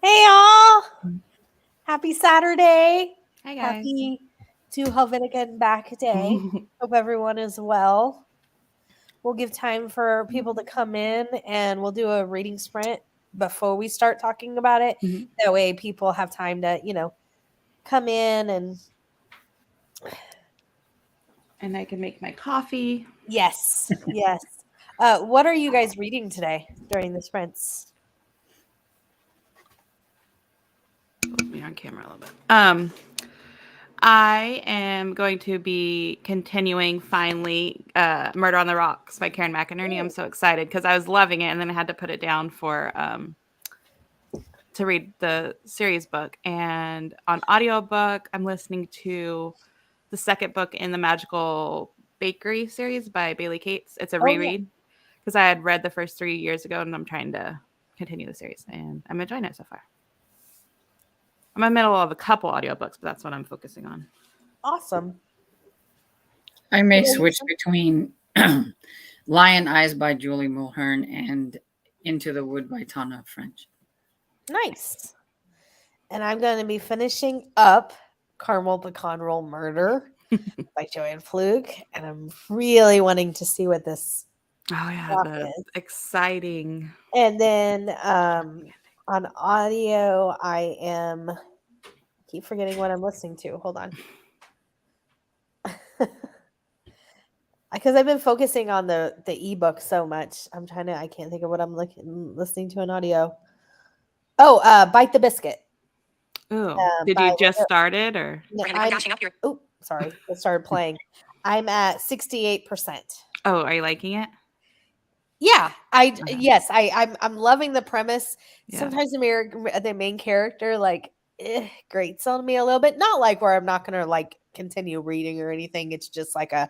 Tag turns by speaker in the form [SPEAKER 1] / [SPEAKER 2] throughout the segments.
[SPEAKER 1] Hey all! Happy Saturday.
[SPEAKER 2] Hi, guys.
[SPEAKER 1] Happy To Helvetica and Back day. Hope everyone is well. We'll give time for people to come in and we'll do a reading sprint before we start talking about it.
[SPEAKER 2] Mhm.
[SPEAKER 1] That way people have time to, come in and
[SPEAKER 2] And I can make my coffee.
[SPEAKER 1] yes. What are you guys reading today during the sprints?
[SPEAKER 2] Put me on camera a little bit. I am going to be continuing finally Murder on the Rocks by Karen McInerney. I'm so excited because I was loving it and then I had to put it down for to read the series book. And on audiobook, I'm listening to the second book in the Magical Bakery series by Bailey Cates. It's a reread because I had read the first 3 years ago and I'm trying to continue the series and I'm enjoying it so far. I'm in the middle of a couple audiobooks, but that's what I'm focusing on.
[SPEAKER 1] Awesome.
[SPEAKER 3] I may switch between Lion Eyes by Julie Mulhern and Into the Wood by Tana French.
[SPEAKER 1] Nice. And I'm going to be finishing up Caramel Pecan Roll Murder by Joanne Fluke. And I'm really wanting to see what this
[SPEAKER 2] is. Exciting.
[SPEAKER 1] And then on audio, I keep forgetting what I'm listening to. Hold on. Because I've been focusing on the ebook so much. I can't think of what I'm listening to in audio. Oh, Bite the Biscuit.
[SPEAKER 2] Oh, did you just start it or?
[SPEAKER 1] No, oh, sorry. It started playing. I'm at 68%.
[SPEAKER 2] Oh, are you liking it?
[SPEAKER 1] Yeah, I'm loving the premise. Yeah. Sometimes the main character grates on me a little bit. Not like where I'm not gonna continue reading or anything. It's just like a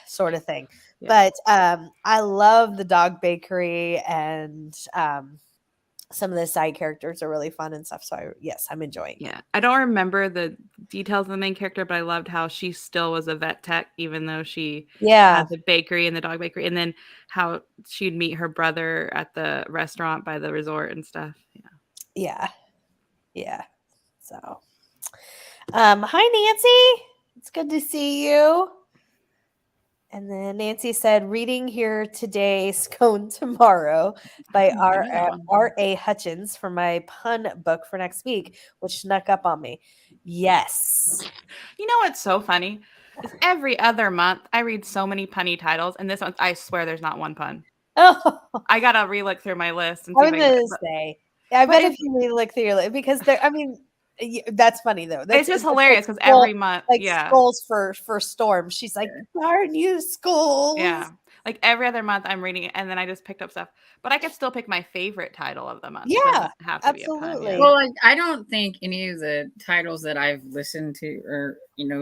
[SPEAKER 1] sort of thing. Yeah. But I love the dog bakery and some of the side characters are really fun and stuff. So I'm enjoying it.
[SPEAKER 2] Yeah. I don't remember the details of the main character, but I loved how she still was a vet tech, even though she had the bakery and the dog bakery. And then how she'd meet her brother at the restaurant by the resort and stuff.
[SPEAKER 1] Yeah. So, hi, Nancy. It's good to see you. And then Nancy said, reading here today, scone tomorrow by R.A. Hutchins for my pun book for next week, which snuck up on me. Yes.
[SPEAKER 2] You know what's so funny? Is every other month I read so many punny titles, and this month I swear there's not one pun.
[SPEAKER 1] Oh,
[SPEAKER 2] I gotta relook through my list and
[SPEAKER 1] see. I was gonna say, I bet if you relook through your list, because that's funny though.
[SPEAKER 2] It's just hilarious because every month,
[SPEAKER 1] skulls for Storm. She's like, darn you, skulls.
[SPEAKER 2] Yeah, like every other month I'm reading it, and then I just picked up stuff. But I could still pick my favorite title of the month.
[SPEAKER 1] Yeah,
[SPEAKER 2] have to
[SPEAKER 1] absolutely.
[SPEAKER 2] Be a pun,
[SPEAKER 3] Well, I don't think any of the titles that I've listened to, or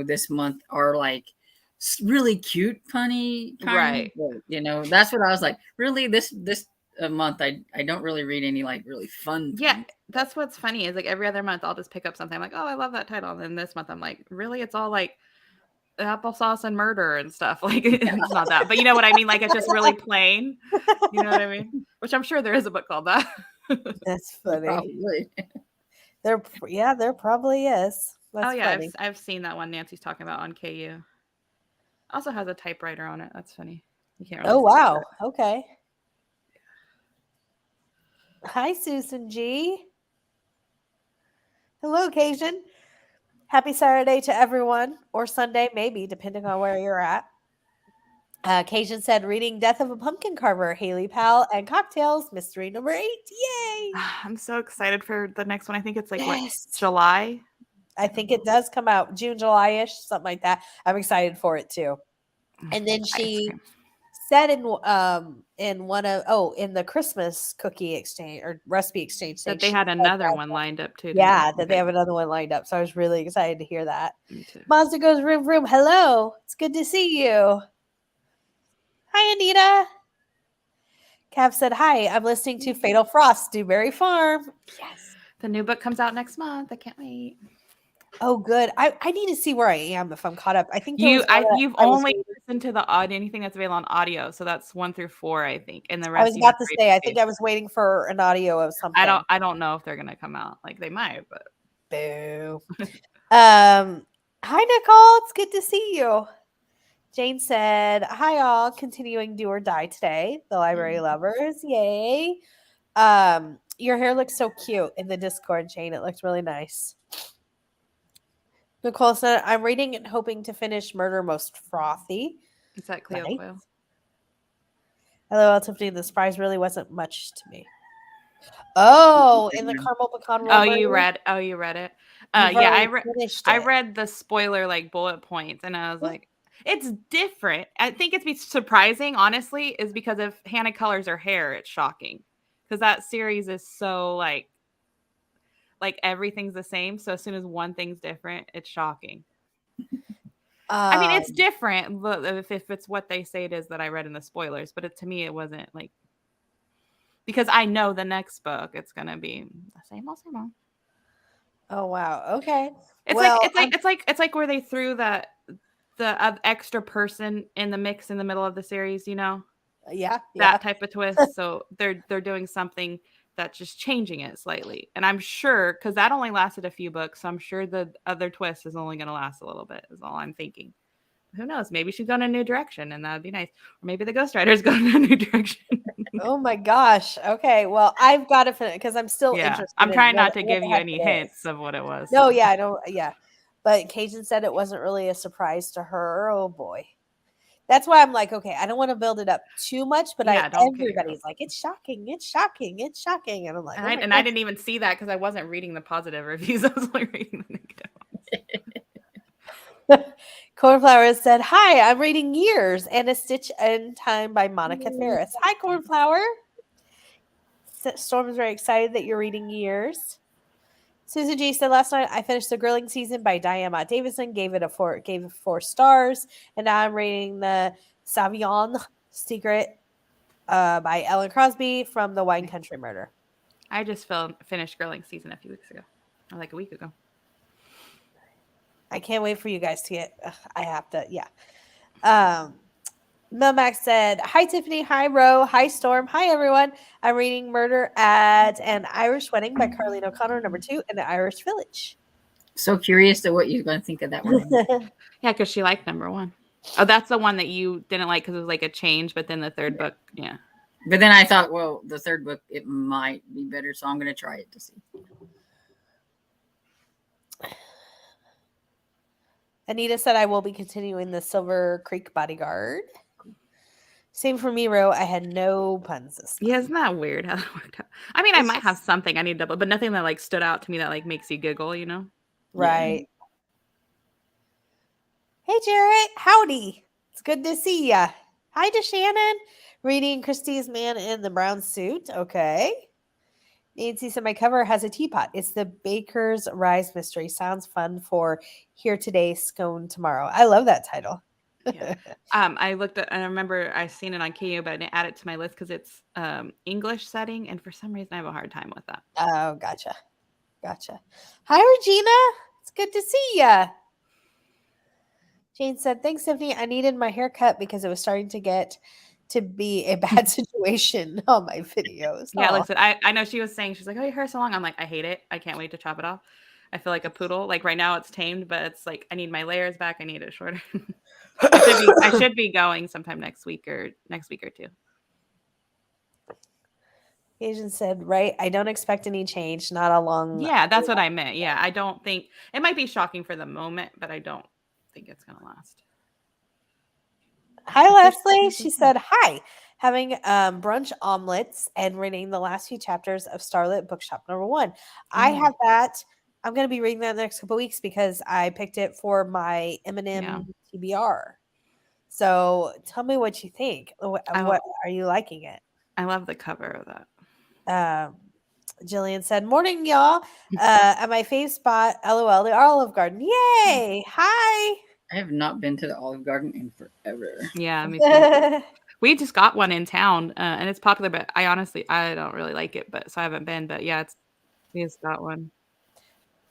[SPEAKER 3] this month, are like really cute, punny,
[SPEAKER 2] right?
[SPEAKER 3] But, that's what I was like. Really, this month I don't really read any like really fun.
[SPEAKER 2] Yeah, that's what's funny is like every other month I'll just pick up something. I'm like, oh, I love that title, and then this month I'm like, really, it's all like applesauce and murder and stuff. Like it's not that, but you know what I mean. Like it's just really plain. You know what I mean? Which I'm sure there is a book called that.
[SPEAKER 1] That's funny.
[SPEAKER 3] Probably.
[SPEAKER 1] There probably is. That's
[SPEAKER 2] funny. I've seen that one Nancy's talking about on KU. Also has a typewriter on it. That's funny. You can't really
[SPEAKER 1] wow. Okay. Hi, Susan G. Hello, Cajun. Happy Saturday to everyone, or Sunday, maybe, depending on where you're at. Cajun said, reading Death of a Pumpkin Carver, Haley Powell, and Cocktails, mystery number 8. Yay!
[SPEAKER 2] I'm so excited for the next one. I think it's like, what, July?
[SPEAKER 1] I think it does come out June, July-ish, something like that. I'm excited for it, too. And then she said in the Christmas cookie exchange or recipe exchange
[SPEAKER 2] that they had another one lined up too.
[SPEAKER 1] Yeah, that they have another one lined up. So I was really excited to hear that. Me too. Mazda goes room. Hello, it's good to see you. Hi, Anita. Cav said hi. I'm listening to Fatal Frost, Dewberry Farm. Yes,
[SPEAKER 2] the new book comes out next month. I can't wait.
[SPEAKER 1] Oh, good. I need to see where I am if I'm caught up. I think there was one
[SPEAKER 2] You've
[SPEAKER 1] I was
[SPEAKER 2] only
[SPEAKER 1] waiting.
[SPEAKER 2] listened to the audio, anything that's available on audio, so that's 1 through 4, I think, and the
[SPEAKER 1] I
[SPEAKER 2] rest
[SPEAKER 1] was
[SPEAKER 2] you have
[SPEAKER 1] about to
[SPEAKER 2] to read
[SPEAKER 1] say, I
[SPEAKER 2] the
[SPEAKER 1] think
[SPEAKER 2] page.
[SPEAKER 1] I was waiting for an audio of something.
[SPEAKER 2] I don't know if they're gonna come out. Like they might, but
[SPEAKER 1] Boo. Hi Nicole, it's good to see you. Jane said, "Hi all, continuing do or die today. The library lovers, yay! Your hair looks so cute in the Discord, Jane. It looks really nice." Nicole said, "I'm reading and hoping to finish Murder Most Frothy."
[SPEAKER 2] is that Cleo
[SPEAKER 1] Nice.
[SPEAKER 2] Coyle?
[SPEAKER 1] LOL, Tiffany, the surprise really wasn't much to me. Oh, in the caramel pecan roll.
[SPEAKER 2] Oh, you read it.
[SPEAKER 1] You've
[SPEAKER 2] Yeah,
[SPEAKER 1] already finished
[SPEAKER 2] I
[SPEAKER 1] it.
[SPEAKER 2] read the spoiler like bullet points, and I was like, it's different. I think it's surprising, honestly, is because if Hannah colors her hair, it's shocking because that series is so like everything's the same. So as soon as one thing's different, it's shocking. I mean, it's different if it's what they say it is that I read in the spoilers, but to me, it wasn't like because I know the next book it's gonna be the same old.
[SPEAKER 1] Oh wow. Okay.
[SPEAKER 2] It's like where they threw the extra person in the mix in the middle of the series, you know?
[SPEAKER 1] Yeah.
[SPEAKER 2] That type of twist. So they're doing something that's just changing it slightly. And I'm sure because that only lasted a few books, so I'm sure the other twist is only gonna last a little bit, is all I'm thinking. Who knows? Maybe she's going in a new direction and that'd be nice. Or maybe the ghostwriter's going in a new direction.
[SPEAKER 1] Oh my gosh. Okay. Well, I've got to finish because I'm still interested.
[SPEAKER 2] I'm trying not to
[SPEAKER 1] what
[SPEAKER 2] give
[SPEAKER 1] the
[SPEAKER 2] you
[SPEAKER 1] heck
[SPEAKER 2] any
[SPEAKER 1] it
[SPEAKER 2] hints
[SPEAKER 1] is.
[SPEAKER 2] of what it was.
[SPEAKER 1] No, yeah, I don't. Yeah, but Cajun said it wasn't really a surprise to her. Oh boy, that's why I'm like, okay, I don't want to build it up too much, but everybody's like, it's shocking, it's shocking, it's shocking, and I'm like,
[SPEAKER 2] and I didn't even see that because I wasn't reading the positive reviews. I was only reading the negative ones.
[SPEAKER 1] Cornflower said, "Hi, I'm reading Years and a Stitch in Time by Monica Ferris." Hi, Cornflower. Storm is very excited that you're reading Years. Susan G said, "Last night I finished The Grilling Season by Diane Mott Davison, gave it 4 stars, and now I'm reading The Savion Secret by Ellen Crosby from The Wine Country Murder."
[SPEAKER 2] I just finished Grilling Season a few weeks ago, or like a week ago.
[SPEAKER 1] I can't wait for you guys to get. I have to, yeah. Melmax said, "Hi Tiffany, hi Ro, hi Storm, hi everyone. I'm reading Murder at an Irish Wedding by Carleen O'Connor, #2, in the Irish Village."
[SPEAKER 3] So curious to what you're going to think of that one.
[SPEAKER 2] Yeah, because she liked #1. Oh, that's the one that you didn't like because it was like a change, but then the third book, yeah.
[SPEAKER 3] But then I thought, well, the third book, it might be better, so I'm going to try it to see.
[SPEAKER 1] Anita said, "I will be continuing the Silver Creek Bodyguard." Same for me, Ro. I had no puns this time.
[SPEAKER 2] Yeah, isn't that weird how that worked out? I mean, I might have something I need to double, but nothing that like stood out to me that like makes you giggle, you know?
[SPEAKER 1] Right. Yeah. Hey, Jarrett. Howdy. It's good to see ya. Hi to Shannon. Reading Christie's Man in the Brown Suit. Okay. Nancy said, "My cover has a teapot. It's the Baker's Rise Mystery. Sounds fun for Here Today, Scone Tomorrow." I love that title.
[SPEAKER 2] Yeah. I looked at, and I remember I seen it on KU, but I didn't add it to my list because it's English setting, and for some reason I have a hard time with that.
[SPEAKER 1] Oh, gotcha. Hi, Regina. It's good to see ya. Jane said, "Thanks, Tiffany. I needed my haircut because it was starting to get to be a bad situation on my videos."
[SPEAKER 2] Yeah, like I said, I know she was saying, she's like, "Oh, your hair's so long." I'm like, I hate it. I can't wait to chop it off. I feel like a poodle. Like right now it's tamed, but it's like I need my layers back. I need it shorter. I should be going sometime next week or two.
[SPEAKER 1] Asian said, "Right. I don't expect any change. Not a long."
[SPEAKER 2] Yeah, that's what I meant. Yeah, I don't think it might be shocking for the moment, but I don't think it's gonna last.
[SPEAKER 1] Hi, Leslie. She said, "Hi. Having brunch omelets and reading the last few chapters of Starlit Bookshop #1. I have that. I'm going to be reading that in the next couple weeks because I picked it for my Eminem TBR. So tell me what you think. What are you liking it?"
[SPEAKER 2] I love the cover of that.
[SPEAKER 1] Jillian said, "Morning, y'all. At my fave spot, LOL, the Olive Garden. Yay. Hi."
[SPEAKER 3] I have not been to the Olive Garden in forever.
[SPEAKER 2] Yeah, me too. We just got one in town, and it's popular, but I don't really like it, but so I haven't been. But yeah, we just got one.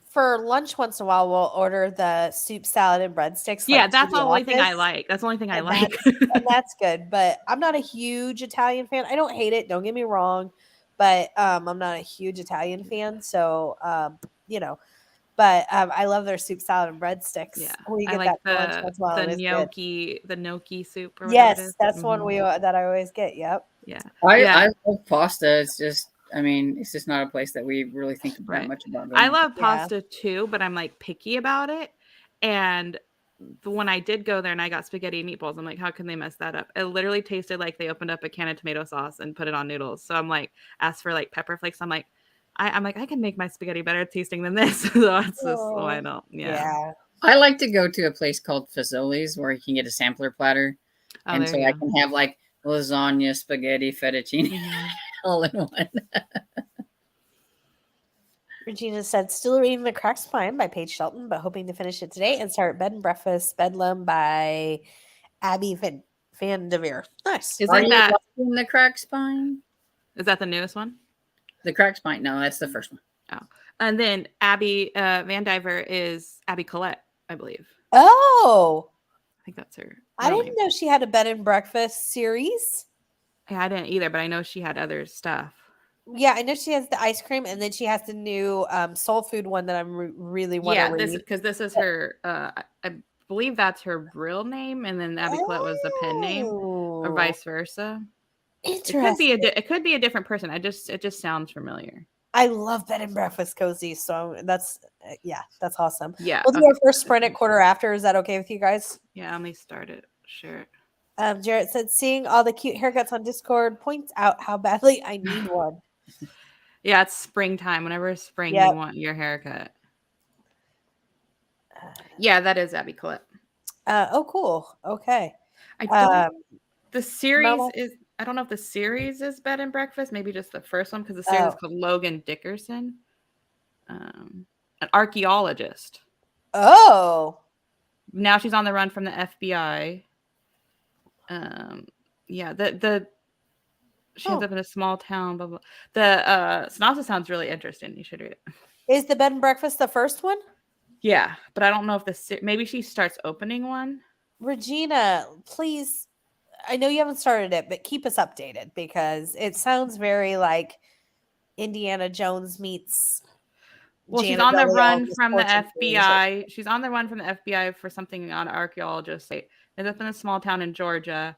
[SPEAKER 1] for lunch once in a while, we'll order the soup, salad, and breadsticks.
[SPEAKER 2] Yeah,
[SPEAKER 1] like, to
[SPEAKER 2] that's
[SPEAKER 1] the
[SPEAKER 2] the only thing I
[SPEAKER 1] office.
[SPEAKER 2] like. That's the only thing I
[SPEAKER 1] And
[SPEAKER 2] like.
[SPEAKER 1] that's good. But I'm not a huge Italian fan. I don't hate it. Don't get me wrong. But I'm not a huge Italian fan. So, but I love their soup, salad, and breadsticks.
[SPEAKER 2] Yeah,
[SPEAKER 1] We
[SPEAKER 2] I
[SPEAKER 1] get
[SPEAKER 2] like
[SPEAKER 1] that for lunch once in a while, and it's good.
[SPEAKER 2] the gnocchi soup or whatever it
[SPEAKER 1] Yes,
[SPEAKER 2] is.
[SPEAKER 1] that's one that I always get. Yep.
[SPEAKER 2] Yeah,
[SPEAKER 3] I love pasta. It's just, I mean, it's just not a place that we really think that
[SPEAKER 2] right.
[SPEAKER 3] much about
[SPEAKER 2] I
[SPEAKER 3] going.
[SPEAKER 2] love
[SPEAKER 1] Yeah.
[SPEAKER 2] pasta too, but I'm like picky about it. And when I did go there and I got spaghetti and meatballs, I'm like, how can they mess that up? It literally tasted like they opened up a can of tomato sauce and put it on noodles. So I'm like, asked for like pepper flakes. I'm like, I can make my spaghetti better tasting than this. So it's just why not? Yeah.
[SPEAKER 3] I like to go to a place called Fazoli's where you can get a sampler platter.
[SPEAKER 2] Oh,
[SPEAKER 3] And
[SPEAKER 2] there
[SPEAKER 3] so
[SPEAKER 2] you
[SPEAKER 3] I
[SPEAKER 2] go.
[SPEAKER 3] can have like lasagna, spaghetti, fettuccine all in one.
[SPEAKER 1] Regina said, still reading The Cracked Spine by Paige Shelton, but hoping to finish it today and start Bed and Breakfast Bedlam by Abby Van Devere. Nice.
[SPEAKER 3] Are
[SPEAKER 2] Isn't
[SPEAKER 3] you
[SPEAKER 2] that
[SPEAKER 3] watching The Cracked Spine?
[SPEAKER 2] is that the newest one?
[SPEAKER 3] The Cracked Spine? No, that's the first one.
[SPEAKER 2] Oh, and then Abby Van Diver is Abby Collette, I believe.
[SPEAKER 1] Oh,
[SPEAKER 2] I think that's her.
[SPEAKER 1] I
[SPEAKER 2] real
[SPEAKER 1] didn't
[SPEAKER 2] name.
[SPEAKER 1] know she had a Bed and Breakfast series.
[SPEAKER 2] Yeah, I didn't either, but I know she had other stuff.
[SPEAKER 1] Yeah, I know she has the ice cream, and then she has the new soul food one that I'm really want to read.
[SPEAKER 2] Because this is her. I believe that's her real name, and then Abby Collette was the pen name, or vice versa.
[SPEAKER 1] Interesting.
[SPEAKER 2] It could be a different person. It just sounds familiar.
[SPEAKER 1] I love Bed and Breakfast cozy, so that's awesome.
[SPEAKER 2] Yeah,
[SPEAKER 1] We'll do our first sprint at quarter after. Is that okay with you guys?
[SPEAKER 2] Yeah, let me start it. Sure.
[SPEAKER 1] Jarrett said, seeing all the cute haircuts on Discord points out how badly I need one.
[SPEAKER 2] Yeah, it's springtime. Whenever it's spring,
[SPEAKER 1] Yep.
[SPEAKER 2] you want your haircut. Yeah, that is Abby Collette.
[SPEAKER 1] Oh, cool. Okay.
[SPEAKER 2] I don't. The series
[SPEAKER 1] Mama?
[SPEAKER 2] is. I don't know if the series is Bed and Breakfast. Maybe just the first one because the series is called Logan Dickerson, an archaeologist.
[SPEAKER 1] Oh.
[SPEAKER 2] Now she's on the run from the FBI. Yeah, she ends up in a small town. Blah, blah. The synopsis sounds really interesting. You should read it.
[SPEAKER 1] Is the Bed and Breakfast the first one?
[SPEAKER 2] Yeah, but I don't know if maybe she starts opening one.
[SPEAKER 1] Regina, please. I know you haven't started it, but keep us updated because it sounds very like Indiana Jones meets.
[SPEAKER 2] Well,
[SPEAKER 1] Janet
[SPEAKER 2] she's on the
[SPEAKER 1] Belli
[SPEAKER 2] run
[SPEAKER 1] Elvis
[SPEAKER 2] from the
[SPEAKER 1] Fortune series.
[SPEAKER 2] FBI. She's on the run from the FBI for something on archaeologists. Ends up in a small town in Georgia.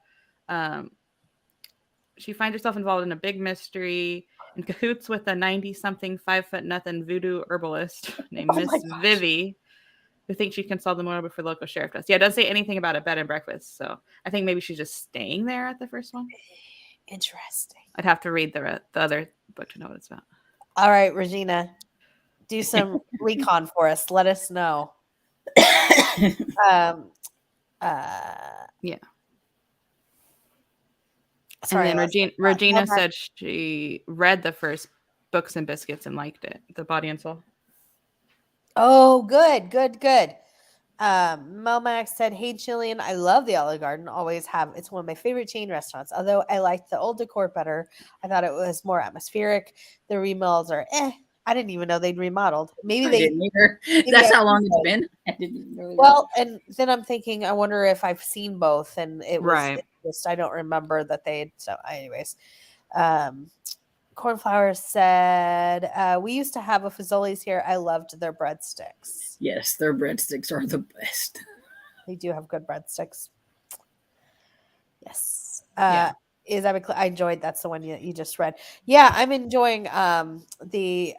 [SPEAKER 2] She finds herself involved in a big mystery in cahoots with a 90-something 5'0" voodoo herbalist named Miss Vivi, who thinks she can solve the murder before the local sheriff does. Yeah, it doesn't say anything about a bed and breakfast, so I think maybe she's just staying there at the first one.
[SPEAKER 1] Interesting.
[SPEAKER 2] I'd have to read the other book to know what it's about.
[SPEAKER 1] All right, Regina, do some recon for us. Let us know.
[SPEAKER 2] Yeah.
[SPEAKER 1] Sorry,
[SPEAKER 2] and then Regina said she read the first Books and Biscuits and liked it. The Body and Soul.
[SPEAKER 1] Oh, good. Melmax said, hey, Jillian, I love the Olive Garden. Always have. It's one of my favorite chain restaurants. Although I liked the old decor better. I thought it was more atmospheric. The remodels are I didn't even know they'd remodeled. Maybe they
[SPEAKER 3] didn't either. That's how long it's been. I didn't really
[SPEAKER 1] well, and then I'm thinking, I wonder if I've seen both, and it was
[SPEAKER 2] right.
[SPEAKER 1] just I don't remember that they had. So, anyways, Cornflower said we used to have a Fazoli's here. I loved their breadsticks.
[SPEAKER 3] Yes, their breadsticks are the best.
[SPEAKER 1] They do have good breadsticks. Yes.
[SPEAKER 2] Yeah.
[SPEAKER 1] I enjoyed that's the one you just read. Yeah, I'm enjoying the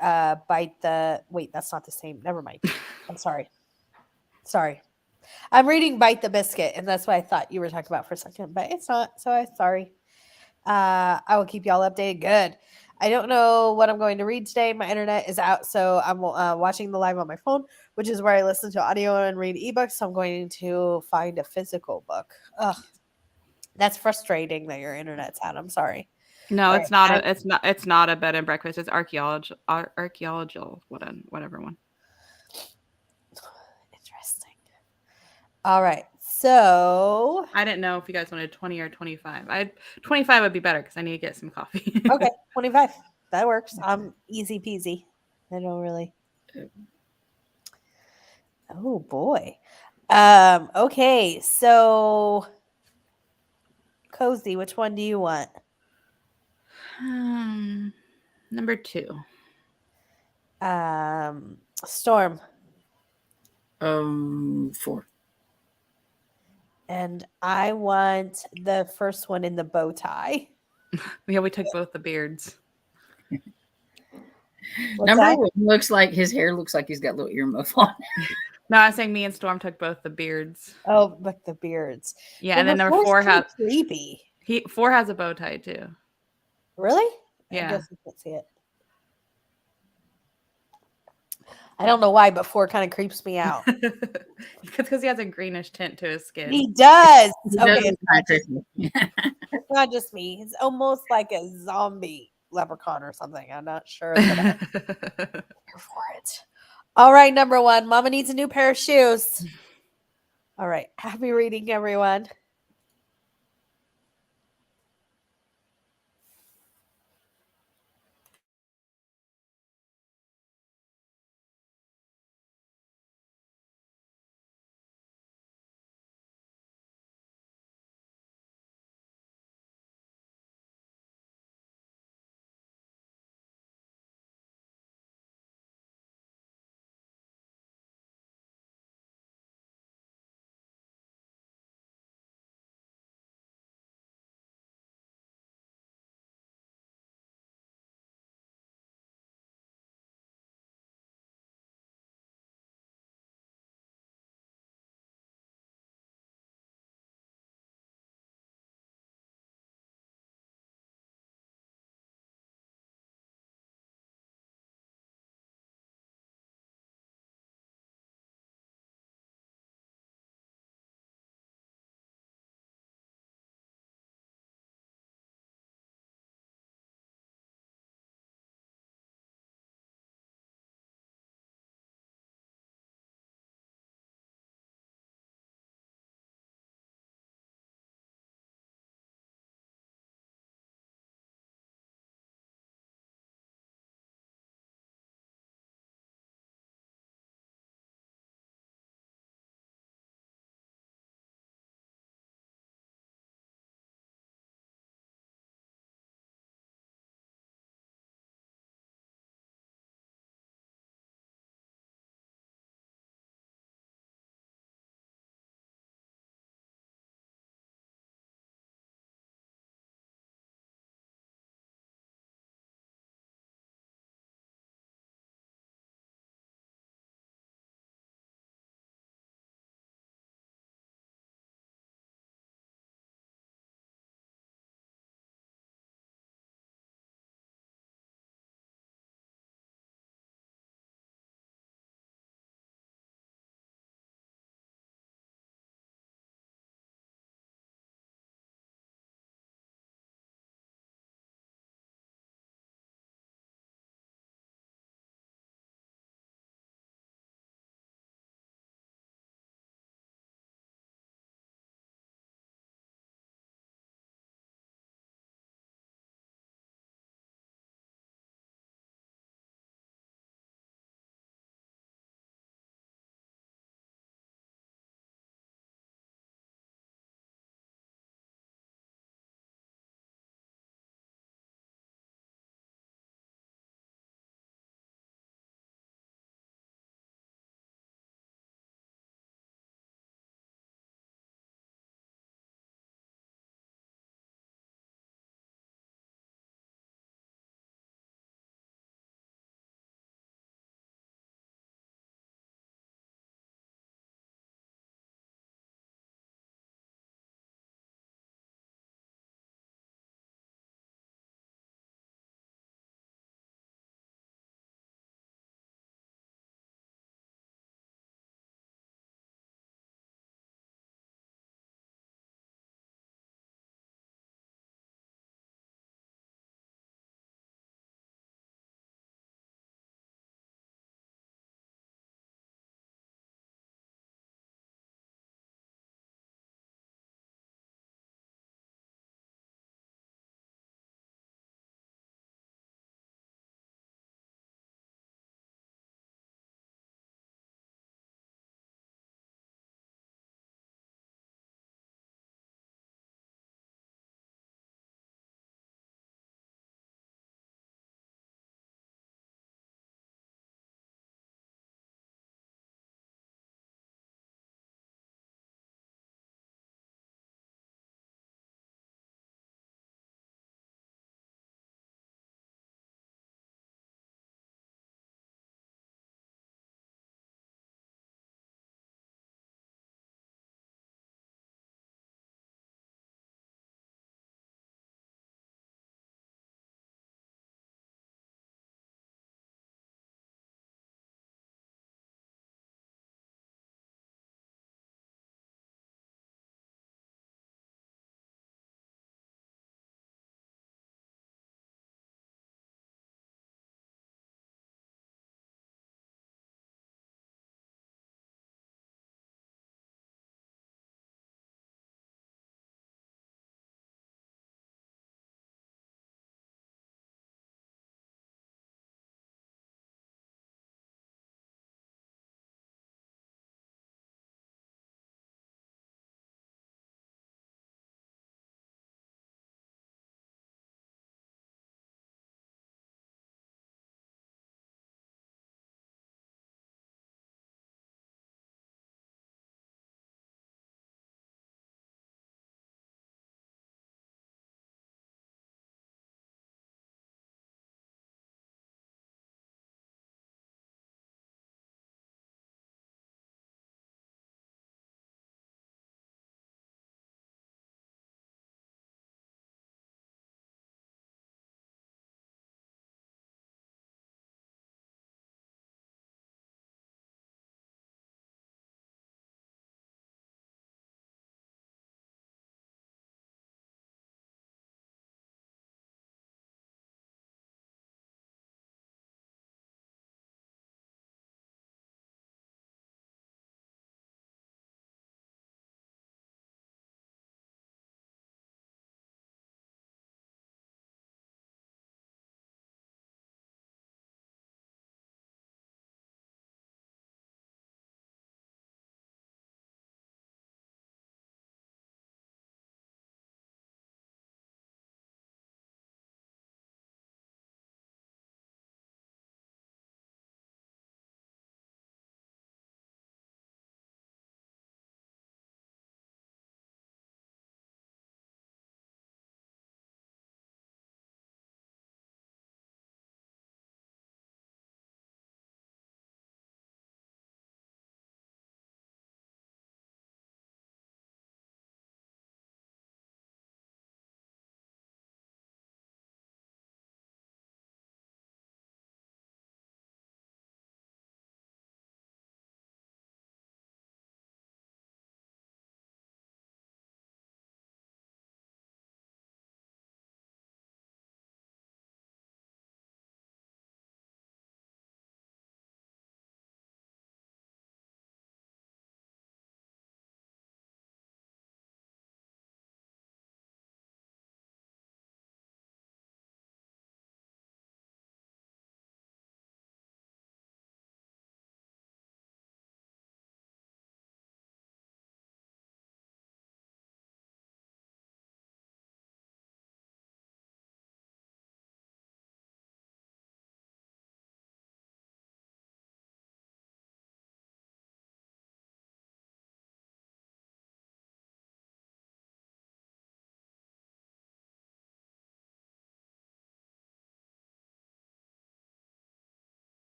[SPEAKER 1] bite the wait, that's not the same. Never mind. I'm sorry. I'm reading Bite the Biscuit, and that's what I thought you were talking about for a second, but it's not. So I'm sorry. I will keep y'all updated. Good. I don't know what I'm going to read today. My internet is out, so I'm watching the live on my phone, which is where I listen to audio and read ebooks. So I'm going to find a physical book. Ugh. That's frustrating that your internet's out. I'm sorry.
[SPEAKER 2] No, it's not. It's not a bed and breakfast. It's archaeological, whatever one.
[SPEAKER 1] Interesting. All right. So
[SPEAKER 2] I didn't know if you guys wanted 20 or 25. 25 would be better because I need to get some coffee.
[SPEAKER 1] Okay, 25. That works. I'm easy peasy. I don't really. Oh boy. Okay, so Cozy, which one do you want?
[SPEAKER 2] Number 2.
[SPEAKER 1] Storm.
[SPEAKER 3] 4.
[SPEAKER 1] And I want the first one in the bow tie.
[SPEAKER 2] Yeah, we took both the beards.
[SPEAKER 1] What's
[SPEAKER 3] Number
[SPEAKER 1] that?
[SPEAKER 3] 1 looks like his hair looks like he's got a little earmuff on.
[SPEAKER 2] No, I was saying me and Storm took both the beards.
[SPEAKER 1] Oh, but the beards.
[SPEAKER 2] Yeah,
[SPEAKER 1] Well,
[SPEAKER 2] and then
[SPEAKER 1] the
[SPEAKER 2] number
[SPEAKER 1] four's
[SPEAKER 2] 4
[SPEAKER 1] kinda
[SPEAKER 2] has
[SPEAKER 1] creepy.
[SPEAKER 2] 4 has a bow tie too.
[SPEAKER 1] Really? I
[SPEAKER 2] Yeah.
[SPEAKER 1] guess I can't see it. I don't know why, but 4 kind of creeps me out.
[SPEAKER 2] Because he has a greenish tint to his skin.
[SPEAKER 1] He does.
[SPEAKER 3] He
[SPEAKER 1] Okay,
[SPEAKER 3] does
[SPEAKER 1] it's
[SPEAKER 3] look
[SPEAKER 1] not,
[SPEAKER 3] kinda
[SPEAKER 1] just, it's not just me. It's almost like a zombie leprechaun or something. I'm not sure that I'm here for it. All right, number 1. Mama needs a new pair of shoes. All right. Happy reading, everyone.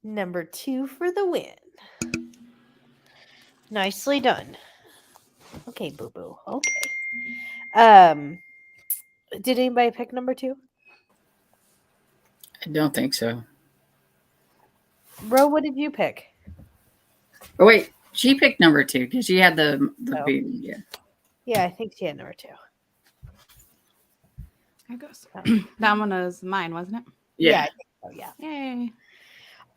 [SPEAKER 1] Number 2 for the win. Nicely done. Okay, boo boo. Okay. Did anybody pick number 2?
[SPEAKER 3] I don't think so.
[SPEAKER 1] Ro, what did you pick?
[SPEAKER 3] Oh wait, she picked number 2 because she had the
[SPEAKER 1] Oh.
[SPEAKER 3] baby. Yeah.
[SPEAKER 1] Yeah, I think she had number 2.
[SPEAKER 2] There goes. That one was mine, wasn't it?
[SPEAKER 1] Yeah, I think so. Yeah.
[SPEAKER 2] Yay.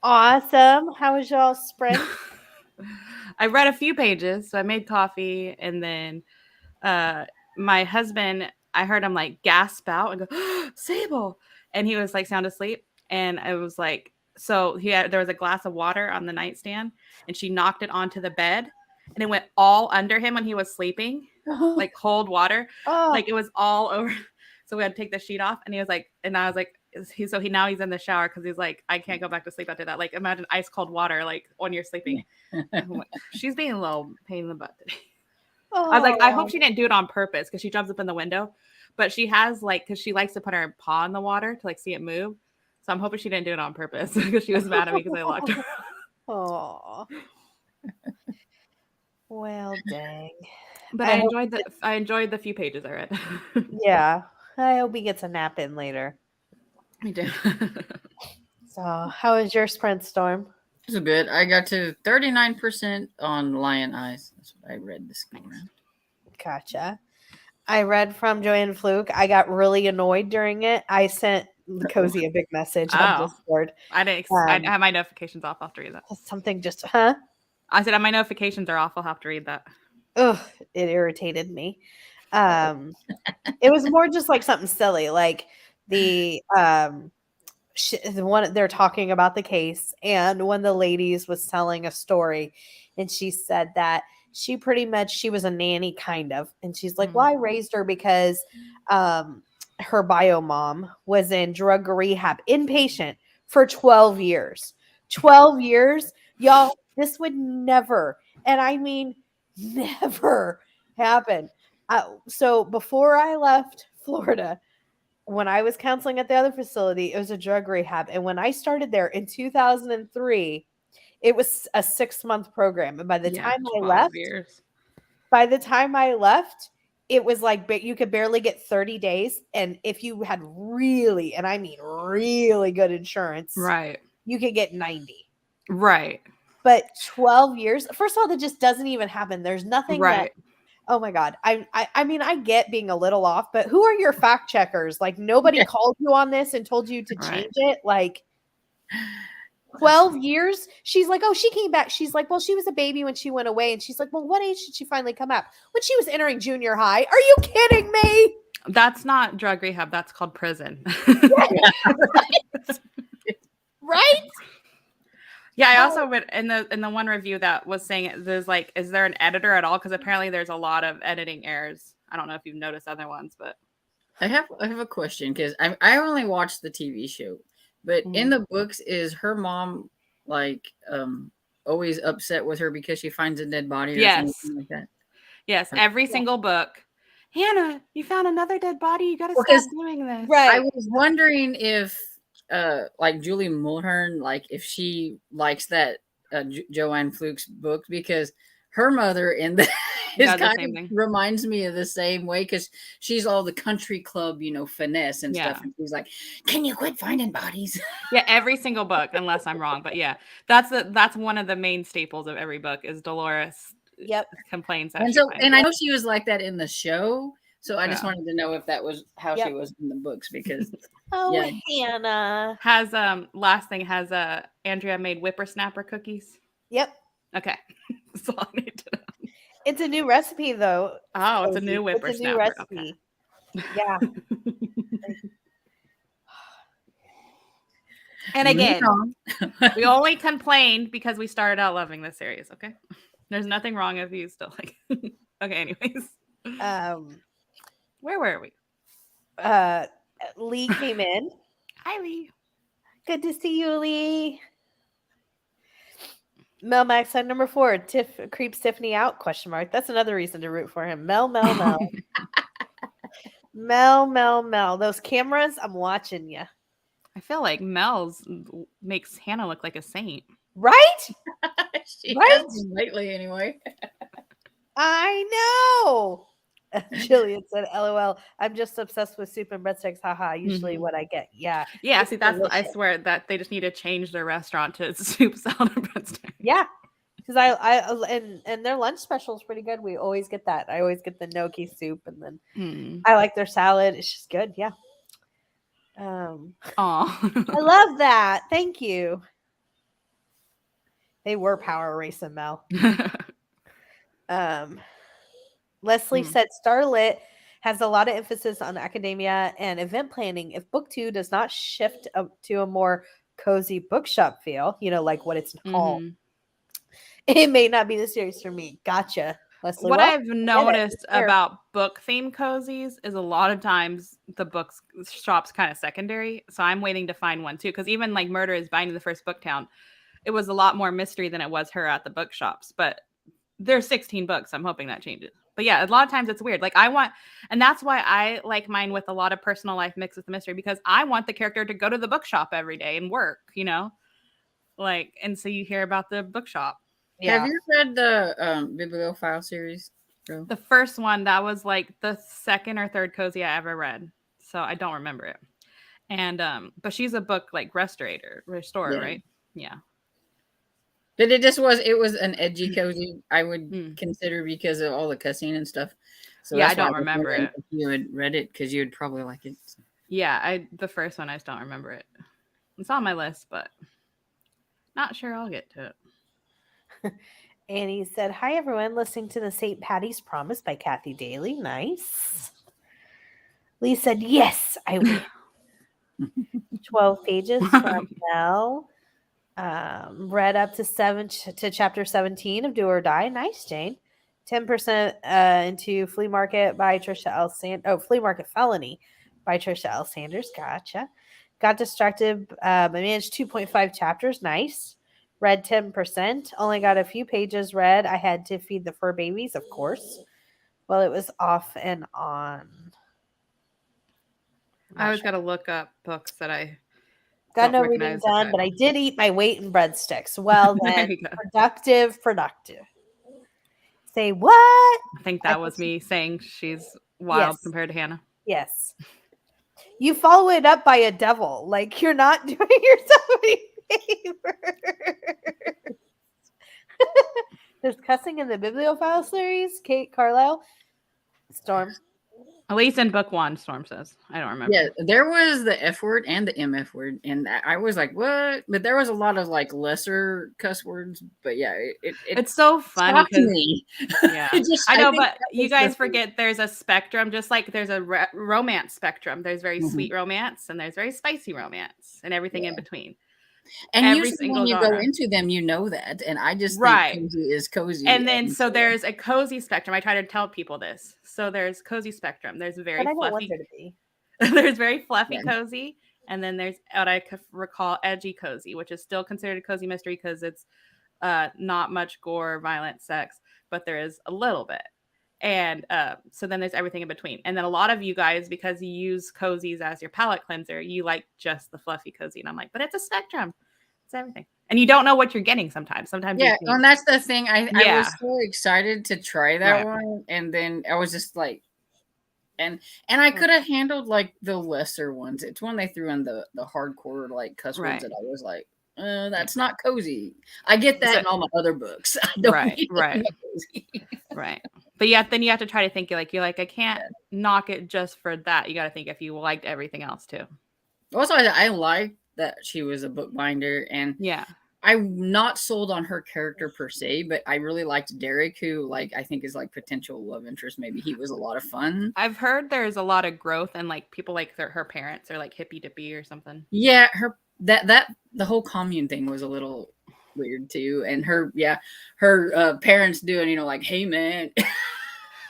[SPEAKER 1] Awesome. How was y'all's sprint?
[SPEAKER 2] I read a few pages, so I made coffee, and then my husband, I heard him like gasp out and go, Sable, and he was like sound asleep, and I was like, so there was a glass of water on the nightstand, and she knocked it onto the bed, and it went all under him when he was sleeping, like cold water, like it was all over. So we had to take the sheet off, and he was like, and I was like, now he's in the shower because he's like, I can't go back to sleep after that. Like, imagine ice cold water, like when you're sleeping. Like, she's being a little pain in the butt today. I was like, I hope she didn't do it on purpose because she jumps up in the window, but she has like, because she likes to put her paw in the water to like see it move. So I'm hoping she didn't do it on purpose because she was mad at me because I locked her.
[SPEAKER 1] Oh. Well, dang.
[SPEAKER 2] But I enjoyed the few pages I read.
[SPEAKER 1] Yeah. I hope he gets a nap in later.
[SPEAKER 2] Me too.
[SPEAKER 1] So, how was your sprint, Storm?
[SPEAKER 3] It was good. I got to 39% on Lion Eyes. That's what I read this go around.
[SPEAKER 1] Gotcha. I read from Joanne Fluke. I got really annoyed during it. I sent Cozy a big message on Discord.
[SPEAKER 2] I have my notifications off. I'll have to read that.
[SPEAKER 1] Something just,
[SPEAKER 2] I said my notifications are off. I'll have to read that.
[SPEAKER 1] Ugh, it irritated me. It was more just like something silly, like the one they're talking about the case, and one of the ladies was telling a story, and she said that she was a nanny kind of, and she's like, well, I raised her because her bio mom was in drug rehab inpatient for 12 years. 12 years, y'all. This would never, and I mean never happen. So before I left Florida, when I was counseling at the other facility, it was a drug rehab. And when I started there in 2003, it was a 6-month program. And by the time I left, it was like you could barely get 30 days. And if you had really, and I mean really good insurance,
[SPEAKER 2] right,
[SPEAKER 1] you could get 90.
[SPEAKER 2] Right.
[SPEAKER 1] But 12 years, first of all, that just doesn't even happen. There's nothing
[SPEAKER 2] right.
[SPEAKER 1] Oh my God. I mean, I get being a little off, but who are your fact checkers? Like nobody called you on this and told you to change it. Like 12 years. She's like, oh, she came back. She's like, well, she was a baby when she went away. And she's like, well, what age did she finally come out? When she was entering junior high. Are you kidding me?
[SPEAKER 2] That's not drug rehab. That's called prison.
[SPEAKER 1] Right?
[SPEAKER 2] Yeah, I also read in the one review that was saying there's like, is there an editor at all? Because apparently there's a lot of editing errors. I don't know if you've noticed other ones, but
[SPEAKER 3] I have a question because I only watched the TV show, but in the books, is her mom like always upset with her because she finds a dead body or something like that?
[SPEAKER 2] Yes, every single book. Hannah, you found another dead body. You got to stop doing this.
[SPEAKER 1] Right.
[SPEAKER 3] I was wondering if like Julie Mulhern, like if she likes that Joanne Fluke's book, because her mother in the is kind of reminds me of the same way, because she's all the country club, finesse and stuff, and she's like, can you quit finding bodies?
[SPEAKER 2] Yeah, every single book, unless I'm wrong, but yeah, that's one of the main staples of every book is Dolores complains that
[SPEAKER 3] and I know she was like that in the show. So I just wanted to know if that was how she was in the books, because
[SPEAKER 1] Hannah
[SPEAKER 2] has last thing has Andrea made whippersnapper cookies.
[SPEAKER 1] Yep.
[SPEAKER 2] Okay. That's all I need to know.
[SPEAKER 1] It's a new recipe though.
[SPEAKER 2] Oh, it's a new whippersnapper.
[SPEAKER 1] It's a new recipe. Okay. Yeah.
[SPEAKER 2] And again, we only complained because we started out loving this series. Okay. There's nothing wrong if you still like. Okay. Anyways. Where were we?
[SPEAKER 1] Lee came in.
[SPEAKER 2] Hi, Lee.
[SPEAKER 1] Good to see you, Lee. Mel Max on number 4. Tiff creeps Tiffany out? ? That's another reason to root for him. Mel. Mel. Those cameras, I'm watching you.
[SPEAKER 2] I feel like Mel's makes Hannah look like a saint.
[SPEAKER 1] Right?
[SPEAKER 3] She has been lately anyway.
[SPEAKER 1] I know. Jillian said, LOL, I'm just obsessed with soup and breadsticks. Haha. Usually what I get. Yeah.
[SPEAKER 2] Yeah. See, that's, I swear that they just need to change their restaurant to soup, salad, and breadsticks.
[SPEAKER 1] Yeah. Because and their lunch special is pretty good. We always get that. I always get the gnocchi soup, and then I like their salad. It's just good. Yeah. I love that. Thank you. They were power racing, Mel. Leslie said Starlit has a lot of emphasis on academia and event planning. If book 2 does not shift to a more cozy bookshop feel, like what it's called, it may not be the series for me. Gotcha, Leslie.
[SPEAKER 2] What I've noticed about book theme cozies is a lot of times the books shop's kind of secondary. So I'm waiting to find one too. Because even like Murder is Binding the First Booktown, it was a lot more mystery than it was her at the bookshops. But there's 16 books. I'm hoping that changes. But yeah, a lot of times it's weird. Like and that's why I like mine with a lot of personal life mixed with the mystery, because I want the character to go to the bookshop every day and work, like, and so you hear about the bookshop.
[SPEAKER 3] Yeah. Have you read the Bibliophile series, bro?
[SPEAKER 2] The first one, that was like the second or third cozy I ever read. So I don't remember it. And but she's a book like restorer, right? Yeah.
[SPEAKER 3] But it was an edgy cozy, I would consider, because of all the cussing and stuff. So
[SPEAKER 2] yeah, I don't remember it.
[SPEAKER 3] If you had read it, because you would probably like it. So.
[SPEAKER 2] Yeah, the first one, I just don't remember it. It's on my list, but not sure I'll get to it.
[SPEAKER 1] Annie said, hi, everyone. Listening to the St. Patty's Promise by Kathy Daly. Nice. Lee said, yes, I will. 12 pages from Mel. Read up to chapter 17 of Do or Die. Nice, Jane. 10% into Flea Market by Trisha L. Flea Market Felony by Trisha L. Sanders. Gotcha. Got distracted. I managed 2.5 chapters. Nice. Read 10%. Only got a few pages read. I had to feed the fur babies, of course. Well, it was off and on.
[SPEAKER 2] I always got to look up books that I
[SPEAKER 1] got no reading done, but I did eat my weight in breadsticks. Well, then, productive. Say what?
[SPEAKER 2] I think that was me saying she's wild compared to Hannah.
[SPEAKER 1] Yes. You follow it up by a devil. Like, you're not doing yourself any favor. There's cussing in the Bibliophile series. Kate Carlisle. Storm.
[SPEAKER 2] At least in book 1, Storm says. I don't remember.
[SPEAKER 3] Yeah, there was the F word and the MF word, and I was like, what? But there was a lot of like lesser cuss words. But yeah,
[SPEAKER 2] it's so funny because
[SPEAKER 3] me.
[SPEAKER 2] Yeah, I know, but you guys forget there's a spectrum, just like there's a romance spectrum. There's very sweet romance, and there's very spicy romance, and everything in between.
[SPEAKER 3] And every usually when you go into them, you know that. And I just think cozy is cozy.
[SPEAKER 2] And then so there's a cozy spectrum. I try to tell people this. So there's cozy spectrum. There's very fluffy. There's very fluffy cozy. And then there's what I recall edgy cozy, which is still considered a cozy mystery because it's not much gore, violent, sex, but there is a little bit. And so then there's everything in between. And then a lot of you guys, because you use cozies as your palate cleanser, you like just the fluffy cozy. And I'm like, but it's a spectrum. It's everything. And you don't know what you're getting sometimes.
[SPEAKER 3] Yeah, and that's the thing. I was so excited to try that one. And then I was just like, and I could have handled like the lesser ones. It's when they threw in the hardcore like cuss words that I was like, that's not cozy. I get that in all my other books. I don't
[SPEAKER 2] right. But yeah, then you have to try to think you're like, I can't knock it just for that. You got to think if you liked everything else too.
[SPEAKER 3] Also, I like that she was a bookbinder, and I'm not sold on her character per se, but I really liked Derek, who like I think is like potential love interest. Maybe he was a lot of fun.
[SPEAKER 2] I've heard there's a lot of growth, and like people like her parents are like hippy dippy or something.
[SPEAKER 3] Yeah, that the whole commune thing was a little weird too, and her parents doing like, hey man.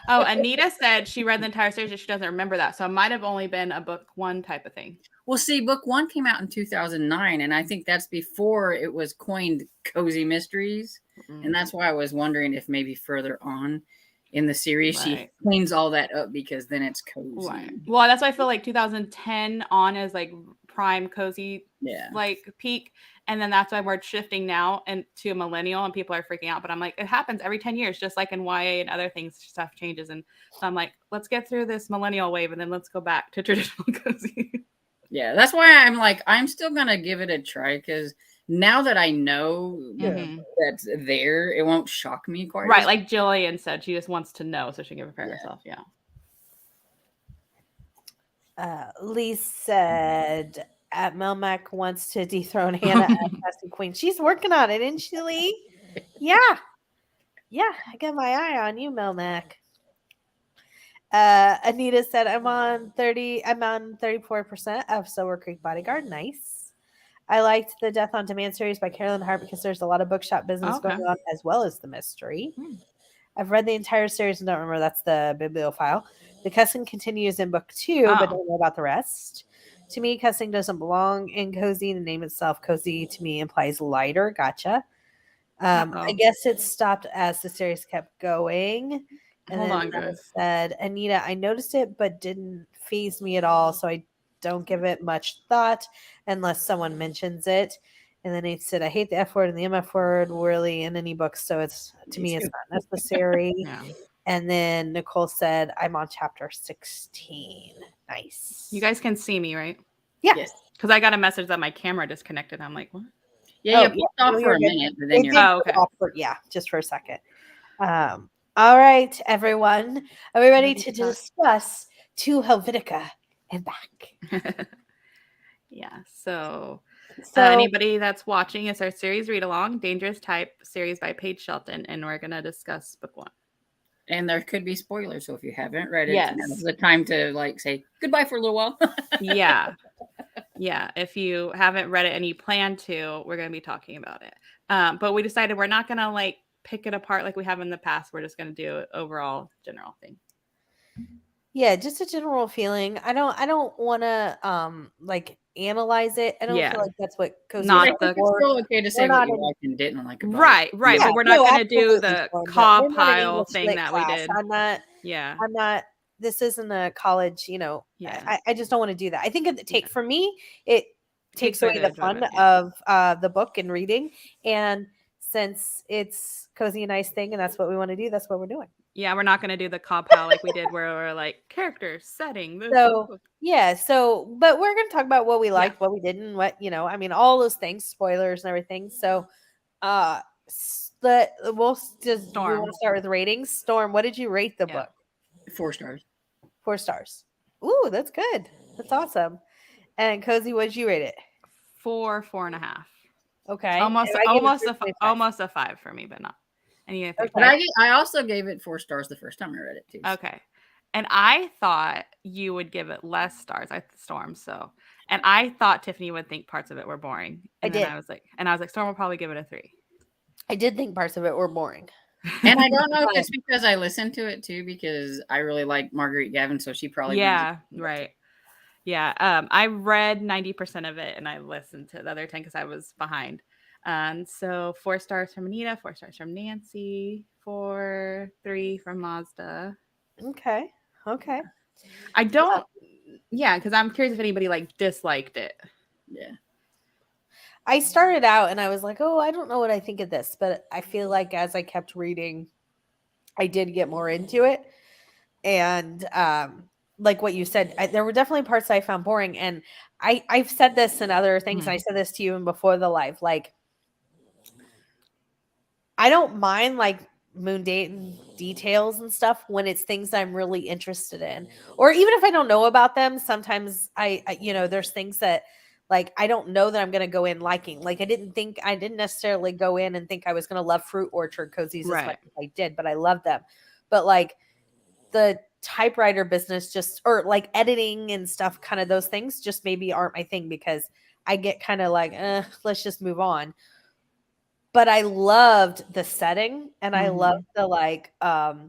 [SPEAKER 2] Oh, Anita said she read the entire series and she doesn't remember that, so it might have only been a book 1 type of thing.
[SPEAKER 3] Well, see, book 1 came out in 2009, and I think that's before it was coined cozy mysteries, and that's why I was wondering if maybe further on in the series she cleans all that up, because then it's cozy.
[SPEAKER 2] Well, that's why I feel like 2010 on is like prime cozy like peak. And then that's why we're shifting now and to a millennial, and people are freaking out. But I'm like, it happens every 10 years, just like in YA and other things, stuff changes. And so I'm like, let's get through this millennial wave and then let's go back to traditional cozy.
[SPEAKER 3] Yeah, that's why I'm like, I'm still gonna give it a try, because now that I know that's there, it won't shock me quite.
[SPEAKER 2] Right, like Jillian said, she just wants to know so she can prepare herself. Yeah.
[SPEAKER 1] Lee said at Melmac wants to dethrone Hannah as Cassie Queen. She's working on it, isn't she, Lee? Yeah. Yeah, I got my eye on you, Melmac. Anita said I'm on 34% of Silver Creek Bodyguard. Nice. I liked the Death on Demand series by Carolyn Hart because there's a lot of bookshop business going on as well as the mystery. I've read the entire series and don't remember. That's the bibliophile. The cussing continues in book 2, but don't know about the rest. To me, cussing doesn't belong in cozy. The name itself, cozy, to me implies lighter. Gotcha. I guess it stopped as the series kept going. And then I said, Anita, I noticed it, but didn't faze me at all. So I don't give it much thought unless someone mentions it. And then he said, I hate the F word and the MF word really in any book. So it's to me, it's not necessary. And then Nicole said, I'm on chapter 16. Nice.
[SPEAKER 2] You guys can see me, right?
[SPEAKER 1] Yeah.
[SPEAKER 2] Because I got a message that my camera disconnected. I'm like, what?
[SPEAKER 3] Yeah, you popped off for a minute, but then you're
[SPEAKER 2] okay.
[SPEAKER 1] Just for a second. All right, everyone. Are we ready to discuss To Helvetica and Back?
[SPEAKER 2] Yeah. So anybody that's watching, it's our series read along, Dangerous Type series by Paige Shelton, and we're gonna discuss book 1.
[SPEAKER 3] And there could be spoilers, so if you haven't read it, now's the time to like say goodbye for a little while.
[SPEAKER 2] Yeah. If you haven't read it and you plan to, we're gonna be talking about it. But we decided we're not gonna like pick it apart like we have in the past. We're just gonna do an overall general thing.
[SPEAKER 1] Yeah, just a general feeling. I don't want to like analyze it. I don't feel like that's what cozy.
[SPEAKER 3] Not it's still okay to say what you liked and didn't like about
[SPEAKER 2] it. Right.
[SPEAKER 1] Yeah,
[SPEAKER 2] but we're not going to do the caw pile thing that we did.
[SPEAKER 1] I'm not. This isn't a college. I just don't want to do that. I think for me it takes away the fun of the book and reading. And since it's cozy and nice thing, and that's what we want to do, that's what we're doing.
[SPEAKER 2] Yeah, we're not going to do the cop pal like we did where we're like characters, setting.
[SPEAKER 1] But we're going to talk about what we liked, what we didn't, all those things, spoilers and everything. So we'll just Storm. We want to start with ratings. Storm, what did you rate the book?
[SPEAKER 3] 4 stars.
[SPEAKER 1] 4 stars. Ooh, that's good. That's awesome. And Cozy, what did you rate it?
[SPEAKER 2] 4.5.
[SPEAKER 1] Okay.
[SPEAKER 2] Almost a 5 for me, but not. And
[SPEAKER 3] but I also gave it 4 stars the first time I read it too.
[SPEAKER 2] Okay. And I thought you would give it less stars. And I thought Tiffany would think parts of it were boring. And I was like, Storm will probably give it a 3.
[SPEAKER 1] I did think parts of it were boring.
[SPEAKER 3] And I don't know if it's because I listened to it too, because I really like Marguerite Gavin, so she probably
[SPEAKER 2] right. Yeah. I read 90% of it and I listened to the other 10 because I was behind. So 4 stars from Anita, 4 stars from Nancy, 3 from Mazda.
[SPEAKER 1] Okay.
[SPEAKER 2] I don't. Yeah, because I'm curious if anybody disliked it.
[SPEAKER 3] Yeah.
[SPEAKER 1] I started out and I was like, oh, I don't know what I think of this, but I feel like as I kept reading, I did get more into it. And like what you said, there were definitely parts I found boring. And I've said this and other things. And I said this to you before the live. Like, I don't mind mundane details and stuff when it's things I'm really interested in, or even if I don't know about them. Sometimes I there's things that I don't know that I'm going to go in liking. I didn't necessarily go in and think I was going to love Fruit Orchard cozies as much as I did, but I love them. But the typewriter business or editing and stuff, kind of those things just maybe aren't my thing, because I get kind of let's just move on. But I loved the setting, and I loved the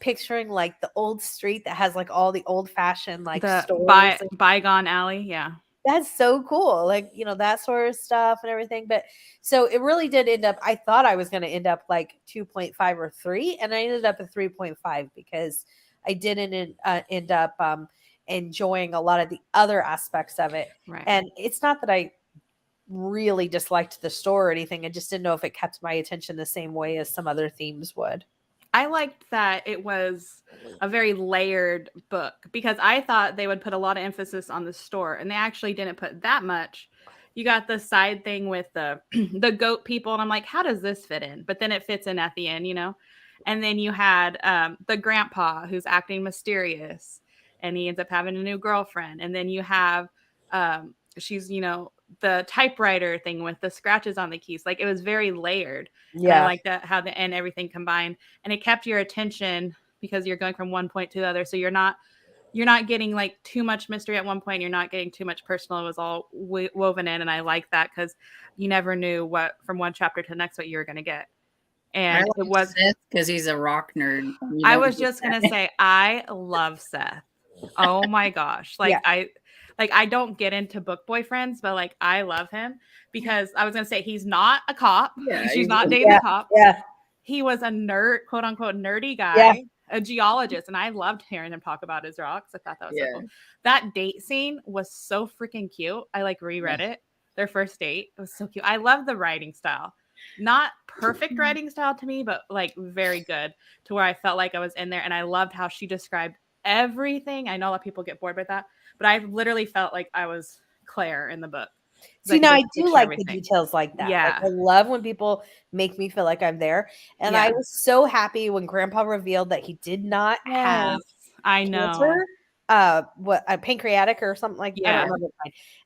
[SPEAKER 1] picturing the old street that has all the old fashioned stores,
[SPEAKER 2] bygone alley. Yeah,
[SPEAKER 1] that's so cool. That sort of stuff and everything. But so it really did end up. I thought I was going to end up 2.5 or 3, and I ended up at 3.5 because I didn't end up enjoying a lot of the other aspects of it.
[SPEAKER 2] Right.
[SPEAKER 1] And it's not that I really disliked the story or anything. I just didn't know if it kept my attention the same way as some other themes would.
[SPEAKER 2] I liked that it was a very layered book because I thought they would put a lot of emphasis on the store, and they actually didn't put that much. You got the side thing with the the goat people, and I'm like, how does this fit in? But then it fits in at the end, you know? And then you had the grandpa who's acting mysterious, and he ends up having a new girlfriend. And then you have she's, you know, the typewriter thing with the scratches on the keys. Like, it was very layered. Yeah. And I like that, how the end everything combined, and it kept your attention because you're going from one point to the other. So you're not getting like too much mystery at one point. You're not getting too much personal. It was all woven in. And I like that because you never knew what from one chapter to the next what you were going to get. And it was
[SPEAKER 3] because he's a rock nerd.
[SPEAKER 2] I was just going to say, I love Seth. Oh my gosh. Like, yeah. I don't get into book boyfriends, but like, I love him because I was going to say, he's not a cop. Yeah, she's not dating a cop.
[SPEAKER 1] Yeah.
[SPEAKER 2] He was a nerd, quote unquote, nerdy guy, a geologist. And I loved hearing him talk about his rocks. I thought that was so cool. That date scene was so freaking cute. I like reread it. Their first date. It was so cute. I love the writing style. Not perfect writing style to me, but like very good to where I felt like I was in there. And I loved how she described everything. I know a lot of people get bored by that, but I literally felt like I was Claire in the book.
[SPEAKER 1] See, now I do like the details like that.
[SPEAKER 2] Yeah.
[SPEAKER 1] Like, I love when people make me feel like I'm there. And I was so happy when Grandpa revealed that he did not have cancer. Pancreatic or something like that. I don't remember.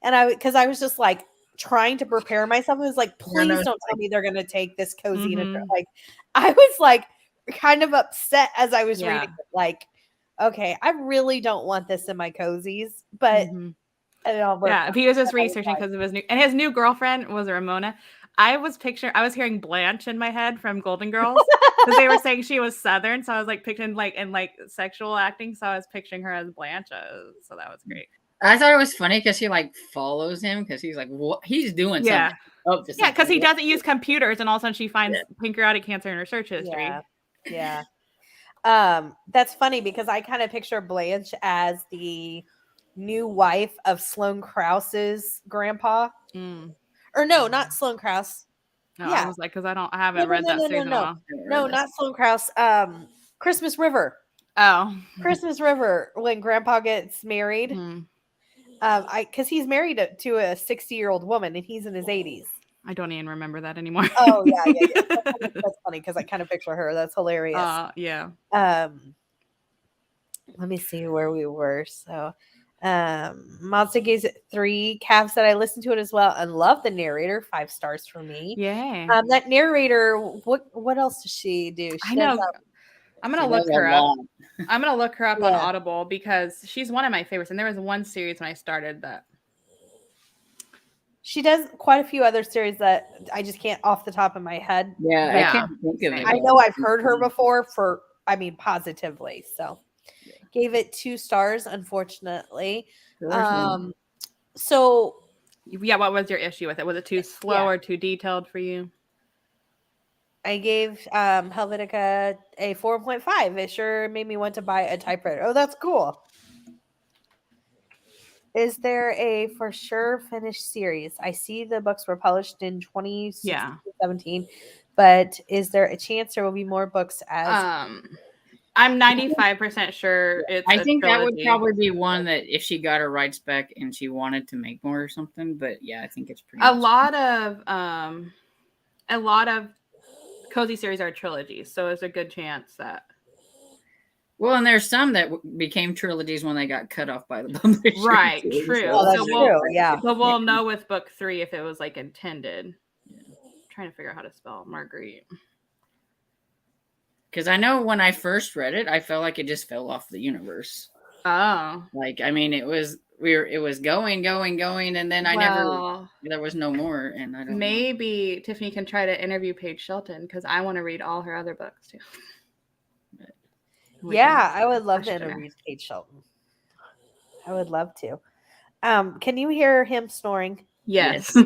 [SPEAKER 1] And because I was just like trying to prepare myself. I was like, please don't tell me they're going to take this cozy. Like, I was like kind of upset as I was reading it. Like, okay, I really don't want this in my cozies, but
[SPEAKER 2] if he was just researching because of his new girlfriend was Ramona. I was hearing Blanche in my head from Golden Girls because they were saying she was Southern, so I was like picturing like sexual acting, so I was picturing her as Blanche. So that was great.
[SPEAKER 3] I thought it was funny because she like follows him because he's like, what he's doing something.
[SPEAKER 2] Yeah, because he doesn't use computers, and all of a sudden she finds pancreatic cancer in her search history.
[SPEAKER 1] Yeah. That's funny because I kind of picture Blanche as the new wife of Sloane Krause's grandpa. Or no, not Sloane Krause.
[SPEAKER 2] No, I was like, because I haven't read that season.
[SPEAKER 1] No, not Sloane Krause. Christmas River.
[SPEAKER 2] Oh,
[SPEAKER 1] Christmas River. When Grandpa gets married, because he's married to a 60-year-old woman and he's in his 80s.
[SPEAKER 2] I don't even remember that anymore.
[SPEAKER 1] Oh yeah. That's funny because I kind of picture her. That's hilarious.
[SPEAKER 2] Yeah.
[SPEAKER 1] Let me see where we were. So. Monster gives it 3. Cav said I listened to it as well and love the narrator. 5 stars for me.
[SPEAKER 2] Yeah.
[SPEAKER 1] That narrator, what else does she do?
[SPEAKER 2] I know. I'm gonna look her up. I'm gonna look her up on Audible because she's one of my favorites. And there was one series when I started that.
[SPEAKER 1] She does quite a few other series that I just can't off the top of my head.
[SPEAKER 3] I can't think of it.
[SPEAKER 1] I know I've heard her before positively. So. Gave it 2 stars, unfortunately. So,
[SPEAKER 2] what was your issue with it? Was it too slow or too detailed for you?
[SPEAKER 1] I gave Helvetica a 4.5. It sure made me want to buy a typewriter. Oh, that's cool. Is there a for sure finished series? I see the books were published in 2017, but is there a chance there will be more books as...
[SPEAKER 2] I'm 95% sure it's
[SPEAKER 3] I think that would probably be one that if she got her rights back and she wanted to make more or something. But yeah, I think it's pretty
[SPEAKER 2] a lot of cozy series are trilogies, so there's a good chance that.
[SPEAKER 3] Well, and there's some that became trilogies when they got cut off by the publisher.
[SPEAKER 2] Right, true.
[SPEAKER 1] Oh, that's true.
[SPEAKER 2] So we'll know with book 3 if it was like intended. Yeah. Trying to figure out how to spell Marguerite.
[SPEAKER 3] Because I know when I first read it, I felt like it just fell off the universe.
[SPEAKER 2] Oh.
[SPEAKER 3] Like, I mean, it was going, and then there was no more. And I don't
[SPEAKER 2] know. Tiffany can try to interview Paige Shelton because I want to read all her other books too.
[SPEAKER 1] I would love to interview Paige Shelton. I would love to. Can you hear him snoring?
[SPEAKER 2] Yes.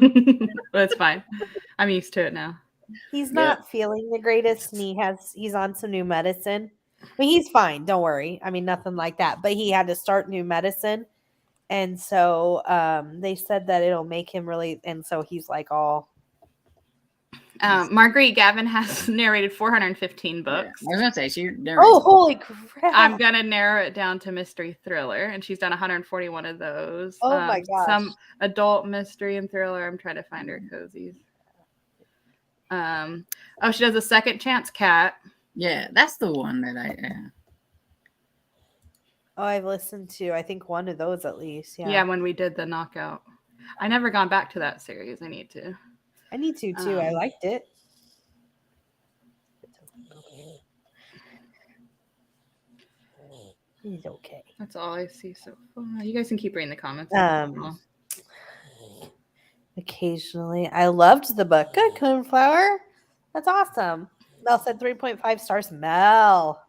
[SPEAKER 2] That's fine. I'm used to it now.
[SPEAKER 1] He's not feeling the greatest, and he's on some new medicine. mean, he's fine. Don't worry. I mean, nothing like that. But he had to start new medicine. And so they said that it'll make him really. And so he's like all.
[SPEAKER 2] Marguerite Gavin has narrated 415 books.
[SPEAKER 3] Yeah. I was going to say, she narrates.
[SPEAKER 1] Oh, holy crap.
[SPEAKER 2] I'm going to narrow it down to mystery thriller. And she's done 141 of those.
[SPEAKER 1] Oh, my gosh.
[SPEAKER 2] Some adult mystery and thriller. I'm trying to find her cozies. She does a Second Chance Cat.
[SPEAKER 3] Yeah, that's the one that
[SPEAKER 1] I've listened to, I think, one of those at least.
[SPEAKER 2] Yeah, when we did the knockout. I never gone back to that series. I need to.
[SPEAKER 1] I need to, too. I liked it. He's okay.
[SPEAKER 2] That's all I see so far. You guys can keep reading the comments.
[SPEAKER 1] Occasionally. I loved the book. Good, Coneflower. That's awesome. Mel said 3.5 stars. Mel.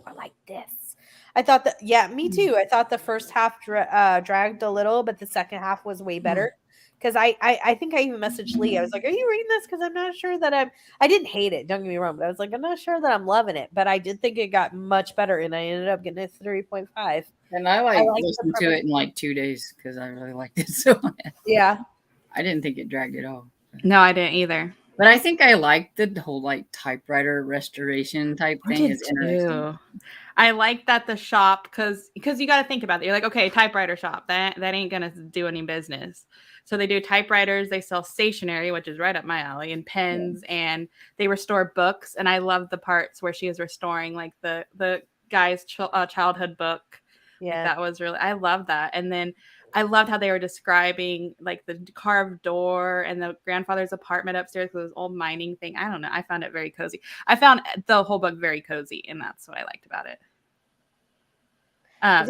[SPEAKER 1] I like this. I thought that, yeah, me too. I thought the first half dragged a little, but the second half was way better. Because I think I even messaged Lee. I was like, are you reading this? Because I'm not sure that I didn't hate it. Don't get me wrong. But I was like, I'm not sure that I'm loving it. But I did think it got much better. And I ended up getting it 3.5.
[SPEAKER 3] And I listened to it in like 2 days because I really liked it so much.
[SPEAKER 1] Yeah.
[SPEAKER 3] I didn't think it dragged at all.
[SPEAKER 2] No, I didn't either.
[SPEAKER 3] But I think I liked the whole like typewriter restoration type thing. Is interesting.
[SPEAKER 2] I like that the shop because you got to think about it. You're like, okay, typewriter shop that ain't gonna do any business. So they do typewriters. They sell stationery, which is right up my alley, and pens, and they restore books. And I love the parts where she is restoring like the guy's childhood book. Yeah, that was really. I love that. And then I loved how they were describing like the carved door and the grandfather's apartment upstairs with this old mining thing. I don't know. I found it very cozy. I found the whole book very cozy, and that's what I liked about it.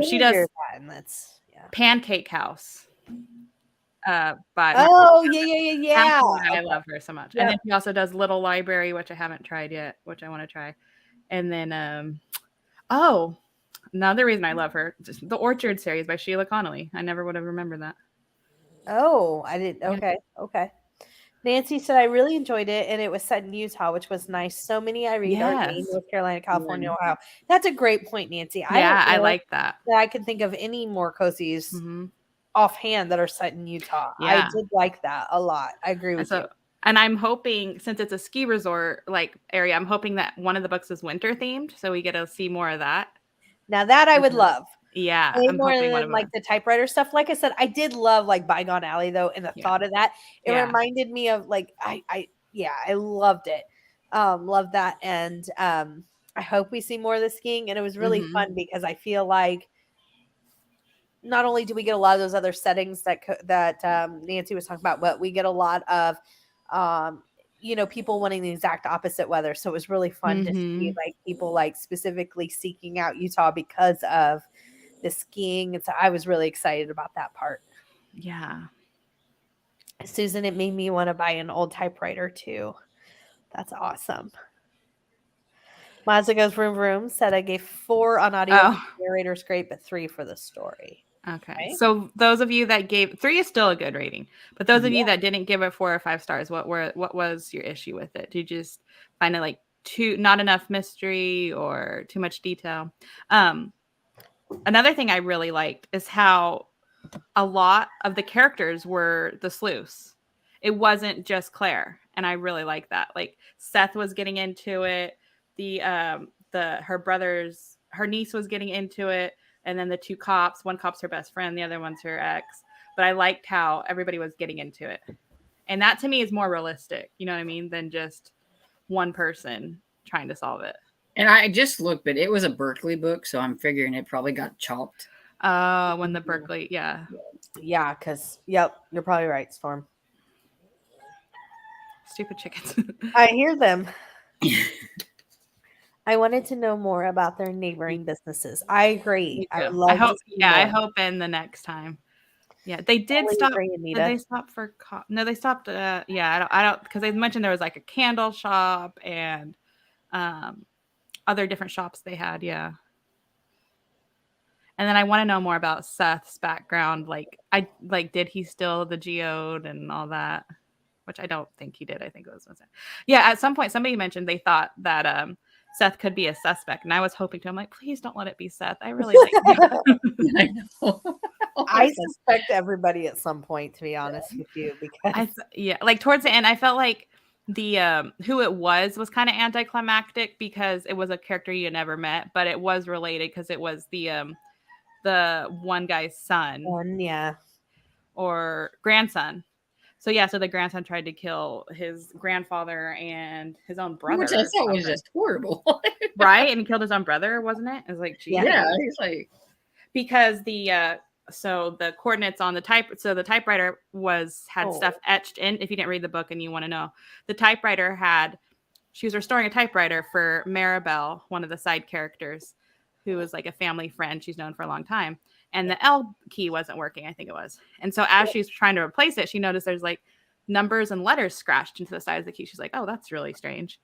[SPEAKER 2] She does Pancake House.
[SPEAKER 1] Yeah.
[SPEAKER 2] I love her so much. Yep. And then she also does Little Library, which I haven't tried yet, which I want to try. And then, another reason I love her, just the Orchard series by Sheila Connolly. I never would have remembered that.
[SPEAKER 1] Oh, I didn't. Okay. Okay. Nancy said, I really enjoyed it, and it was set in Utah, which was nice. So many I read are in North Carolina, California, Ohio. That's a great point, Nancy.
[SPEAKER 2] Yeah, I like that.
[SPEAKER 1] I can think of any more cozies offhand that are set in Utah. Yeah. I did like that a lot. I agree with you.
[SPEAKER 2] And I'm hoping, since it's a ski resort like area, I'm hoping that one of the books is winter themed, so we get to see more of that.
[SPEAKER 1] Now that I would love.
[SPEAKER 2] Yeah.
[SPEAKER 1] Way more than like the typewriter stuff. Like I said, I did love like Bygone Alley though, and the thought of that. It reminded me of like I loved it. Loved that. And I hope we see more of the skiing. And it was really fun because I feel like not only do we get a lot of those other settings that Nancy was talking about, but we get a lot of people wanting the exact opposite weather. So it was really fun to see like people like specifically seeking out Utah because of the skiing. And so I was really excited about that part.
[SPEAKER 2] Yeah.
[SPEAKER 1] Susan, it made me want to buy an old typewriter too. That's awesome. Mazda Goes Vroom Vroom said I gave 4 on audio. The narrator's great, but 3 for the story.
[SPEAKER 2] Okay. So those of you that gave 3 is still a good rating, but those of you that didn't give it 4 or 5 stars, what was your issue with it? Did you just find it like not enough mystery or too much detail? Another thing I really liked is how a lot of the characters were the sleuths. It wasn't just Claire, and I really like that. Like Seth was getting into it. Her niece was getting into it. And then the 2 cops, one cop's her best friend, the other one's her ex. But I liked how everybody was getting into it. And that to me is more realistic, you know what I mean, than just one person trying to solve it.
[SPEAKER 3] And I just looked, but it was a Berkeley book, so I'm figuring it probably got chopped.
[SPEAKER 2] When the Berkeley,
[SPEAKER 1] Yeah, because, you're probably right, Storm.
[SPEAKER 2] Stupid chickens.
[SPEAKER 1] I hear them. I wanted to know more about their neighboring businesses. I agree. I
[SPEAKER 2] hope in the next time. Yeah, they did stop. Did they stop for? No, they stopped. I don't because they mentioned there was like a candle shop and other different shops they had. Yeah. And then I want to know more about Seth's background. Did he steal the geode and all that? Which I don't think he did. I think it was. Yeah, at some point somebody mentioned they thought that Seth could be a suspect. And I was hoping to. I'm like, please don't let it be Seth. I really like him.
[SPEAKER 3] I know.
[SPEAKER 1] I suspect everybody at some point, to be honest with you, because
[SPEAKER 2] like towards the end, I felt like the who it was kind of anticlimactic because it was a character you never met, but it was related because it was the one guy's son, or grandson. So so the grandson tried to kill his grandfather and his own brother,
[SPEAKER 3] which I thought was just horrible,
[SPEAKER 2] right? And he killed his own brother, wasn't it? It was like, geez.
[SPEAKER 3] Yeah, he's like,
[SPEAKER 2] because the so the coordinates on the typewriter had stuff etched in. If you didn't read the book and you want to know, the typewriter she was restoring a typewriter for Maribel, one of the side characters, who was like a family friend she's known for a long time. And the L key wasn't working, I think it was. And so as she's trying to replace it, she noticed there's like numbers and letters scratched into the side of the key. She's like, oh, that's really strange.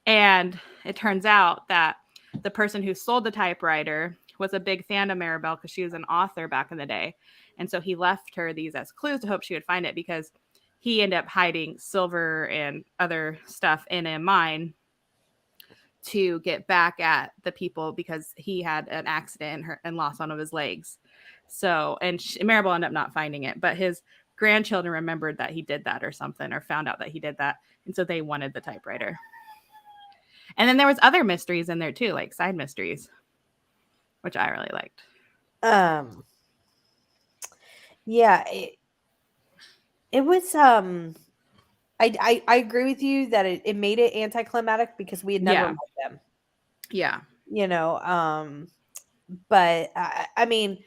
[SPEAKER 2] And it turns out that the person who sold the typewriter was a big fan of Maribel because she was an author back in the day. And so he left her these as clues to hope she would find it, because he ended up hiding silver and other stuff in a mine to get back at the people because he had an accident and lost one of his legs. So, and Maribel ended up not finding it, but his grandchildren remembered that he did that or something, or found out that he did that. And so they wanted the typewriter. And then there was other mysteries in there too, like side mysteries, which I really liked.
[SPEAKER 1] Yeah, it was I agree with you that it made it anticlimactic because we had never met them.
[SPEAKER 2] Yeah.
[SPEAKER 1] You know, but I mean,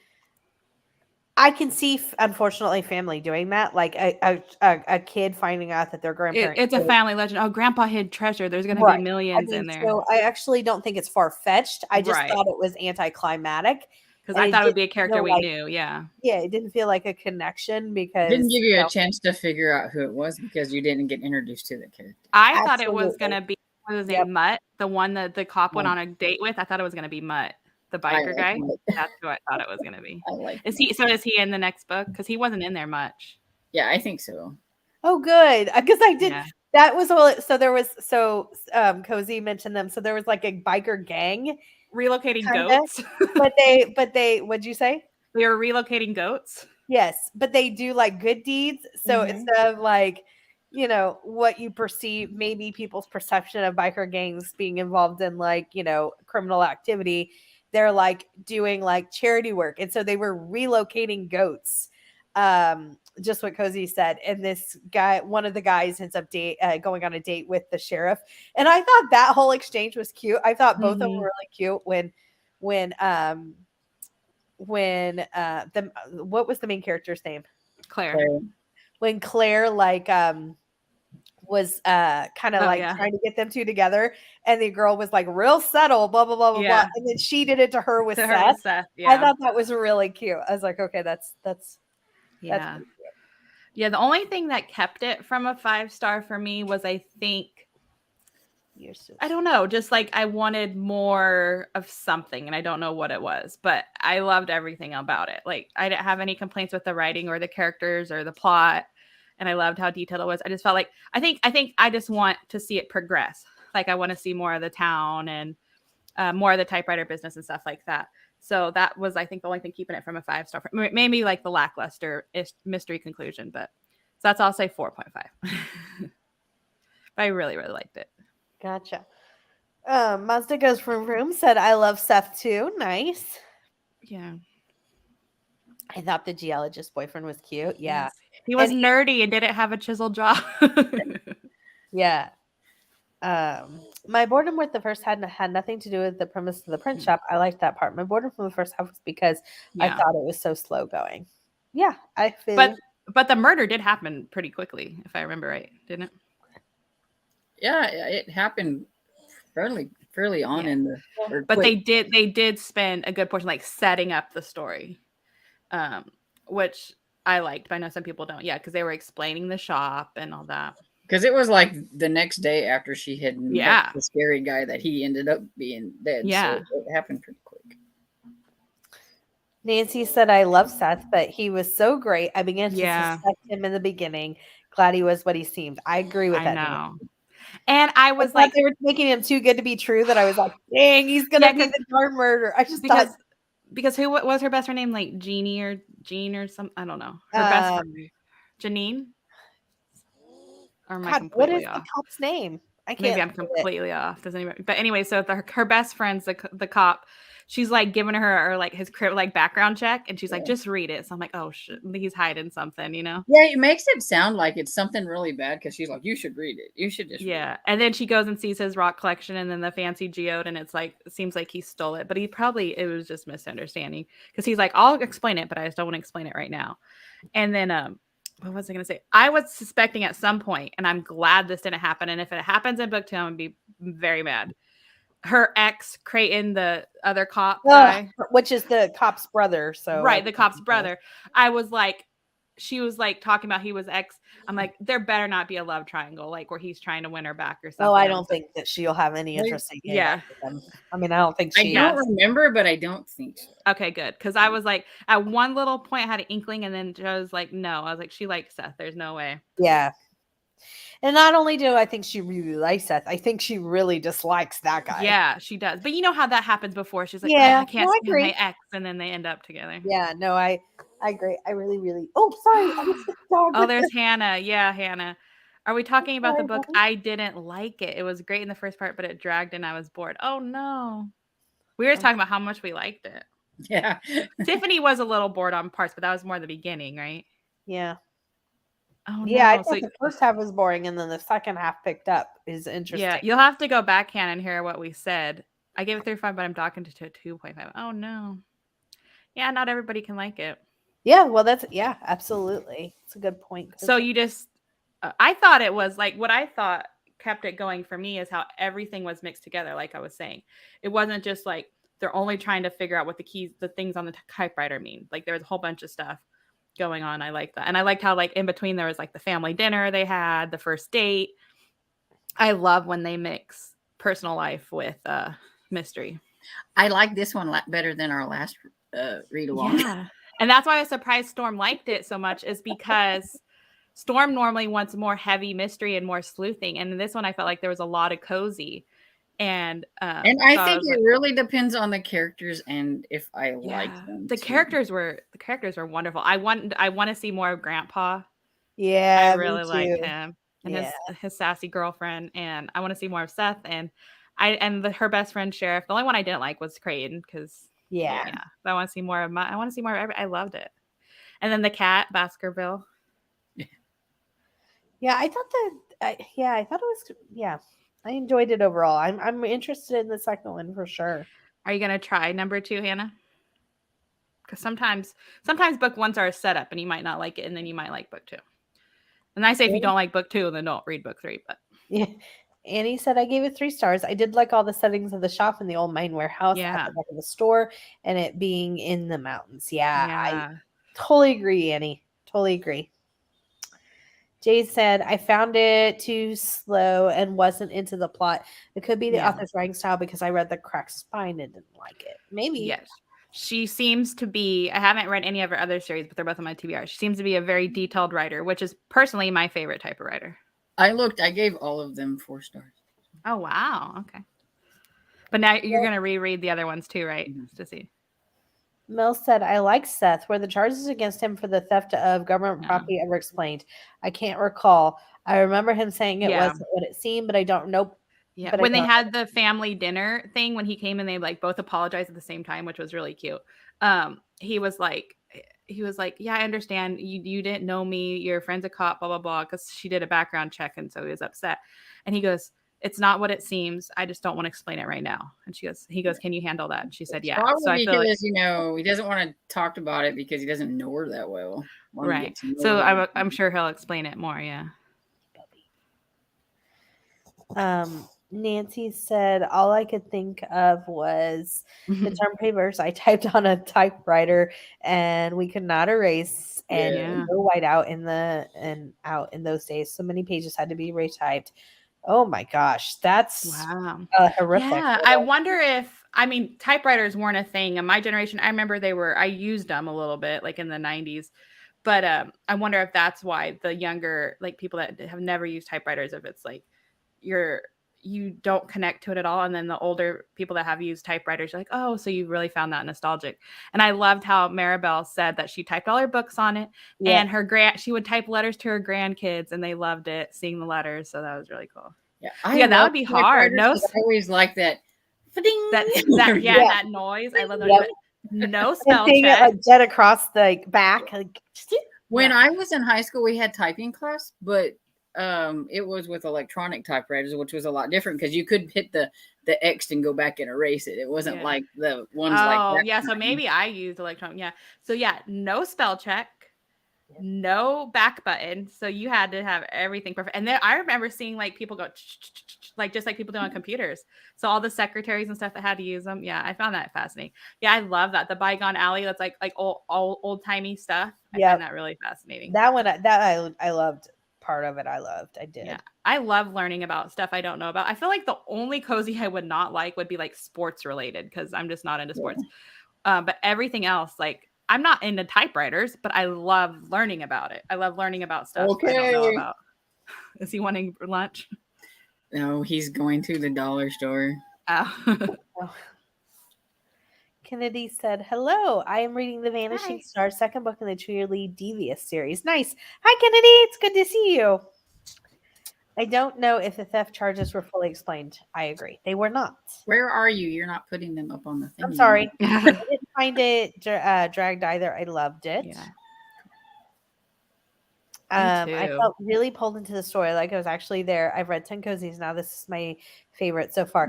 [SPEAKER 1] I can see, unfortunately, family doing that. Like a kid finding out that their grandparents.
[SPEAKER 2] It's a family legend. Oh, grandpa hid treasure. There's going to be millions in there.
[SPEAKER 1] So I actually don't think it's far-fetched. I just thought it was anticlimactic.
[SPEAKER 2] Because I thought it would be a character we knew. Yeah.
[SPEAKER 1] Yeah, it didn't feel like a connection because
[SPEAKER 3] it didn't give you a chance to figure out who it was because you didn't get introduced to the character.
[SPEAKER 2] I thought it was going to be, what was his name, Mutt, the one that the cop went on a date with. I thought it was going to be Mutt, the biker guy. That's who I thought it was going to be. Is he in the next book? Because he wasn't in there much.
[SPEAKER 3] Yeah, I think so.
[SPEAKER 1] Oh, good. Because I did. Yeah. That was all. So there was. So Cozy mentioned them. So there was like a biker gang
[SPEAKER 2] relocating goats.
[SPEAKER 1] but they. What'd you say?
[SPEAKER 2] They were relocating goats.
[SPEAKER 1] Yes, but they do like good deeds. So instead of like, you know, what you perceive, maybe people's perception of biker gangs being involved in like, you know, criminal activity, they're like doing like charity work. And so they were relocating goats. Just what Cozy said. And this guy, one of the guys ends up going on a date with the sheriff. And I thought that whole exchange was cute. I thought both of them were really cute when what was the main character's name?
[SPEAKER 2] Claire.
[SPEAKER 1] When Claire like was kind of trying to get them two together, and the girl was like real subtle, blah blah blah blah blah, and then she did it to her with Seth. I thought that was really cute. I was like, okay, that's
[SPEAKER 2] yeah. Yeah, the only thing that kept it from a 5-star for me was, I think, I don't know, just like I wanted more of something, and I don't know what it was, but I loved everything about it. Like, I didn't have any complaints with the writing or the characters or the plot, and I loved how detailed it was. I just felt like I think I just want to see it progress. Like, I want to see more of the town and more of the typewriter business and stuff like that. So that was, I think, the only thing keeping it from a 5-star. Maybe like the lackluster mystery conclusion, but so that's, I'll say 4.5. But I really, really liked it.
[SPEAKER 1] Gotcha. Mazda Goes From Room said, I love Seth too. Nice.
[SPEAKER 2] Yeah.
[SPEAKER 1] I thought the geologist boyfriend was cute. Yeah.
[SPEAKER 2] Yes. He was nerdy and didn't have a chiseled jaw.
[SPEAKER 1] Yeah. My boredom with the first had nothing to do with the premise of the print shop. I liked that part. My boredom from the first half was because I thought it was so slow going. Yeah, I feel.
[SPEAKER 2] But the murder did happen pretty quickly, if I remember right, didn't it?
[SPEAKER 3] Yeah, it happened fairly on in the.
[SPEAKER 2] But they did spend a good portion like setting up the story, which I liked. But I know some people don't. Yeah, because they were explaining the shop and all that.
[SPEAKER 3] Because it was like the next day after she had met the scary guy that he ended up being dead.
[SPEAKER 2] Yeah.
[SPEAKER 3] So it happened pretty quick.
[SPEAKER 1] Nancy said, I love Seth, but he was so great. I began to suspect him in the beginning. Glad he was what he seemed. I agree with that.
[SPEAKER 2] I know. And I was
[SPEAKER 1] thought they were making him too good to be true that I was like, dang, he's going to be the darn murderer. I just thought.
[SPEAKER 2] Because who was her best friend name? Like Jeannie or Jean or something? I don't know. Her best friend. Janine? Or am I completely
[SPEAKER 1] what is
[SPEAKER 2] off?
[SPEAKER 1] the cop's name? I can't.
[SPEAKER 2] Maybe I'm completely off. Does anybody? But anyway, so her best friend's the cop. She's like giving her like his crib like background check, and she's like, just read it. So I'm like, oh shit, he's hiding something, you know?
[SPEAKER 3] Yeah, it makes it sound like it's something really bad because she's like, you should read it. You should just read it.
[SPEAKER 2] And then she goes and sees his rock collection and then the fancy geode, and it's like it seems like he stole it, but it was just misunderstanding because he's like, I'll explain it, but I just don't want to explain it right now. And then what was I going to say? I was suspecting at some point, and I'm glad this didn't happen. And if it happens in book 2, I'm going to be very mad. Her ex, Creighton, the other cop guy.
[SPEAKER 1] Which is the cop's brother. So
[SPEAKER 2] right, the cop's brother. I was like, she was like talking about he was ex. I'm like, there better not be a love triangle, like where he's trying to win her back or something.
[SPEAKER 1] Oh, I don't think that she'll have any interest in getting back with him. I mean, I don't think she.
[SPEAKER 3] I don't remember, but I don't think so.
[SPEAKER 2] Okay, good. Because I was like, at one little point, I had an inkling, and then I was like, no. I was like, she likes Seth. There's no way.
[SPEAKER 1] Yeah. And not only do I think she really likes Seth, I think she really dislikes that guy.
[SPEAKER 2] Yeah, she does. But you know how that happens before. She's like, I can't stand my ex, and then they end up together.
[SPEAKER 1] Yeah, no, I agree. I really, really. Oh, sorry.
[SPEAKER 2] There's Hannah. Yeah, Hannah. Are we talking about the book? I didn't like it. It was great in the first part, but it dragged and I was bored. Oh, no. We were talking about how much we liked it.
[SPEAKER 3] Yeah.
[SPEAKER 2] Tiffany was a little bored on parts, but that was more the beginning, right?
[SPEAKER 1] Yeah.
[SPEAKER 2] Oh,
[SPEAKER 1] yeah,
[SPEAKER 2] no.
[SPEAKER 1] I thought the first half was boring, and then the second half picked up. Is interesting.
[SPEAKER 2] Yeah, you'll have to go back, Hannah, and hear what we said. I gave it 3.5, but I'm docking to 2.5. Oh, no. Yeah, not everybody can like it.
[SPEAKER 1] Yeah, well, absolutely. It's a good point.
[SPEAKER 2] So you just, I thought it was like, what I thought kept it going for me is how everything was mixed together, like I was saying. It wasn't just like, they're only trying to figure out what the things on the typewriter mean. Like, there was a whole bunch of stuff going on. I like that. And I liked how, like, in between there was like the family dinner they had, the first date. I love when they mix personal life with mystery.
[SPEAKER 3] I like this one better than our last read along.
[SPEAKER 2] Yeah. And that's why I was surprised Storm liked it so much, is because Storm normally wants more heavy mystery and more sleuthing. And in this one, I felt like there was a lot of cozy. And
[SPEAKER 3] I think it really depends on the characters and if I like them.
[SPEAKER 2] The characters were wonderful. I want to see more of Grandpa.
[SPEAKER 1] Yeah,
[SPEAKER 2] I really like him and his sassy girlfriend, and I want to see more of Seth and her best friend Sheriff. The only one I didn't like was Creighton because I want to see more of I loved it. And then the cat Baskerville.
[SPEAKER 1] Yeah, I thought I thought it was I enjoyed it overall. I'm interested in the second one for sure.
[SPEAKER 2] Are you gonna try number 2, Hannah? Because sometimes book 1s are a setup, and you might not like it, and then you might like book 2. And I say if you don't like book 2, then don't read book 3. But
[SPEAKER 1] yeah, Annie said I gave it 3 stars. I did like all the settings of the shop and the old mine warehouse at the back of the store, and it being in the mountains. I totally agree, Annie. Totally agree. Jade said, I found it too slow and wasn't into the plot. It could be the author's writing style because I read The Cracked Spine and didn't like it. Maybe.
[SPEAKER 2] Yes. She seems to be, I haven't read any of her other series, but they're both on my TBR. She seems to be a very detailed writer, which is personally my favorite type of writer.
[SPEAKER 3] I gave all of them 4 stars.
[SPEAKER 2] Oh, wow. Okay. But now you're going to reread the other ones too, right? Mm-hmm. To see.
[SPEAKER 1] Mel said, I like Seth. Were the charges against him for the theft of government property ever explained? I can't recall. I remember him saying it wasn't what it seemed, but I don't know.
[SPEAKER 2] Yeah, when they had the family dinner thing, when he came and they like both apologized at the same time, which was really cute. He was like, yeah, I understand. You didn't know me. Your friend's a cop, blah, blah, blah. Because she did a background check. And so he was upset. And he goes, it's not what it seems. I just don't want to explain it right now. And he goes, can you handle that? And she said, yeah.
[SPEAKER 3] Probably
[SPEAKER 2] so I feel
[SPEAKER 3] because, he doesn't want to talk about it because he doesn't know her that well.
[SPEAKER 2] Right. So I'm sure he'll explain it more. Yeah.
[SPEAKER 1] Nancy said, all I could think of was the term papers I typed on a typewriter and we could not erase and no white out in those days. So many pages had to be retyped. Oh my gosh, that's horrific.
[SPEAKER 2] Yeah, I wonder if, typewriters weren't a thing in my generation. I remember I used them a little bit, like in the 90s. But I wonder if that's why the younger, like people that have never used typewriters, if it's like you don't connect to it at all. And then the older people that have used typewriters are like, oh, so you really found that nostalgic. And I loved how Maribel said that she typed all her books on it, and she would type letters to her grandkids, and they loved it, seeing the letters. So that was really cool.
[SPEAKER 3] Yeah,
[SPEAKER 2] that would be hard.
[SPEAKER 3] No, I always like that.
[SPEAKER 2] That noise. I love that. No spell check.
[SPEAKER 1] It like jet across the back.
[SPEAKER 3] When I was in high school, we had typing class, but it was with electronic typewriters, which was a lot different because you could hit the X and go back and erase it. It wasn't like the ones like that.
[SPEAKER 2] Oh, yeah. So maybe I used electronic. Yeah. So no spell check, no back button. So you had to have everything perfect. And then I remember seeing like people go like just like people do on computers. So all the secretaries and stuff that had to use them. Yeah, I found that fascinating. Yeah, I love that. The bygone alley. That's like old timey stuff. I found that really fascinating.
[SPEAKER 1] That one I loved. Part of it I did.
[SPEAKER 2] Yeah, I love learning about stuff I don't know about. I feel like the only cozy I would not like would be like sports related, because I'm just not into sports. But everything else, like I'm not into typewriters, but I love learning about it. I love learning about stuff I don't know about. Is he wanting lunch?
[SPEAKER 3] No, he's going to the dollar store.
[SPEAKER 1] Oh. Kennedy said, hello, I am reading The Vanishing Star, second book in the Truly Devious series. Nice. Hi, Kennedy. It's good to see you. I don't know if the theft charges were fully explained. I agree. They were not.
[SPEAKER 3] Where are you? You're not putting them up on the thing.
[SPEAKER 1] I'm sorry. I didn't find it dragged either. I loved it.
[SPEAKER 2] Yeah.
[SPEAKER 1] I felt really pulled into the story, like I was actually there. I've read 10 cozies now. This is my favorite so far.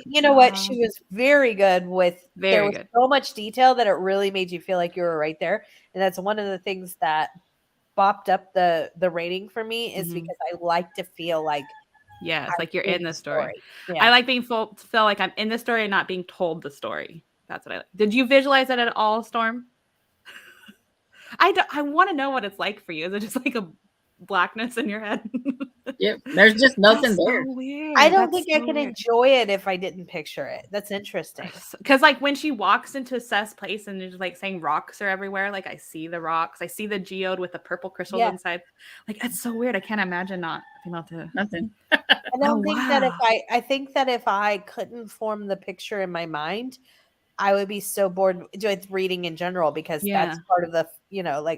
[SPEAKER 1] You know what? She was very good with. There was so much detail that it really made you feel like you were right there, and that's one of the things that bopped up the rating for me is because I like to feel like
[SPEAKER 2] it's like you're in the story. Yeah. I like being feel like I'm in the story and not being told the story. That's what I like. Did you visualize that at all, Storm? I want to know what it's like for you. Is it just like a blackness in your head?
[SPEAKER 3] Yep. There's just nothing there.
[SPEAKER 1] So weird. I don't think I could enjoy it if I didn't picture it. That's interesting.
[SPEAKER 2] Because like when she walks into Seth's place and there's like saying rocks are everywhere, like I see the rocks. I see the geode with the purple crystals inside. Like it's so weird. I can't imagine not being able to.
[SPEAKER 3] Nothing.
[SPEAKER 1] I don't think that I think that if I couldn't form the picture in my mind, I would be so bored with reading in general, because that's part of the,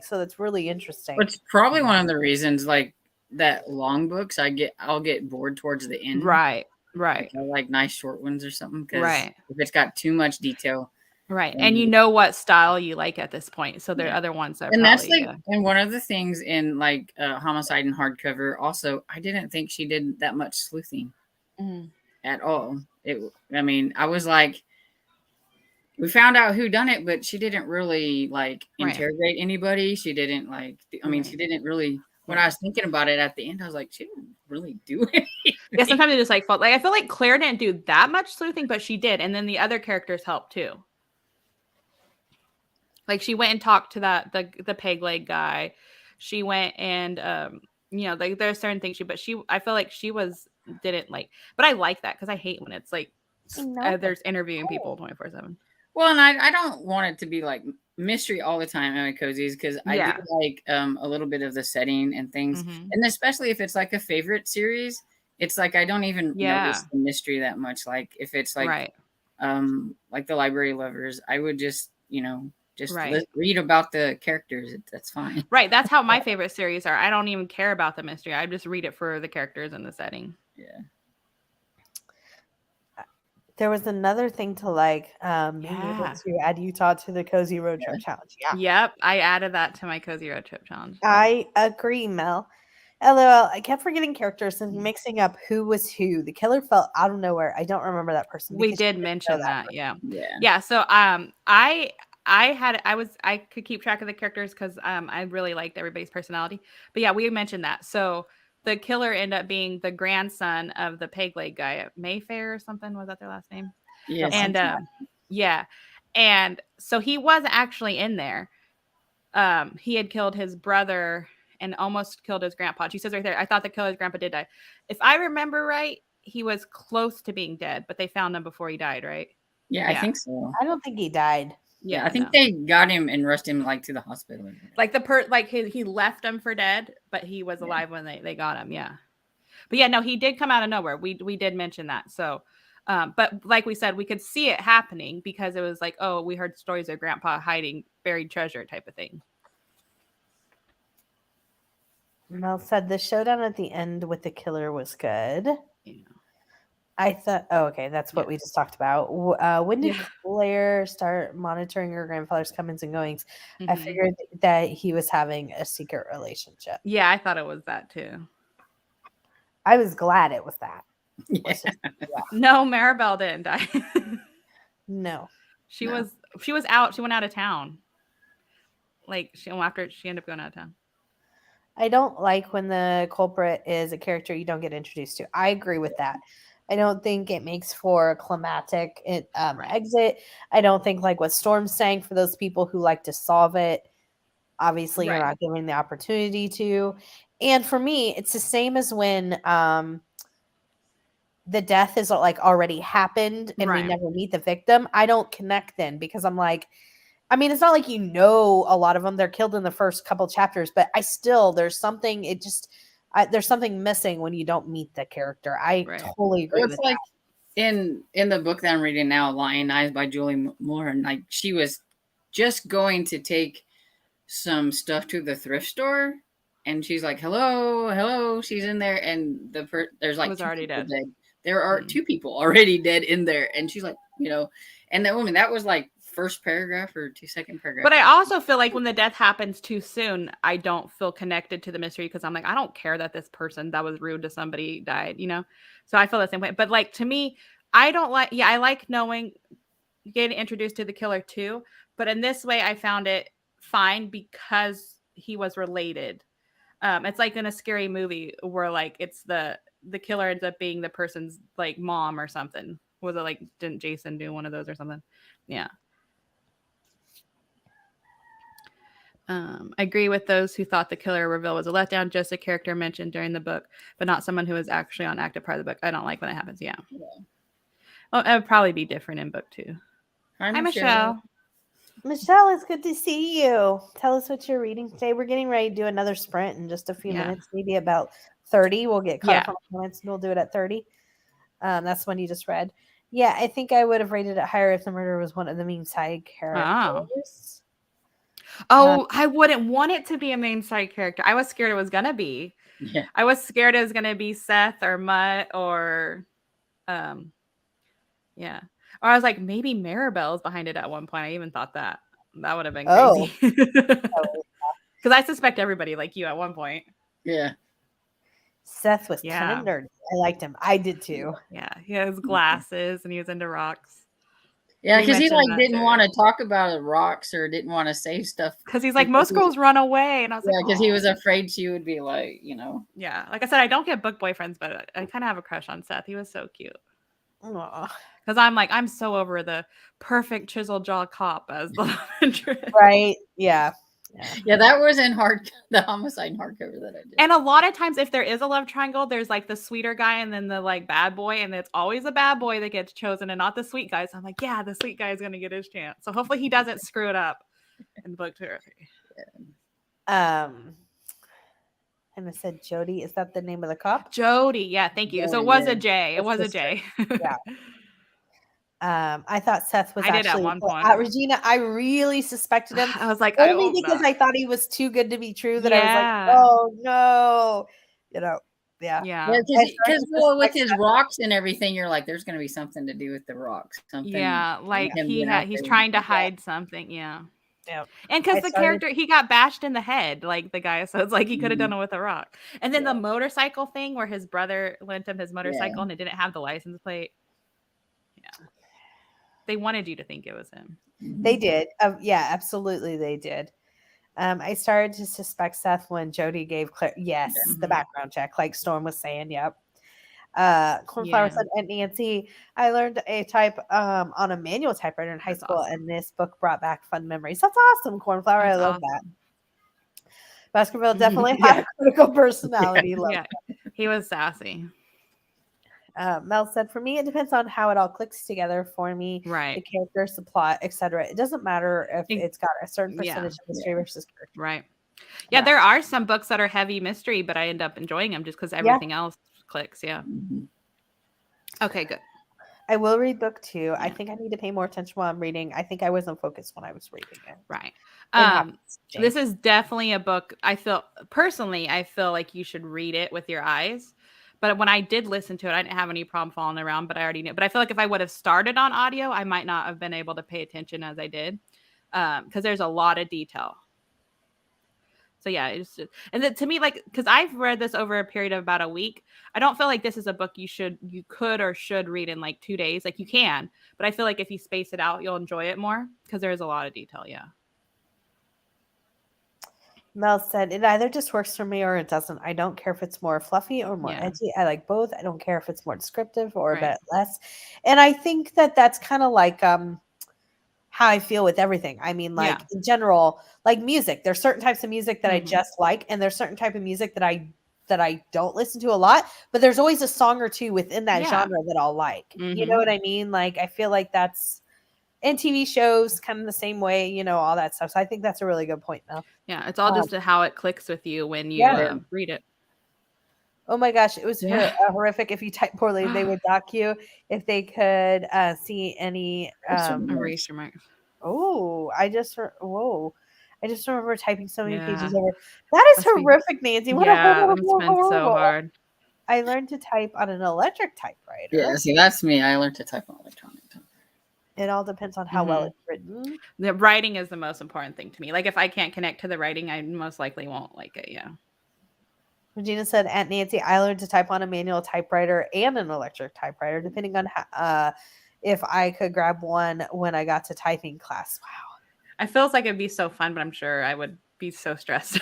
[SPEAKER 1] so that's really interesting.
[SPEAKER 3] It's probably one of the reasons, like that long books, I'll get bored towards the end.
[SPEAKER 2] Right.
[SPEAKER 3] Like, I like nice short ones or something. If it's got too much detail.
[SPEAKER 2] Right. And you know what style you like at this point. So there are other ones that
[SPEAKER 3] that's like, and one of the things in like Homicide and hardcover, also, I didn't think she did that much sleuthing at all. I was like, we found out who done it, but she didn't really like interrogate anybody. She didn't she didn't really, when I was thinking about it at the end, I was like, she didn't really do anything.
[SPEAKER 2] Yeah, sometimes it just like felt like, I feel like Claire didn't do that much sleuthing, but she did. And then the other characters helped too. Like she went and talked to the peg leg guy. She went and, like there's certain things I feel like she didn't like, but I like that because I hate when it's like, there's interviewing people 24/7.
[SPEAKER 3] Well, and I don't want it to be like mystery all the time in my cozies, because I do like a little bit of the setting and things. And especially if it's like a favorite series, it's like I don't even notice the mystery that much. Like if it's like like the Library Lovers, I would just read about the characters. That's fine.
[SPEAKER 2] Right. That's how my favorite series are. I don't even care about the mystery. I just read it for the characters and the setting.
[SPEAKER 3] Yeah.
[SPEAKER 1] There was another thing to like, to add Utah to the Cozy Road Trip Challenge. Yeah.
[SPEAKER 2] Yep. I added that to my Cozy Road Trip Challenge.
[SPEAKER 1] I agree, Mel. LOL. I kept forgetting characters and mixing up who was who. The killer felt out of nowhere. I don't remember that person.
[SPEAKER 2] We did mention that. Yeah. So I could keep track of the characters because I really liked everybody's personality. But yeah, we mentioned that. So the killer ended up being the grandson of the peg leg guy at Mayfair or something. Was that their last name?
[SPEAKER 3] Yes.
[SPEAKER 2] And and so he was actually in there. He had killed his brother and almost killed his grandpa. She says right there, I thought the killer's grandpa did die. If I remember right, he was close to being dead, but they found him before he died, right?
[SPEAKER 3] Yeah, I think so.
[SPEAKER 1] I don't think he died.
[SPEAKER 3] Yeah, I think they got him and rushed him like to the hospital.
[SPEAKER 2] Like he left him for dead, but he was alive when they got him. Yeah, But yeah, no, he did come out of nowhere. We did mention that. So, but like we said, we could see it happening because it was like, oh, we heard stories of Grandpa hiding buried treasure type of thing.
[SPEAKER 1] Mel said the showdown at the end with the killer was good.
[SPEAKER 2] Yeah.
[SPEAKER 1] I thought, okay, that's what we just talked about. When did Claire start monitoring her grandfather's comings and goings? I figured that he was having a secret relationship.
[SPEAKER 2] Yeah, I thought it was that too.
[SPEAKER 1] I was glad it was that.
[SPEAKER 3] Yeah.
[SPEAKER 2] No, Maribel didn't die.
[SPEAKER 1] No.
[SPEAKER 2] She was out. She went out of town. Like after she ended up going out of town.
[SPEAKER 1] I don't like when the culprit is a character you don't get introduced to. I agree with that. I don't think it makes for a climatic exit. I don't think like what Storm's saying for those people who like to solve it. Obviously, you're not giving the opportunity to. And for me, it's the same as when the death is like already happened and we never meet the victim. I don't connect then because I'm like, I mean, it's not like a lot of them. They're killed in the first couple chapters, but there's something. There's something missing when you don't meet the character. I totally agree with
[SPEAKER 3] like
[SPEAKER 1] that.
[SPEAKER 3] In the book that I'm reading now, Lion Eyes by Julie Mulhern, like she was just going to take some stuff to the thrift store, and she's like, "Hello," she's in there, and there's like
[SPEAKER 2] was already dead.
[SPEAKER 3] There are two people already dead in there, and she's like, and that woman, that was like first paragraph or second paragraph.
[SPEAKER 2] But I also feel like when the death happens too soon, I don't feel connected to the mystery because I'm like, I don't care that this person that was rude to somebody died, So I feel the same way. But like to me, I don't like. Yeah, I like knowing, getting introduced to the killer too. But in this way, I found it fine because he was related. It's like in a scary movie where like it's the killer ends up being the person's like mom or something. Was it like, didn't Jason do one of those or something? Yeah. I agree with those who thought the killer reveal was a letdown, just a character mentioned during the book, but not someone who was actually on active part of the book. I don't like when it happens. Yeah. Well, it would probably be different in book 2. Hi, Michelle.
[SPEAKER 1] Michelle, it's good to see you. Tell us what you're reading today. We're getting ready to do another sprint in just a few minutes, maybe about 30. We'll get caught up on comments and we'll do it at 30. That's when you just read. Yeah, I think I would have rated it higher if the murderer was one of the main side characters.
[SPEAKER 2] Oh, I wouldn't want it to be a main side character. I was scared it was going to be.
[SPEAKER 3] Yeah.
[SPEAKER 2] I was scared it was going to be Seth or Mutt or, Or I was like, maybe Maribel's behind it at one point. I even thought that. That would have been crazy. Because I suspect everybody like you at one point.
[SPEAKER 3] Yeah.
[SPEAKER 1] Seth was kind of nerdy. I liked him. I did too.
[SPEAKER 2] Yeah. He has glasses and he was into rocks.
[SPEAKER 3] Yeah, because he like didn't want to talk about rocks or didn't want to say stuff.
[SPEAKER 2] Because he's like, most girls run away. And I was like,
[SPEAKER 3] because he was afraid she would be like,
[SPEAKER 2] Yeah. Like I said, I don't get book boyfriends, but I kind of have a crush on Seth. He was so cute. Because I'm like, I'm so over the perfect chiseled jaw cop as the interest.
[SPEAKER 1] Right. Yeah.
[SPEAKER 3] Yeah, that was in the homicide hardcover that I did.
[SPEAKER 2] And a lot of times if there is a love triangle, there's like the sweeter guy and then the like bad boy, and it's always a bad boy that gets chosen and not the sweet guy. So I'm like, yeah, the sweet guy is going to get his chance. So hopefully he doesn't screw it up in book 2 or 3.
[SPEAKER 1] And I said Jody. Is that the name of the cop?
[SPEAKER 2] Jody. Yeah, thank you. So it was a J. It was a J.
[SPEAKER 1] Yeah. I thought Seth was
[SPEAKER 2] did at one point.
[SPEAKER 1] Regina, I really suspected him.
[SPEAKER 2] I was like,
[SPEAKER 1] only because I thought he was too good to be true that I was like, oh no,
[SPEAKER 3] Yeah, because with his rocks and everything, you're like, there's going to be something to do with the rocks. Something.
[SPEAKER 2] Yeah, like he's trying to hide something. Yeah.
[SPEAKER 1] Yeah.
[SPEAKER 2] And because the character, he got bashed in the head, like the guy. So it's like he could have done it with a rock. And then the motorcycle thing where his brother lent him his motorcycle and it didn't have the license plate. Yeah. They wanted you to think it was him.
[SPEAKER 1] They did. Yeah, absolutely. They did. I started to suspect Seth when Jody gave Claire, the background check, like Storm was saying. Yep. Cornflower said, and Nancy, I learned a type on a manual typewriter in high school, and this book brought back fun memories. That's awesome, Cornflower. I love that. Baskerville definitely had a critical personality.
[SPEAKER 2] Yeah, he was sassy.
[SPEAKER 1] Mel said, for me, it depends on how it all clicks together for me.
[SPEAKER 2] Right.
[SPEAKER 1] The characters, the plot, etc. It doesn't matter if it's got a certain percentage of mystery versus character.
[SPEAKER 2] Right. Yeah, there are some books that are heavy mystery, but I end up enjoying them just because everything else clicks. Yeah.
[SPEAKER 3] Mm-hmm.
[SPEAKER 2] Okay, good.
[SPEAKER 1] I will read book 2.
[SPEAKER 2] Yeah.
[SPEAKER 1] I think I need to pay more attention while I'm reading. I think I wasn't focused when I was reading it.
[SPEAKER 2] Right.
[SPEAKER 1] It
[SPEAKER 2] This is definitely a book. I feel like you should read it with your eyes. But when I did listen to it, I didn't have any problem falling around, but I already knew. But I feel like if I would have started on audio, I might not have been able to pay attention as I did. Because there's a lot of detail. So yeah, and then to me, like, because I've read this over a period of about a week, I don't feel like this is a book you could or should read in like 2 days. Like you can, but I feel like if you space it out, you'll enjoy it more because there is a lot of detail. Yeah.
[SPEAKER 1] Mel said, it either just works for me or it doesn't. I don't care if it's more fluffy or more edgy. I like both. I don't care if it's more descriptive or a bit less. And I think that that's kind of like how I feel with everything. I mean, like in general, like music, there's certain types of music that I just like, and there's certain type of music that I don't listen to a lot, but there's always a song or two within that genre that I'll like. You know what I mean? Like, I feel like that's in TV shows kind of the same way, you know, all that stuff. So I think that's a really good point, Mel.
[SPEAKER 2] Yeah. It's all just how it clicks with you when you read it.
[SPEAKER 1] Oh my gosh, it was horrific. If you type poorly, they would dock you if they could see any.
[SPEAKER 2] Erase your mic.
[SPEAKER 1] Oh, I just remember typing so many pages over. That is horrific, Nancy. What
[SPEAKER 2] it's been so hard.
[SPEAKER 1] I learned to type on an electric typewriter.
[SPEAKER 3] Yeah, see, that's me. I learned to type on electronic typewriter.
[SPEAKER 1] It all depends on how well it's written.
[SPEAKER 2] The writing is the most important thing to me. Like if I can't connect to the writing, I most likely won't like it. Yeah.
[SPEAKER 1] Regina said, Aunt Nancy, I learned to type on a manual typewriter and an electric typewriter, depending on how, if I could grab one when I got to typing class. Wow.
[SPEAKER 2] It feels like it'd be so fun, but I'm sure I would be so stressed.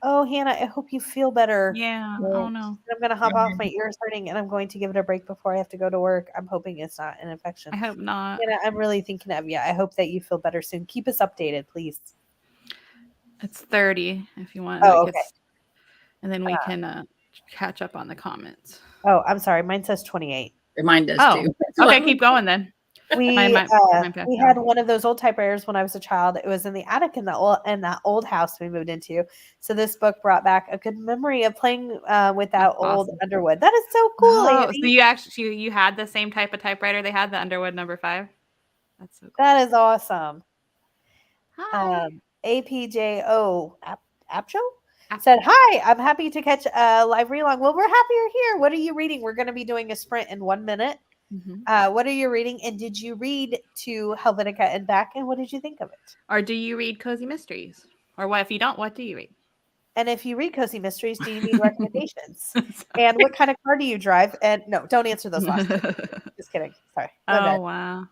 [SPEAKER 1] Oh, Hannah, I hope you feel better.
[SPEAKER 2] Yeah. Oh no.
[SPEAKER 1] I'm going to hop off. My ear's hurting and I'm going to give it a break before I have to go to work. I'm hoping it's not an infection.
[SPEAKER 2] I hope not.
[SPEAKER 1] Hannah, I'm really thinking of you. I hope that you feel better soon. Keep us updated, please.
[SPEAKER 2] It's 30 if you want.
[SPEAKER 1] Oh, okay.
[SPEAKER 2] And then we can catch up on the comments.
[SPEAKER 1] Oh, I'm sorry. Mine says 28.
[SPEAKER 3] Mine does too.
[SPEAKER 2] Okay, keep going then.
[SPEAKER 1] We had one of those old typewriters when I was a child. It was in the attic in that old house we moved into. So this book brought back a good memory of playing with that old Underwood. That is so cool.
[SPEAKER 2] Oh, so you had the same type of typewriter they had, the Underwood number 5? That's so cool.
[SPEAKER 1] That is awesome.
[SPEAKER 2] Hi.
[SPEAKER 1] APJO Apcho said, hi, I'm happy to catch a live read along. Well, we're happy you're here. What are you reading? We're going to be doing a sprint in 1 minute. What are you reading? And did you read To Helvetica and Back? And what did you think of it?
[SPEAKER 2] Or do you read cozy mysteries? Or what if you don't? What do you read?
[SPEAKER 1] And if you read cozy mysteries, do you need recommendations? And what kind of car do you drive? And no, don't answer those last ones. Just kidding. Sorry.
[SPEAKER 2] Oh, wow.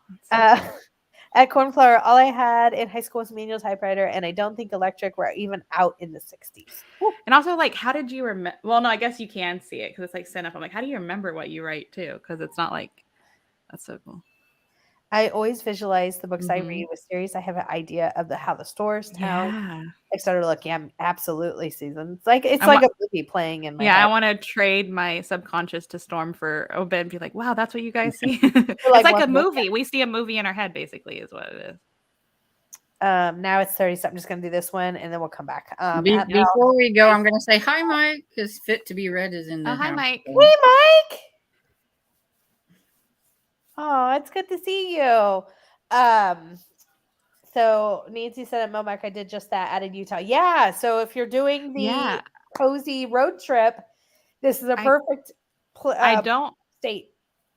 [SPEAKER 1] At Cornflower, all I had in high school was manual typewriter, and I don't think electric were even out in the 60s.
[SPEAKER 2] Woo. And also, like, how did you remember? Well, no, I guess you can see it because it's like sent up. I'm like, how do you remember what you write too? Because it's not like, that's so cool.
[SPEAKER 1] I always visualize the books I read with series. I have an idea of how the stories tell. I started looking. I'm absolutely seasoned. It's like a movie playing in my head.
[SPEAKER 2] I want to trade my subconscious to Storm for Obed and be like, wow, that's what you guys see. It's like a movie. We see a movie in our head, basically, is what it is.
[SPEAKER 1] Now it's 30, so I'm just going to do this one, and then we'll come back.
[SPEAKER 3] Before we go, I'm going to say hi, Mike, because Fit to be Read is in the
[SPEAKER 2] hi,
[SPEAKER 3] house.
[SPEAKER 2] Mike.
[SPEAKER 1] Hey, Mike. Oh, it's good to see you. So Nancy said at Momac, I did just that, added Utah. Yeah. So if you're doing the cozy road trip, this is a perfect state.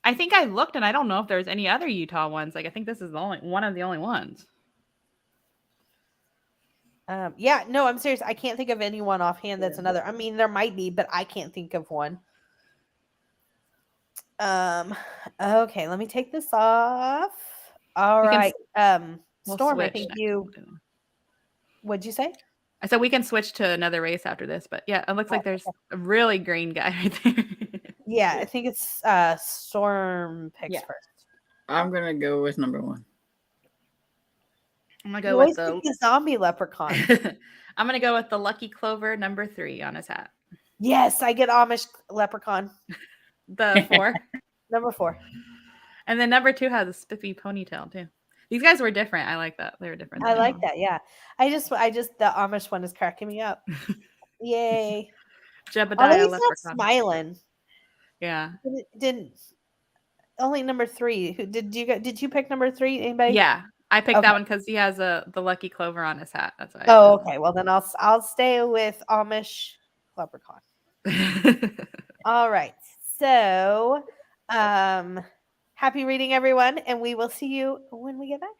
[SPEAKER 2] I think I looked and I don't know if there's any other Utah ones. Like, I think this is one of the only ones.
[SPEAKER 1] Yeah, no, I'm serious. I can't think of anyone offhand that's another. I mean, there might be, but I can't think of one. Okay, let me take this off. All right. Storm, I think what'd you say?
[SPEAKER 2] I said we can switch to another race after this, but yeah, it looks like there's a really green guy right there.
[SPEAKER 1] Yeah, I think it's Storm picks first.
[SPEAKER 3] I'm gonna go with number 1.
[SPEAKER 2] I'm gonna go with
[SPEAKER 1] the zombie leprechaun.
[SPEAKER 2] I'm gonna go with the Lucky Clover number 3 on his hat.
[SPEAKER 1] Yes, I get Amish leprechaun.
[SPEAKER 2] The 4.
[SPEAKER 1] Number 4.
[SPEAKER 2] And then number 2 has a spiffy ponytail too. These guys were different. I like that. They were different.
[SPEAKER 1] I like that. Yeah. I just the Amish one is cracking me up. Yay.
[SPEAKER 2] Jebediah
[SPEAKER 1] leprechaun. Smiling.
[SPEAKER 2] Yeah.
[SPEAKER 1] Didn't only number 3. Who did you pick number 3? Anybody?
[SPEAKER 2] Yeah. I picked
[SPEAKER 1] Okay.
[SPEAKER 2] that one because he has the lucky clover on his hat. That's why.
[SPEAKER 1] Oh, okay. Well, then I'll stay with Amish leprechaun. All right. So, happy reading, everyone, and we will see you when we get back.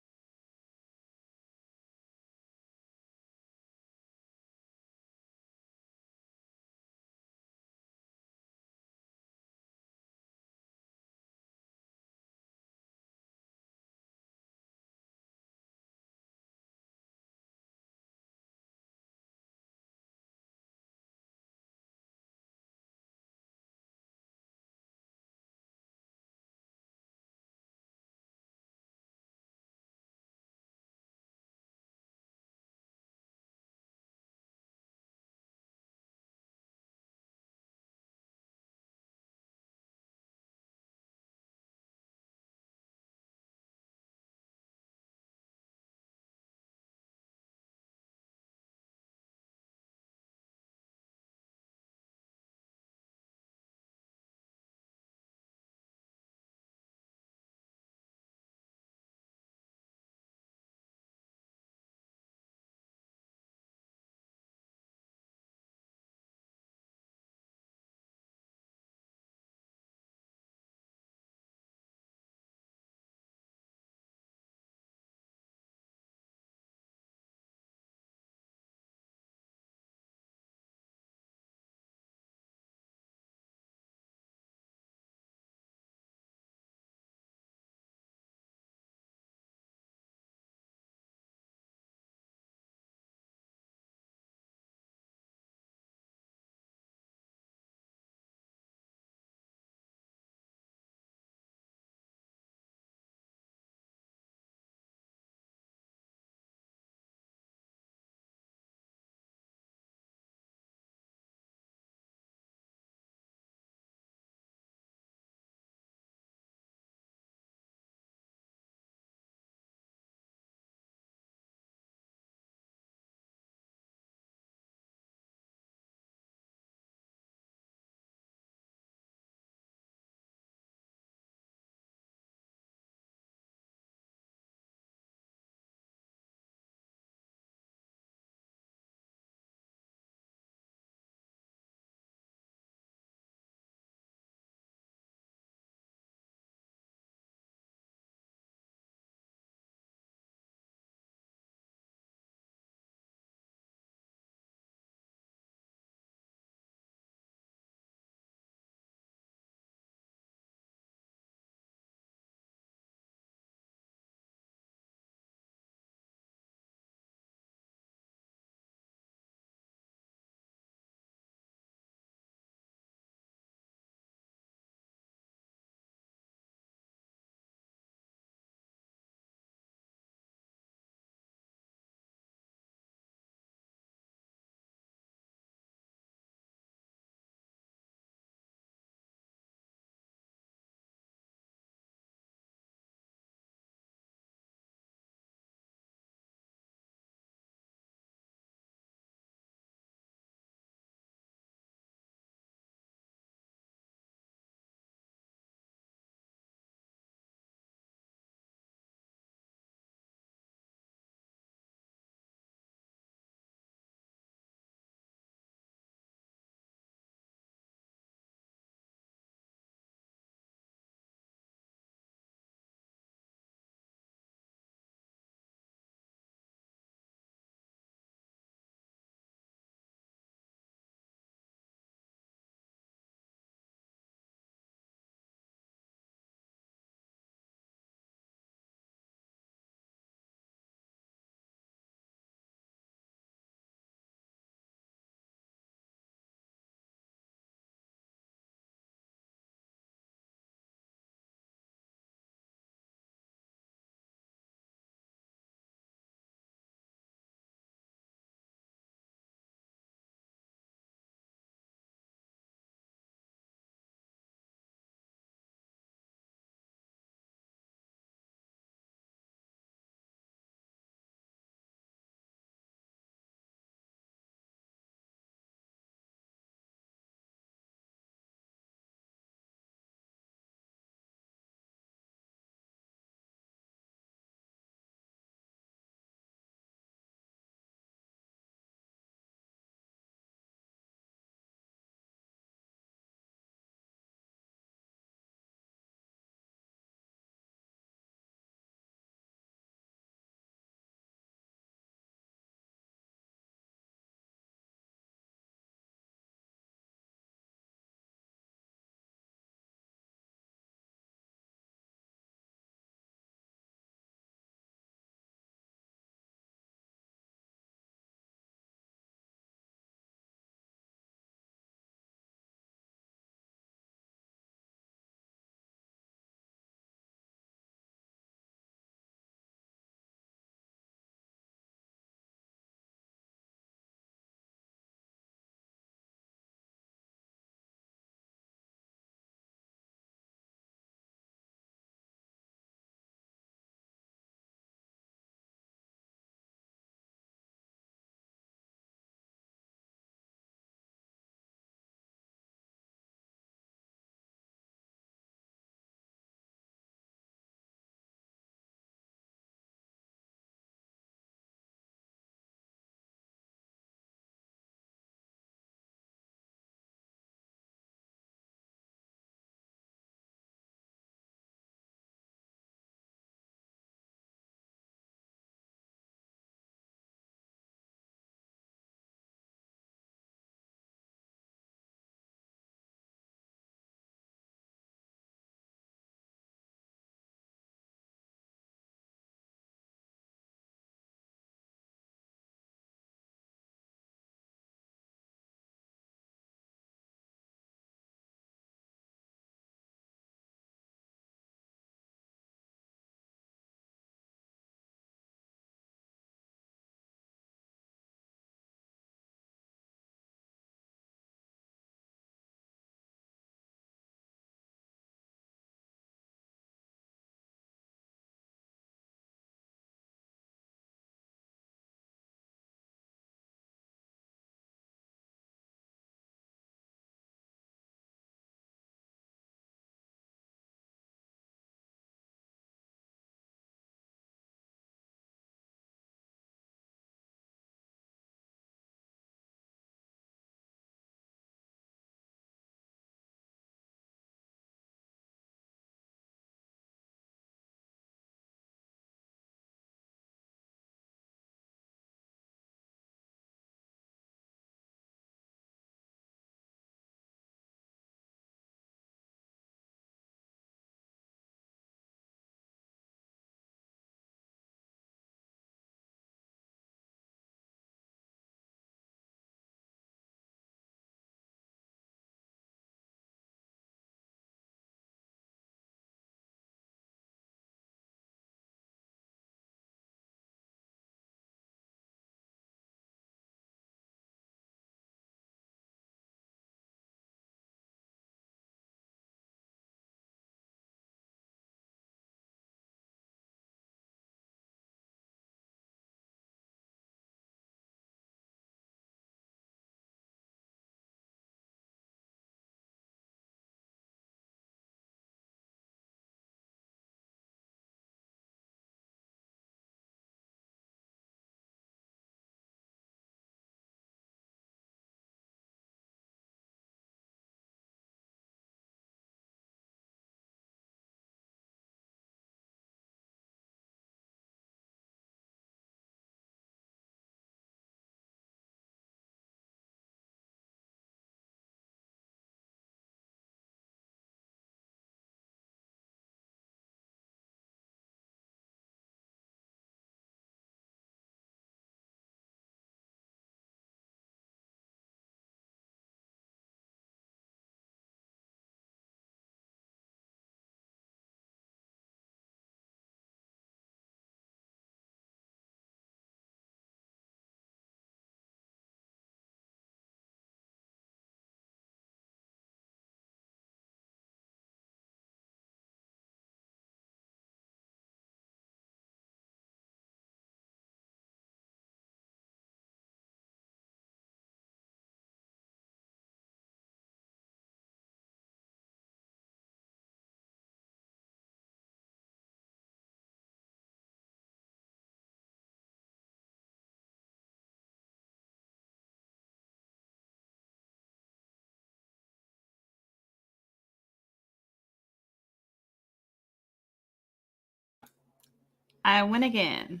[SPEAKER 2] I win again.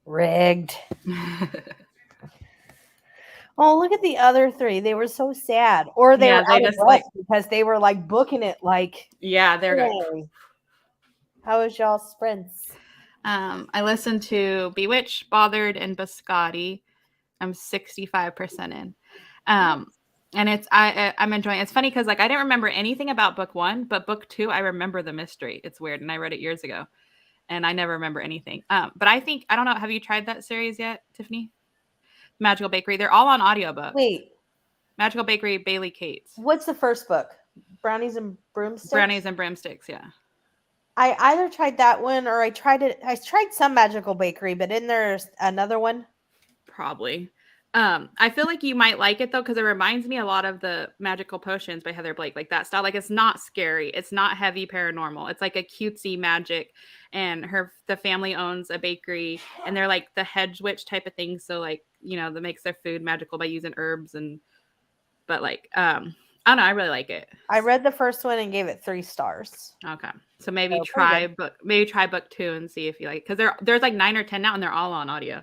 [SPEAKER 1] Rigged. Oh, look at the other three. They were so sad. Or they were out of breath because they were like booking it like.
[SPEAKER 2] Yeah, they're good.
[SPEAKER 1] How was y'all sprints?
[SPEAKER 2] I listened to Bewitched, Bothered, and Biscotti. I'm 65% in. And it's I'm enjoying it. It's funny because like I didn't remember anything about book 1, but book 2 I remember the mystery. It's weird, and I read it years ago, and I never remember anything. But I don't know. Have you tried that series yet, Tiffany? Magical Bakery. They're all on audiobook.
[SPEAKER 1] Wait.
[SPEAKER 2] Magical Bakery, Bailey Cates.
[SPEAKER 1] What's the first book? Brownies and Broomsticks?
[SPEAKER 2] Brownies and Broomsticks, yeah.
[SPEAKER 1] I either tried that one or I tried some Magical Bakery, but isn't there another one?
[SPEAKER 2] Probably. I feel like you might like it though, because it reminds me a lot of the Magical Potions by Heather Blake, like that style. Like it's not scary, it's not heavy paranormal. It's like a cutesy magic, and the family owns a bakery, and they're like the hedge witch type of thing. So like that makes their food magical by using herbs but like I don't know. I really like it.
[SPEAKER 1] I read the first one and gave it 3 stars.
[SPEAKER 2] Okay, so maybe try book 2 and see if you like it, because there's like 9 or 10 now, and they're all on audio.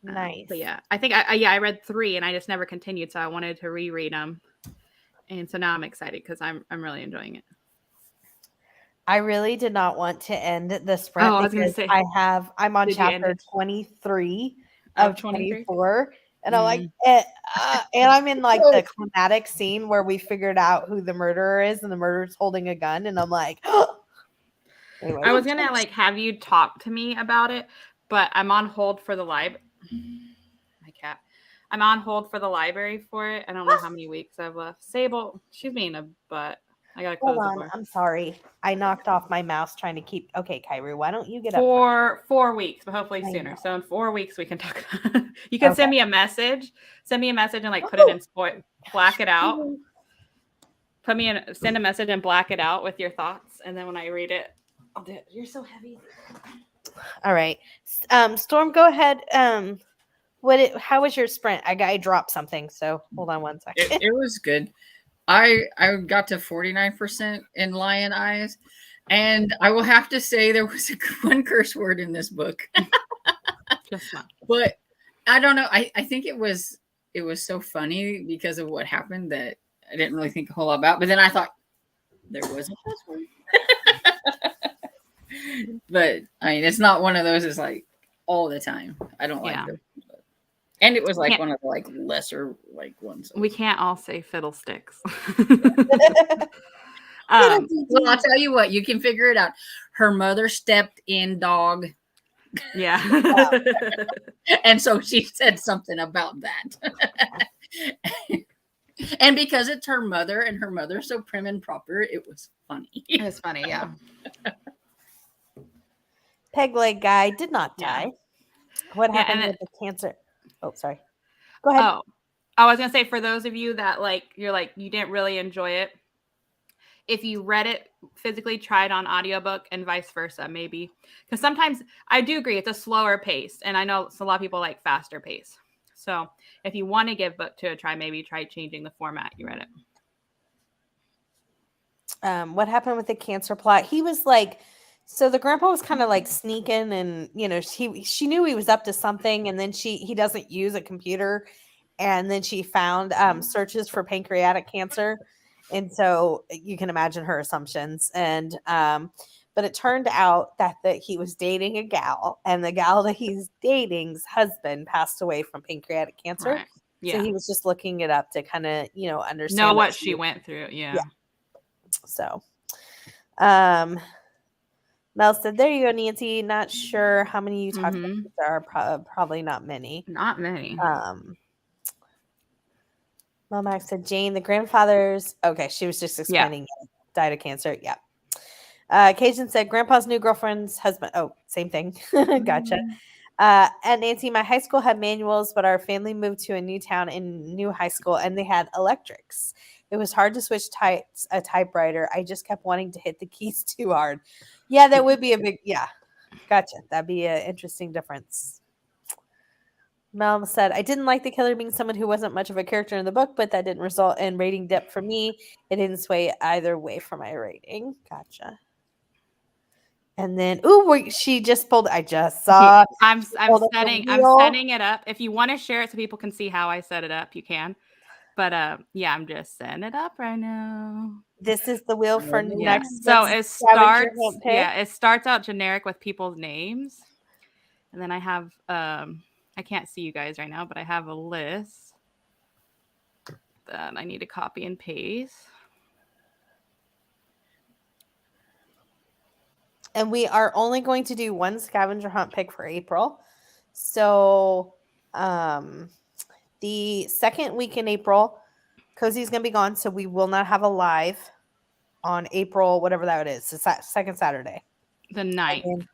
[SPEAKER 1] Nice.
[SPEAKER 2] But yeah, I think I read 3 and I just never continued, so I wanted to reread them, and so now I'm excited because I'm really enjoying it.
[SPEAKER 1] I really did not want to end the sprint.
[SPEAKER 2] I was going to say
[SPEAKER 1] I'm on chapter 23 of 24, and I'm like, and I'm in like the climatic scene where we figured out who the murderer is, and the murderer's holding a gun, and I'm like,
[SPEAKER 2] anyway. I was gonna like have you talk to me about it, but I'm on hold for the library. My cat. I'm on hold for the library for it. I don't know how many weeks I've left. Sable, she's being a butt. I gotta close the door.
[SPEAKER 1] I'm sorry. I knocked off my mouse trying to keep. Okay, Kyrie, why don't you get up?
[SPEAKER 2] For 4 weeks, but hopefully sooner. So in 4 weeks we can talk. You can send me a message. Send me a message and like put it in black it out. Send a message and black it out with your thoughts, and then when I read it, I'll do it. You're so heavy.
[SPEAKER 1] All right, Storm, go ahead. How was your sprint? I dropped something, so hold on one second.
[SPEAKER 3] It was good. I got to 49% in Lion Eyes, and I will have to say there was one curse word in this book.
[SPEAKER 2] Just not.
[SPEAKER 3] But I don't know. I think it was so funny because of what happened that I didn't really think a whole lot about. But then I thought there was a curse word. But I mean, it's not one of those. It's like all the time. I don't like them. And it was like one of the like lesser like ones.
[SPEAKER 2] We can't all say fiddlesticks.
[SPEAKER 3] Well, I'll tell you what, you can figure it out. Her mother stepped in dog.
[SPEAKER 2] Yeah.
[SPEAKER 3] And so she said something about that. And because it's her mother and her mother's so prim and proper, it was funny.
[SPEAKER 2] It was funny, yeah.
[SPEAKER 1] Peg leg guy did not die. What happened with the cancer? Oh, sorry. Go ahead.
[SPEAKER 2] Oh, I was going to say, for those of you that you didn't really enjoy it, if you read it physically, try it on audiobook and vice versa, maybe. Because sometimes I do agree it's a slower pace, and I know a lot of people like faster pace. So if you want to give book 2 a try, maybe try changing the format you read
[SPEAKER 1] it. What happened with the cancer plot? He was like, so the grandpa was kind of like sneaking, and she knew he was up to something, and then he doesn't use a computer, and then she found searches for pancreatic cancer, and so you can imagine her assumptions. And but it turned out that he was dating a gal, and the gal that he's dating's husband passed away from pancreatic cancer.
[SPEAKER 2] Right. Yeah.
[SPEAKER 1] So he was just looking it up to kind of understand
[SPEAKER 2] know what she went through. Yeah.
[SPEAKER 1] So Mel said, there you go, Nancy. Not sure how many you talked about. There are probably not many.
[SPEAKER 2] Not many.
[SPEAKER 1] Mel Max said, Jane, the grandfather's... Okay, she was just explaining. Yeah. Died of cancer. Yeah. Cajun said, grandpa's new girlfriend's husband. Oh, same thing. Gotcha. And Nancy, my high school had manuals, but our family moved to a new town in new high school, and they had electrics. It was hard to switch a typewriter. I just kept wanting to hit the keys too hard. Yeah, that would be a big, gotcha. That'd be an interesting difference. Mel said, I didn't like the killer being someone who wasn't much of a character in the book, but that didn't result in rating dip for me. It didn't sway either way for my rating. Gotcha. And then, she just pulled. I just saw.
[SPEAKER 2] I'm setting it up. If you want to share it so people can see how I set it up, you can. But yeah, I'm just setting it up right now.
[SPEAKER 1] This is the wheel for next.
[SPEAKER 2] So it starts out generic with people's names, and then I have I can't see you guys right now, but I have a list that I need to copy and paste.
[SPEAKER 1] And we are only going to do one scavenger hunt pick for April. So the second week in April, Cozy's going to be gone, so we will not have a live on April, whatever that is. It's that second Saturday.
[SPEAKER 2] The 9th.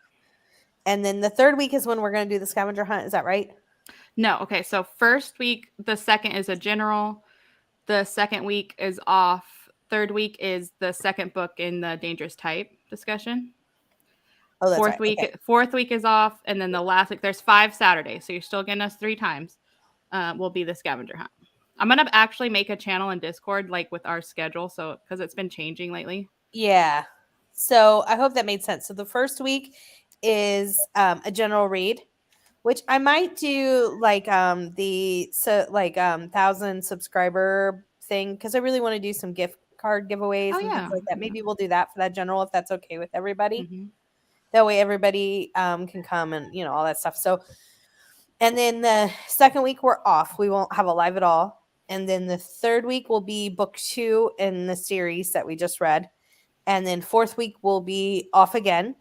[SPEAKER 1] And then the third week is when we're going to do the scavenger hunt. Is that right?
[SPEAKER 2] No. Okay. So first week, the second is a general. The second week is off. Third week is the second book in the dangerous type discussion.
[SPEAKER 1] Oh, that's right.
[SPEAKER 2] Okay. Fourth week is off, and then the last week, there's 5 Saturdays, so you're still getting us 3 times. Will be the scavenger hunt. I'm gonna actually make a channel in Discord, like with our schedule, so because it's been changing lately.
[SPEAKER 1] Yeah. So I hope that made sense. So the first week is a general read, which I might do like 1,000 subscriber thing because I really want to do some gift card giveaways and things like that. Maybe we'll do that for that general if that's okay with everybody. Mm-hmm. That way everybody can come and all that stuff. So, and then the second week we're off. We won't have a live at all. And then the third week will be book 2 in the series that we just read. And then fourth week will be off again.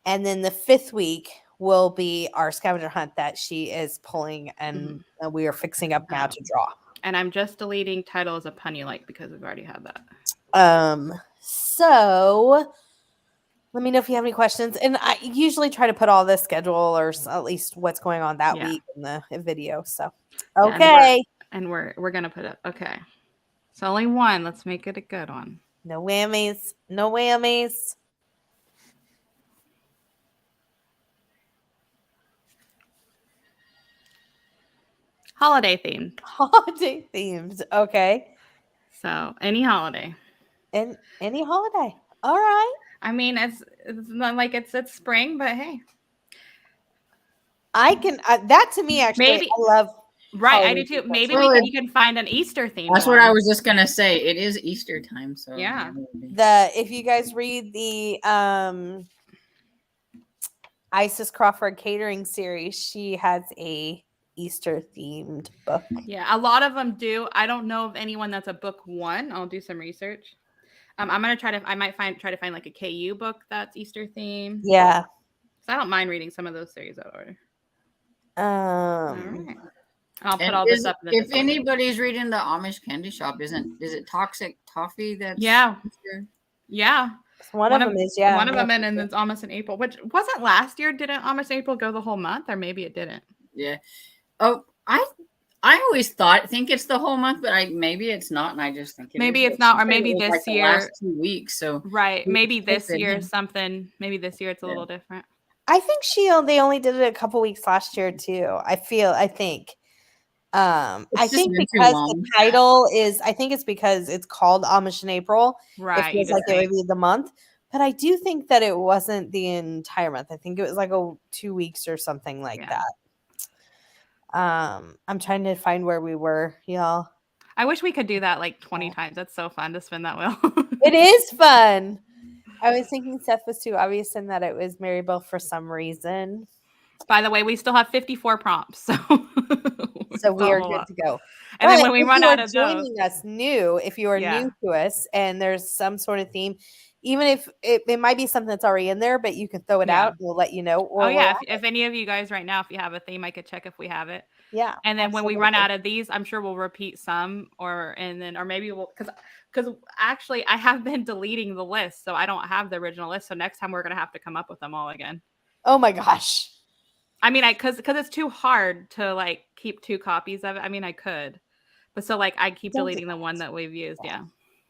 [SPEAKER 1] And then the fifth week will be our scavenger hunt that she is pulling and we are fixing up now to draw.
[SPEAKER 2] And I'm just deleting title as a pun you like because we've already had that.
[SPEAKER 1] So let me know if you have any questions. And I usually try to put all the schedule or at least what's going on that week in the video. So, okay.
[SPEAKER 2] And we're going to put it. Okay. So only one. Let's make it a good one.
[SPEAKER 1] No whammies. No whammies.
[SPEAKER 2] Holiday themed.
[SPEAKER 1] Holiday themed. Okay.
[SPEAKER 2] So any holiday.
[SPEAKER 1] And any holiday. All right.
[SPEAKER 2] I mean, it's not like it's spring, but hey.
[SPEAKER 1] I can that to me actually I love.
[SPEAKER 2] Right, I do too. Maybe you can find an Easter theme.
[SPEAKER 3] That's what I was just gonna say. It is Easter time, so
[SPEAKER 2] yeah.
[SPEAKER 1] If you guys read the Isis Crawford catering series, she has a Easter themed book.
[SPEAKER 2] Yeah, a lot of them do. I don't know of anyone that's a book 1. I'll do some research. I'm gonna try to find like a KU book that's Easter themed.
[SPEAKER 1] Yeah,
[SPEAKER 2] so I don't mind reading some of those series out of order.
[SPEAKER 1] All
[SPEAKER 2] right. I'll put all this up.
[SPEAKER 3] If anybody's reading the Amish Candy Shop, is it Toxic Toffee? That's
[SPEAKER 2] yeah.
[SPEAKER 1] One of them is
[SPEAKER 2] One of them, and it's almost in April, which wasn't last year. Didn't almost April go the whole month, or maybe it didn't?
[SPEAKER 3] Yeah. Oh, I always think it's the whole month, but maybe it's not, and I just think
[SPEAKER 2] maybe it's not, or maybe this
[SPEAKER 3] like
[SPEAKER 2] year.
[SPEAKER 3] The last 2 weeks, so
[SPEAKER 2] right. Maybe this year something. Maybe this year it's a little different.
[SPEAKER 1] I think they only did it a couple weeks last year too. I think. I think because the title is, I think it's because it's called Amish in April.
[SPEAKER 2] Right.
[SPEAKER 1] It feels like it would be the month. But I do think that it wasn't the entire month. I think it was like 2 weeks or something like that. I'm trying to find where we were, y'all.
[SPEAKER 2] I wish we could do that like 20 times. That's so fun to spin that wheel.
[SPEAKER 1] It is fun. I was thinking Seth was too obvious and that it was Maribel for some reason.
[SPEAKER 2] By the way, we still have 54 prompts, so
[SPEAKER 1] we are good to go.
[SPEAKER 2] And then when we run out of
[SPEAKER 1] joining us new, if you are new to us and there's some sort of theme, even if it might be something that's already in there, but you can throw it out. We'll let you know.
[SPEAKER 2] Or if any of you guys right now, if you have a theme, I could check if we have it.
[SPEAKER 1] Yeah.
[SPEAKER 2] And then when we run out of these, I'm sure we'll repeat some, or maybe we'll because actually I have been deleting the list, so I don't have the original list. So next time we're gonna have to come up with them all again.
[SPEAKER 1] Oh my gosh.
[SPEAKER 2] I mean, because it's too hard to like keep 2 copies of it. I mean, I could, but so like I keep deleting the one that we've used. Yeah,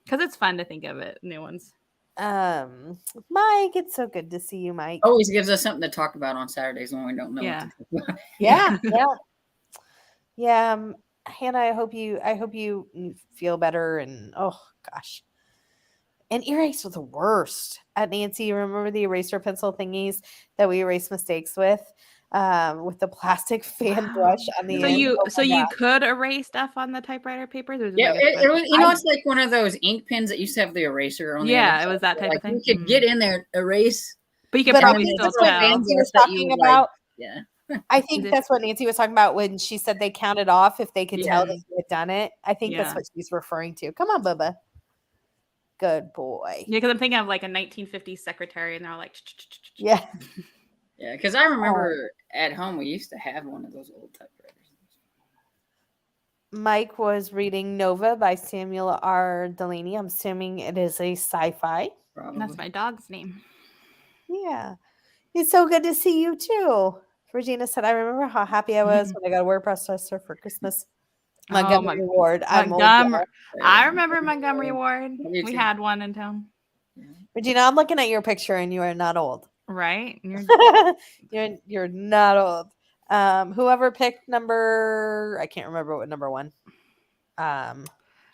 [SPEAKER 2] because it's fun to think of it, new ones.
[SPEAKER 1] Mike, it's so good to see you, Mike.
[SPEAKER 3] Always gives us something to talk about on Saturdays when we don't know.
[SPEAKER 2] Yeah,
[SPEAKER 1] Hannah, I hope you feel better. And oh gosh, And earaches are the worst. At Nancy, you remember the eraser pencil thingies that we erase mistakes with the plastic fan brush on the end?
[SPEAKER 2] So you could erase stuff on the typewriter papers? Or
[SPEAKER 3] it was, it's like one of those ink pens that used to have the eraser on the other side.
[SPEAKER 2] It was that type of thing.
[SPEAKER 3] You could get in there, erase.
[SPEAKER 2] But you could probably still tell.
[SPEAKER 1] Nancy was talking about.
[SPEAKER 3] Yeah.
[SPEAKER 1] I think that's what Nancy was talking about when she said they counted off if they could tell that you had done it. I think that's what she's referring to. Come on, Bubba. Good boy.
[SPEAKER 2] Yeah, because I'm thinking of like a 1950s secretary, and they're all like,
[SPEAKER 1] yeah.
[SPEAKER 3] Yeah, because I remember at home we used to have one of those old typewriters.
[SPEAKER 1] Mike was reading Nova by Samuel R. Delaney. I'm assuming it is a sci-fi.
[SPEAKER 2] That's my dog's name.
[SPEAKER 1] Yeah. It's so good to see you too. Regina said, I remember how happy I was when I got a word processor for Christmas. Montgomery Ward.
[SPEAKER 2] I remember Montgomery Ward. We had one in town.
[SPEAKER 1] Regina, I'm looking at your picture and you are not old.
[SPEAKER 2] Right?
[SPEAKER 1] You're not old. Whoever picked number, I can't remember what number one.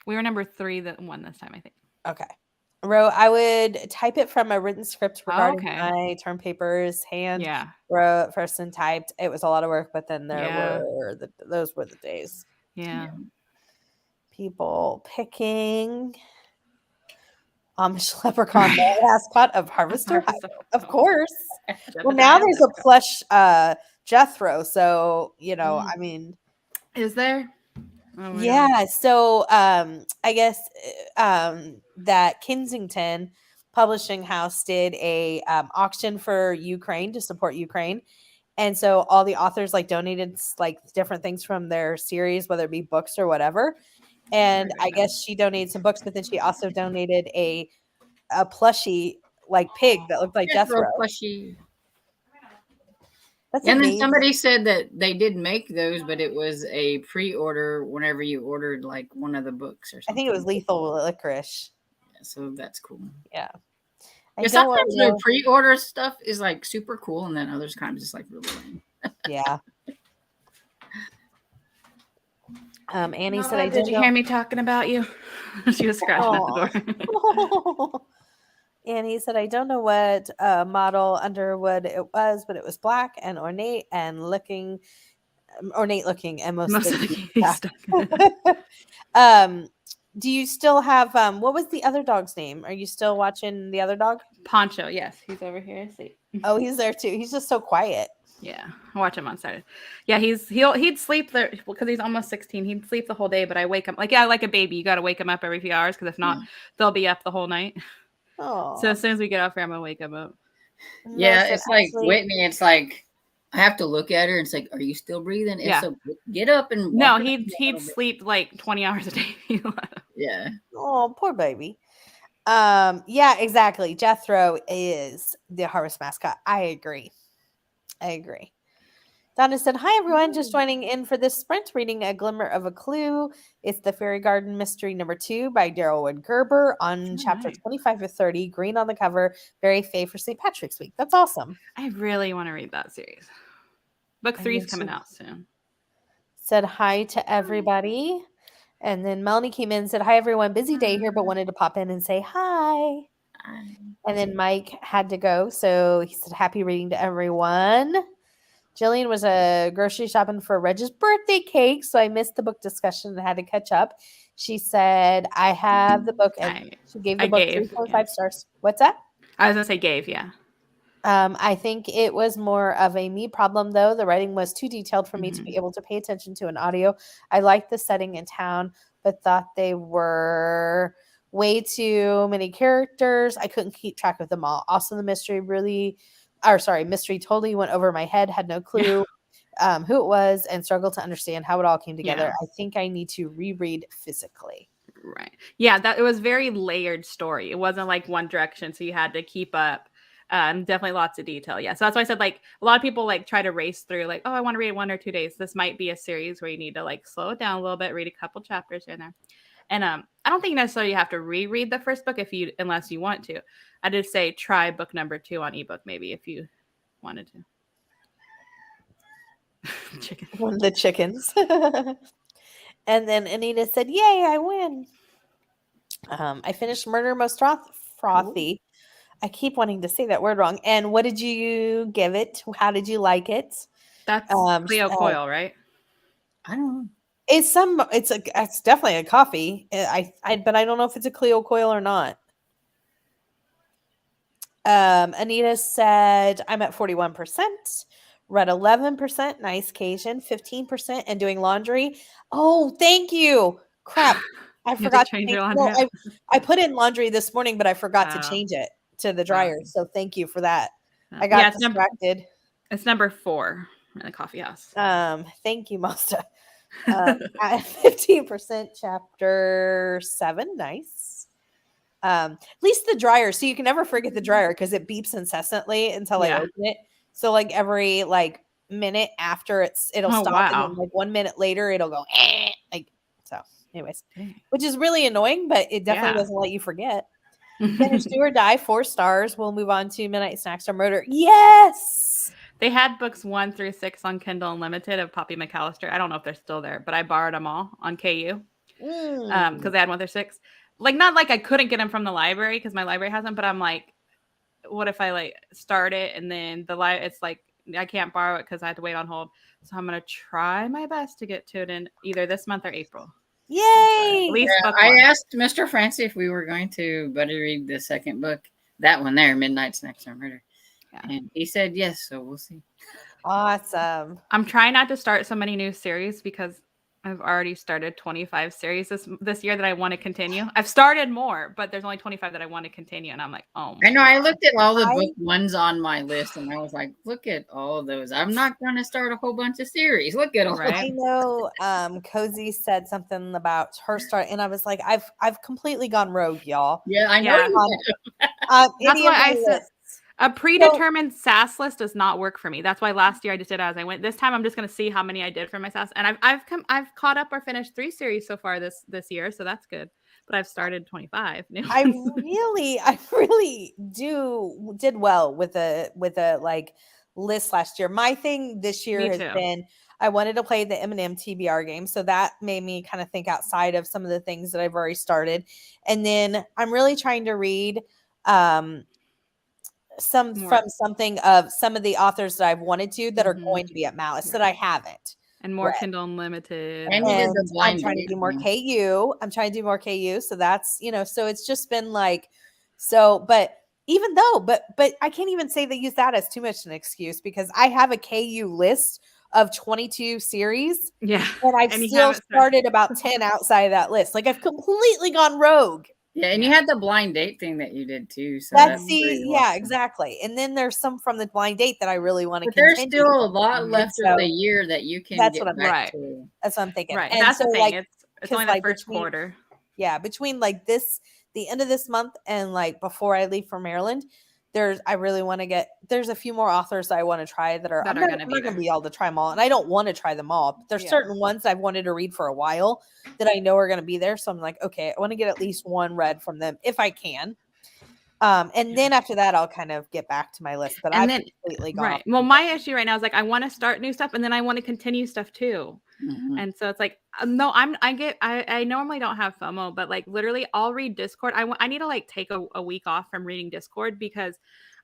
[SPEAKER 2] We were number 3 that won this time, I think.
[SPEAKER 1] Okay. I would type it from a written script regarding my term papers, wrote first and typed. It was a lot of work, but then those were the days.
[SPEAKER 2] Yeah.
[SPEAKER 1] People picking Amish leprechaun mascot of Harvester High. Of course. Well, now there's a plush Jethro, so I mean,
[SPEAKER 2] is there?
[SPEAKER 1] Oh, yeah. God. So I guess that Kensington Publishing House did a auction for Ukraine to support Ukraine. And so all the authors donated different things from their series, whether it be books or whatever. And I guess she donated some books, but then she also donated a plushie pig that looked like Jethro.
[SPEAKER 3] Plushie. That's amazing. Then somebody said that they did make those, but it was a pre-order whenever you ordered one of the books or something.
[SPEAKER 1] I think it was Lethal Licorice.
[SPEAKER 3] Yeah, so that's cool.
[SPEAKER 1] Yeah.
[SPEAKER 3] Sometimes the pre-order stuff is super cool, and then other times it's really lame.
[SPEAKER 1] Yeah. Annie said,
[SPEAKER 2] "Did you hear me talking about you?" She was scratching at the door.
[SPEAKER 1] Annie said, "I don't know what model Underwood it was, but it was black and ornate looking, and mostly do you still have what was the other dog's name? Are you still watching the other dog?
[SPEAKER 2] Poncho, yes. He's over here asleep.
[SPEAKER 1] Oh, he's there too. He's just so quiet.
[SPEAKER 2] Yeah. I watch him on Saturday. Yeah, he'd sleep there because he's almost 16. He'd sleep the whole day, but I wake him like a baby. You gotta wake him up every few hours because if not, they'll be up the whole night.
[SPEAKER 1] Oh.
[SPEAKER 2] So as soon as we get off here, I'm gonna wake him up.
[SPEAKER 3] Yeah, it's like Whitney, it's like I have to look at her and say, "Are you still breathing?" Yeah. So get up and
[SPEAKER 2] no, he'd sleep 20 hours a day.
[SPEAKER 3] Yeah.
[SPEAKER 1] Oh, poor baby. Yeah, exactly. Jethro is the harvest mascot. I agree. Donna said, "Hi everyone, just joining in for this sprint, reading A Glimmer of a Clue. It's the Fairy Garden Mystery number 2 by Daryl and Gerber on chapter 25 to 30, green on the cover. Very fave for St. Patrick's Week." That's awesome.
[SPEAKER 2] I really want to read that series. Book 3 is coming out soon.
[SPEAKER 1] Said hi to everybody. And then Melanie came in and said, "Hi everyone, busy day here, but wanted to pop in and say hi." And then Mike had to go, so he said, "Happy reading to everyone." Jillian was grocery shopping for Reg's birthday cake, so I missed the book discussion and had to catch up. She said, "I have the book," and she gave the book 3.5 stars. What's that?
[SPEAKER 2] I was gonna say gave, yeah.
[SPEAKER 1] I think it was more of a me problem, though. The writing was too detailed for me to be able to pay attention to an audio. I liked the setting in town, but thought they were way too many characters. I couldn't keep track of them all. Also, the mystery totally went over my head. Had no clue who it was and struggled to understand how it all came together. I think I need to reread physically.
[SPEAKER 2] Right. Yeah, it was very layered story. It wasn't like one direction, so you had to keep up. Definitely lots of detail. Yeah. So that's why I said a lot of people try to race through oh, I want to read it 1 or 2 days. This might be a series where you need to slow it down a little bit, read a couple chapters here and there. And I don't think necessarily you have to reread the first book unless you want to. I just say try book number 2 on ebook maybe if you wanted to. Chicken.
[SPEAKER 1] One of the chickens. And then Anita said, "Yay, I win." I finished Murder Most frothy. I keep wanting to say that word wrong. And what did you give it? How did you like it?
[SPEAKER 2] That's Cleo Coil, right?
[SPEAKER 3] I don't know.
[SPEAKER 1] It's definitely a coffee. But I don't know if it's a Cleo Coil or not. Anita said, I'm at 41%, read 11%, nice Cajun, 15%, and doing laundry. Oh, thank you. Crap. I forgot
[SPEAKER 2] to change your laundry.
[SPEAKER 1] Well, I put in laundry this morning, but I forgot to change it to the dryer. So thank you for that. I got distracted.
[SPEAKER 2] It's number 4 in the coffee house.
[SPEAKER 1] Thank you, Masta. At 15%, chapter 7. Nice. At least the dryer, so you can never forget the dryer because it beeps incessantly until I open it. So like every minute after it'll stop, and then like 1 minute later it'll go so. Anyways, which is really annoying, but it definitely doesn't let you forget. Finish Do or Die, 4 stars. We'll move on to Midnight Snacks or Murder. Yes.
[SPEAKER 2] They had books 1 through 6 on Kindle Unlimited of Poppy McAllister. I don't know if they're still there, but I borrowed them all on KU because they had 1 through 6. Like, not like I couldn't get them from the library because my library has them, but I'm like, what if I start it and then it's like I can't borrow it because I had to wait on hold. So I'm gonna try my best to get to it in either this month or April.
[SPEAKER 1] Yay!
[SPEAKER 2] At least
[SPEAKER 3] I asked Mr. Francie if we were going to buddy read the second book, that one there, Midnight Snacks or Murder. And he said yes, so we'll see.
[SPEAKER 1] Awesome.
[SPEAKER 2] I'm trying not to start so many new series because I've already started 25 series this year that I want to continue. I've started more, but there's only 25 that I want to continue. And I'm like, oh.
[SPEAKER 3] I know. I looked at all the book ones on my list and I was like, look at all of those. I'm not going to start a whole bunch of series. Look at all.
[SPEAKER 1] Right. I know Cozy said something about her start, and I was like, I've completely gone rogue, y'all.
[SPEAKER 3] Yeah, I know.
[SPEAKER 2] That's why I said a predetermined SAS list does not work for me. That's why last year I just did as I went. This time I'm just going to see how many I did for my SAS, and I've caught up or finished 3 series so far this year, so that's good. But I've started 25 new ones.
[SPEAKER 1] I really did well with a list last year. My thing this year has been I wanted to play the M&M TBR game, so that made me kind of think outside of some of the things that I've already started, and then I'm really trying to read something of some of the authors that I've wanted to that are going to be at Malice that I haven't.
[SPEAKER 2] And more Kindle Unlimited.
[SPEAKER 3] And
[SPEAKER 1] I'm trying to do more KU. So that's, so it's just been but even though, but I can't even say they use that as too much an excuse because I have a KU list of 22 series.
[SPEAKER 2] Yeah.
[SPEAKER 1] And I've still started about 10 outside of that list. Like I've completely gone rogue.
[SPEAKER 3] Yeah, and you had the blind date thing that you did too. So
[SPEAKER 1] exactly. And then there's some from the blind date that I really want to continue.
[SPEAKER 3] There's still a lot left of the year that you can get back to.
[SPEAKER 1] That's what I'm thinking.
[SPEAKER 2] Right. And that's the thing. It's only the first quarter.
[SPEAKER 1] Yeah, between the end of this month and before I leave for Maryland, I really want to there's a few more authors that I want to try that I'm not going to be able to try them all. And I don't want to try them all. But there's certain ones I've wanted to read for a while that I know are going to be there. So I'm like, okay, I want to get at least one read from them if I can. And then after that, I'll kind of get back to my list, but I've completely gone.
[SPEAKER 2] Right. Well, my issue right now is I want to start new stuff and then I want to continue stuff too. Mm-hmm. And so it's no, I normally don't have FOMO, but literally I'll read Discord. I need to take a week off from reading Discord because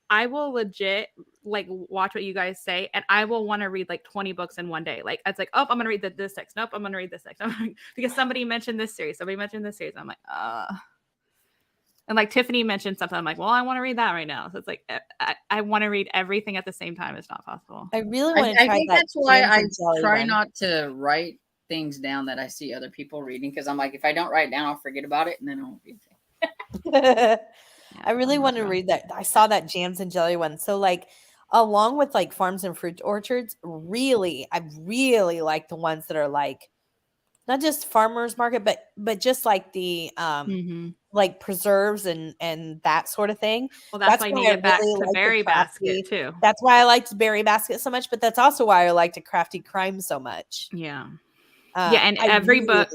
[SPEAKER 2] I will legit watch what you guys say and I will want to read 20 books in one day. It's oh, I'm going to read this text. Nope. I'm going to read this text because somebody mentioned this series. I'm like, and Tiffany mentioned something. I'm like, well, I want to read that right now. So it's I want to read everything at the same time. It's not possible.
[SPEAKER 1] I really want to try.
[SPEAKER 3] I think that's why I try not to write things down that I see other people reading because I'm like, if I don't write down, I'll forget about it and then I won't be okay.
[SPEAKER 1] I really want to read that. I saw that Jams and Jelly one. So along with Farms and Fruit Orchards, I really like the ones that are not just farmers market, but just the preserves and that sort of thing.
[SPEAKER 2] Well, that's why I need to get back to Berry Basket too.
[SPEAKER 1] That's why I liked Berry Basket so much, but that's also why I liked Crafty Crime so much.
[SPEAKER 2] Yeah. And every book,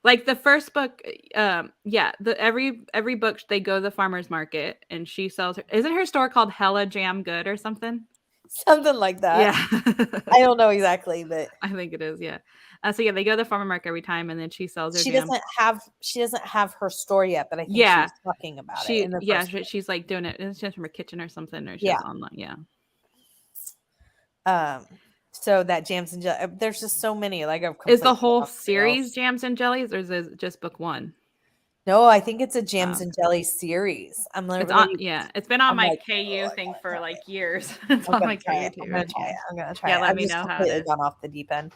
[SPEAKER 2] the first book, every book they go to the farmer's market and she sells isn't her store called Hella Jam Good or something?
[SPEAKER 1] Something like that.
[SPEAKER 2] Yeah.
[SPEAKER 1] I don't know exactly, but
[SPEAKER 2] I think it is. Yeah. So yeah, they go to the farmer market every time, and then she sells her jam.
[SPEAKER 1] She doesn't have her store yet, but I think she's talking about it.
[SPEAKER 2] She's like doing it. It's just from her kitchen or something, or she's online. Yeah.
[SPEAKER 1] So that jams and jelly. There's just so many. Like,
[SPEAKER 2] is the whole series jams and jellies, or is it just book one?
[SPEAKER 1] No, I think it's a jams and jelly series.
[SPEAKER 2] It's been on my KU thing for like years. It's on my KU too.
[SPEAKER 1] I'm gonna try it.
[SPEAKER 2] Yeah, let me know how it is.
[SPEAKER 1] Gone off the deep end.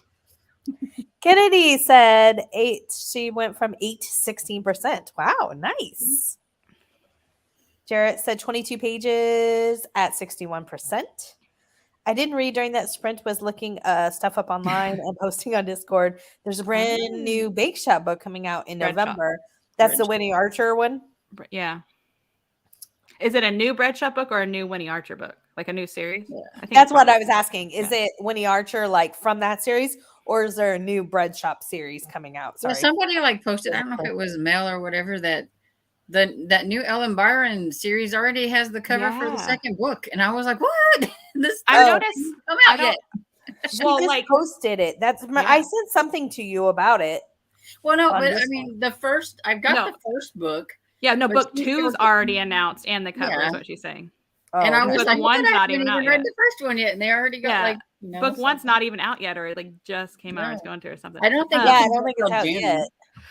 [SPEAKER 1] Kennedy said 8. She went from 8 to 16%. Wow, nice. Jarrett said 22 pages at 61%. I didn't read during that sprint, was looking stuff up online and posting on Discord. There's a brand new Bake Shop book coming out in November. That's the Winnie Archer one?
[SPEAKER 2] Yeah. Is it a new Bread Shop book or a new Winnie Archer book? Like a new series?
[SPEAKER 1] Yeah. That's what I was asking. Is it Winnie Archer like from that series, or is there a new Bread Shop series coming out? Sorry.
[SPEAKER 3] Somebody like posted, I don't know if it was Mel or whatever, that that new Ellen Byron series already has the cover for the second book. And I was like, what?
[SPEAKER 2] I noticed
[SPEAKER 3] come out yet.
[SPEAKER 1] She just posted it. I said something to you about it.
[SPEAKER 3] Well, no, but I mean, I've got the first book.
[SPEAKER 2] Yeah, no, book 2's already announced, and the cover is what she's saying.
[SPEAKER 3] And I was like,
[SPEAKER 2] one's not even out yet.
[SPEAKER 3] Read the first one yet, and they already got
[SPEAKER 2] book 1's not even out yet, or like just came out or is going to or something.
[SPEAKER 3] I don't think
[SPEAKER 1] it's out yet.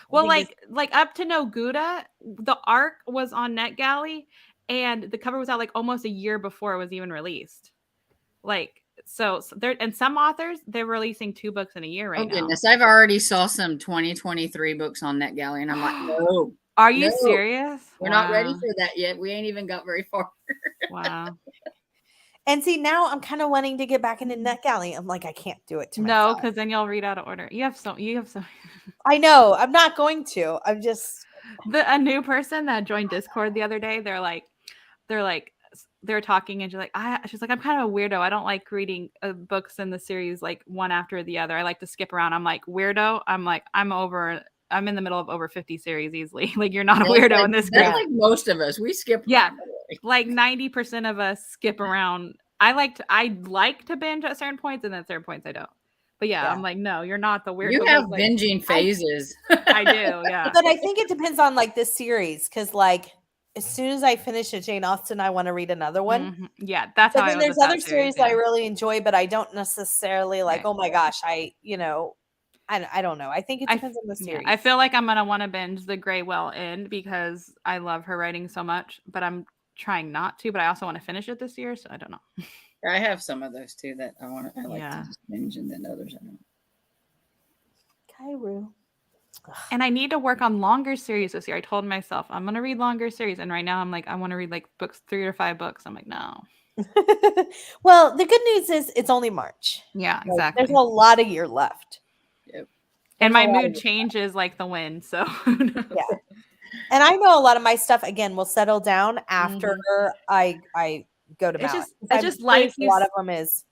[SPEAKER 2] Well, like up to No Gouda, the arc was on NetGalley, and the cover was out like almost a year before it was even released. Like, so there, and some authors, they're releasing 2 books in a year right now.
[SPEAKER 3] Oh goodness, I've already saw some 2023 books on NetGalley, and I'm like, no.
[SPEAKER 2] Are you serious?
[SPEAKER 3] We're not ready for that yet. We ain't even got very far.
[SPEAKER 2] Wow.
[SPEAKER 1] And see, now I'm kind of wanting to get back into NetGalley. I'm like, I can't do it to
[SPEAKER 2] myself. No, because then you'll read out of order. You have so.
[SPEAKER 1] I know. I'm not going to. I'm just
[SPEAKER 2] a new person that joined Discord the other day. They're talking, and she's like, I'm kind of a weirdo. I don't like reading books in the series like one after the other. I like to skip around. I'm like, weirdo. I'm in the middle of over 50 series easily. Like, you're not a weirdo in this group.
[SPEAKER 3] That's like most of us. We skip.
[SPEAKER 2] Yeah. Like 90% of us skip around. I like to binge at certain points, and then at certain points I don't. But I'm like, no, you're not the weirdo.
[SPEAKER 3] You have binging phases.
[SPEAKER 2] I do, yeah.
[SPEAKER 1] But I think it depends on like this series, because like as soon as I finish a Jane Austen, I want to read another one.
[SPEAKER 2] Mm-hmm. Yeah, that's how I was.
[SPEAKER 1] There's other series I really enjoy, but I don't necessarily like. Oh my gosh, I don't know. I think it depends on the series.
[SPEAKER 2] I feel like I'm gonna want to binge The Grey Well End because I love her writing so much, but I'm trying not to. But I also want to finish it this year, so I don't know.
[SPEAKER 3] I have some of those too that I like to just binge, and then others I don't.
[SPEAKER 1] Kairu.
[SPEAKER 2] And I need to work on longer series this year. I told myself I'm gonna read longer series, and right now I'm like, I want to read like books 3 or 5 books. I'm like, no.
[SPEAKER 1] Well, the good news is it's only March.
[SPEAKER 2] Yeah, exactly.
[SPEAKER 1] There's a lot of year left.
[SPEAKER 3] Yep.
[SPEAKER 2] And my mood changes like the wind. So
[SPEAKER 1] yeah. And I know a lot of my stuff again will settle down after I go to Mount.
[SPEAKER 2] It's just like
[SPEAKER 1] a lot of them is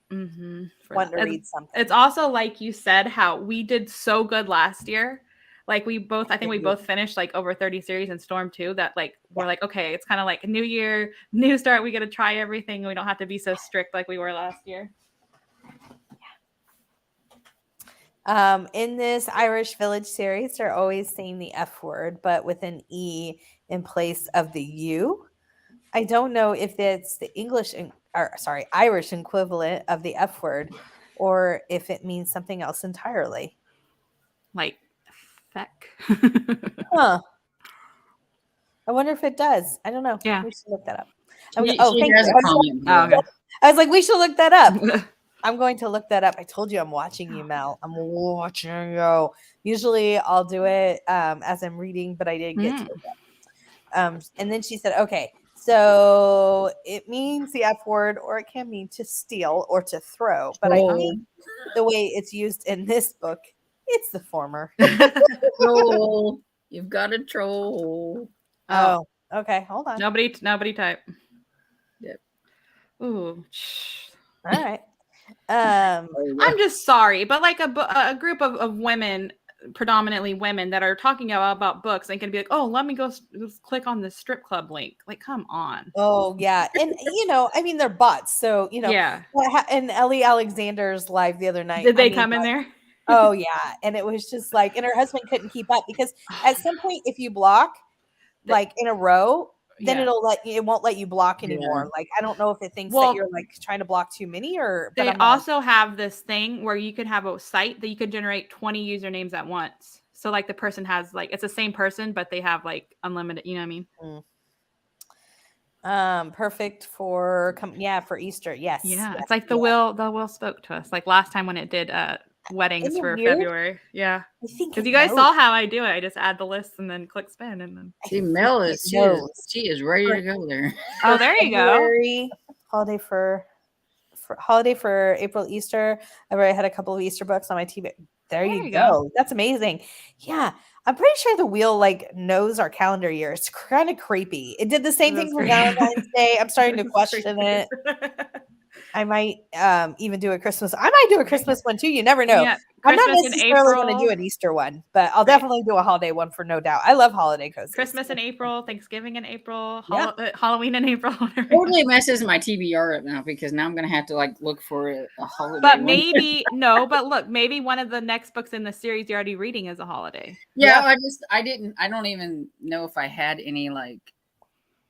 [SPEAKER 1] want to read something.
[SPEAKER 2] It's also like you said, how we did so good last year. Like we both finished like over 30 series in Storm 2 that like we're like, okay, it's kind of like a new year, new start. We got to try everything. We don't have to be so strict like we were last year.
[SPEAKER 1] In this Irish Village series, they're always saying the F word, but with an E in place of the U. I don't know if it's the Irish equivalent of the F word, or if it means something else entirely.
[SPEAKER 2] Like feck.
[SPEAKER 1] Huh. I wonder if it does. I don't know.
[SPEAKER 2] Yeah.
[SPEAKER 1] We should look that up.
[SPEAKER 2] Okay.
[SPEAKER 1] I was like, we should look that up. I'm going to look that up. I told you I'm watching you, Mel. I'm watching you. Usually I'll do it as I'm reading, but I didn't get to it yet. And then she said, okay, so it means the F word, or it can mean to steal or to throw. But I think the way it's used in this book, it's the former.
[SPEAKER 3] Troll. You've got a troll.
[SPEAKER 1] Oh, okay. Hold on.
[SPEAKER 2] Nobody type.
[SPEAKER 3] Yep.
[SPEAKER 2] Ooh.
[SPEAKER 1] All right.
[SPEAKER 2] I'm just sorry, but like a group of women, predominantly women, that are talking about books and can be like, oh, let me go click on the strip club link. Like, come on.
[SPEAKER 1] Oh yeah. And I mean, they're bots, so
[SPEAKER 2] yeah.
[SPEAKER 1] And Ellie Alexander's live the other night.
[SPEAKER 2] Did they come in there?
[SPEAKER 1] Oh yeah, and it was just like, and her husband couldn't keep up because at some point, if you block like in a row, then it won't let you block anymore. Like I don't know if it thinks that you're like trying to block too many or.
[SPEAKER 2] But they also have this thing where you can have a site that you can generate 20 usernames at once. So like the person has like it's the same person, but they have like unlimited. You know what I
[SPEAKER 1] mean? Perfect for for Easter. Yes.
[SPEAKER 2] Yeah, it's like the will spoke to us. Like last time when it did weddings for February. Yeah, because you guys saw how I do it. I just add the list and then click spin and then.
[SPEAKER 3] See, Mel is she is ready to go there.
[SPEAKER 2] Oh, there you go.
[SPEAKER 1] Holiday for April, Easter. I've already had a couple of Easter books on my TV. There you go. That's amazing. Yeah. I'm pretty sure the wheel like knows our calendar year. It's kind of creepy. It did the same thing for Valentine's Day. I'm starting to question it. I might even do a Christmas. I might do a Christmas one too. You never know. Yeah, I'm not necessarily going to do an Easter one, but I'll definitely do a holiday one for no doubt. I love holiday cozies.
[SPEAKER 2] Christmas in April, Thanksgiving in April, Halloween in April.
[SPEAKER 3] Totally messes my TBR up now because now I'm going to have to like look for a holiday.
[SPEAKER 2] But maybe but look, maybe one of the next books in the series you're already reading is a holiday.
[SPEAKER 3] Yeah, I don't even know if I had any like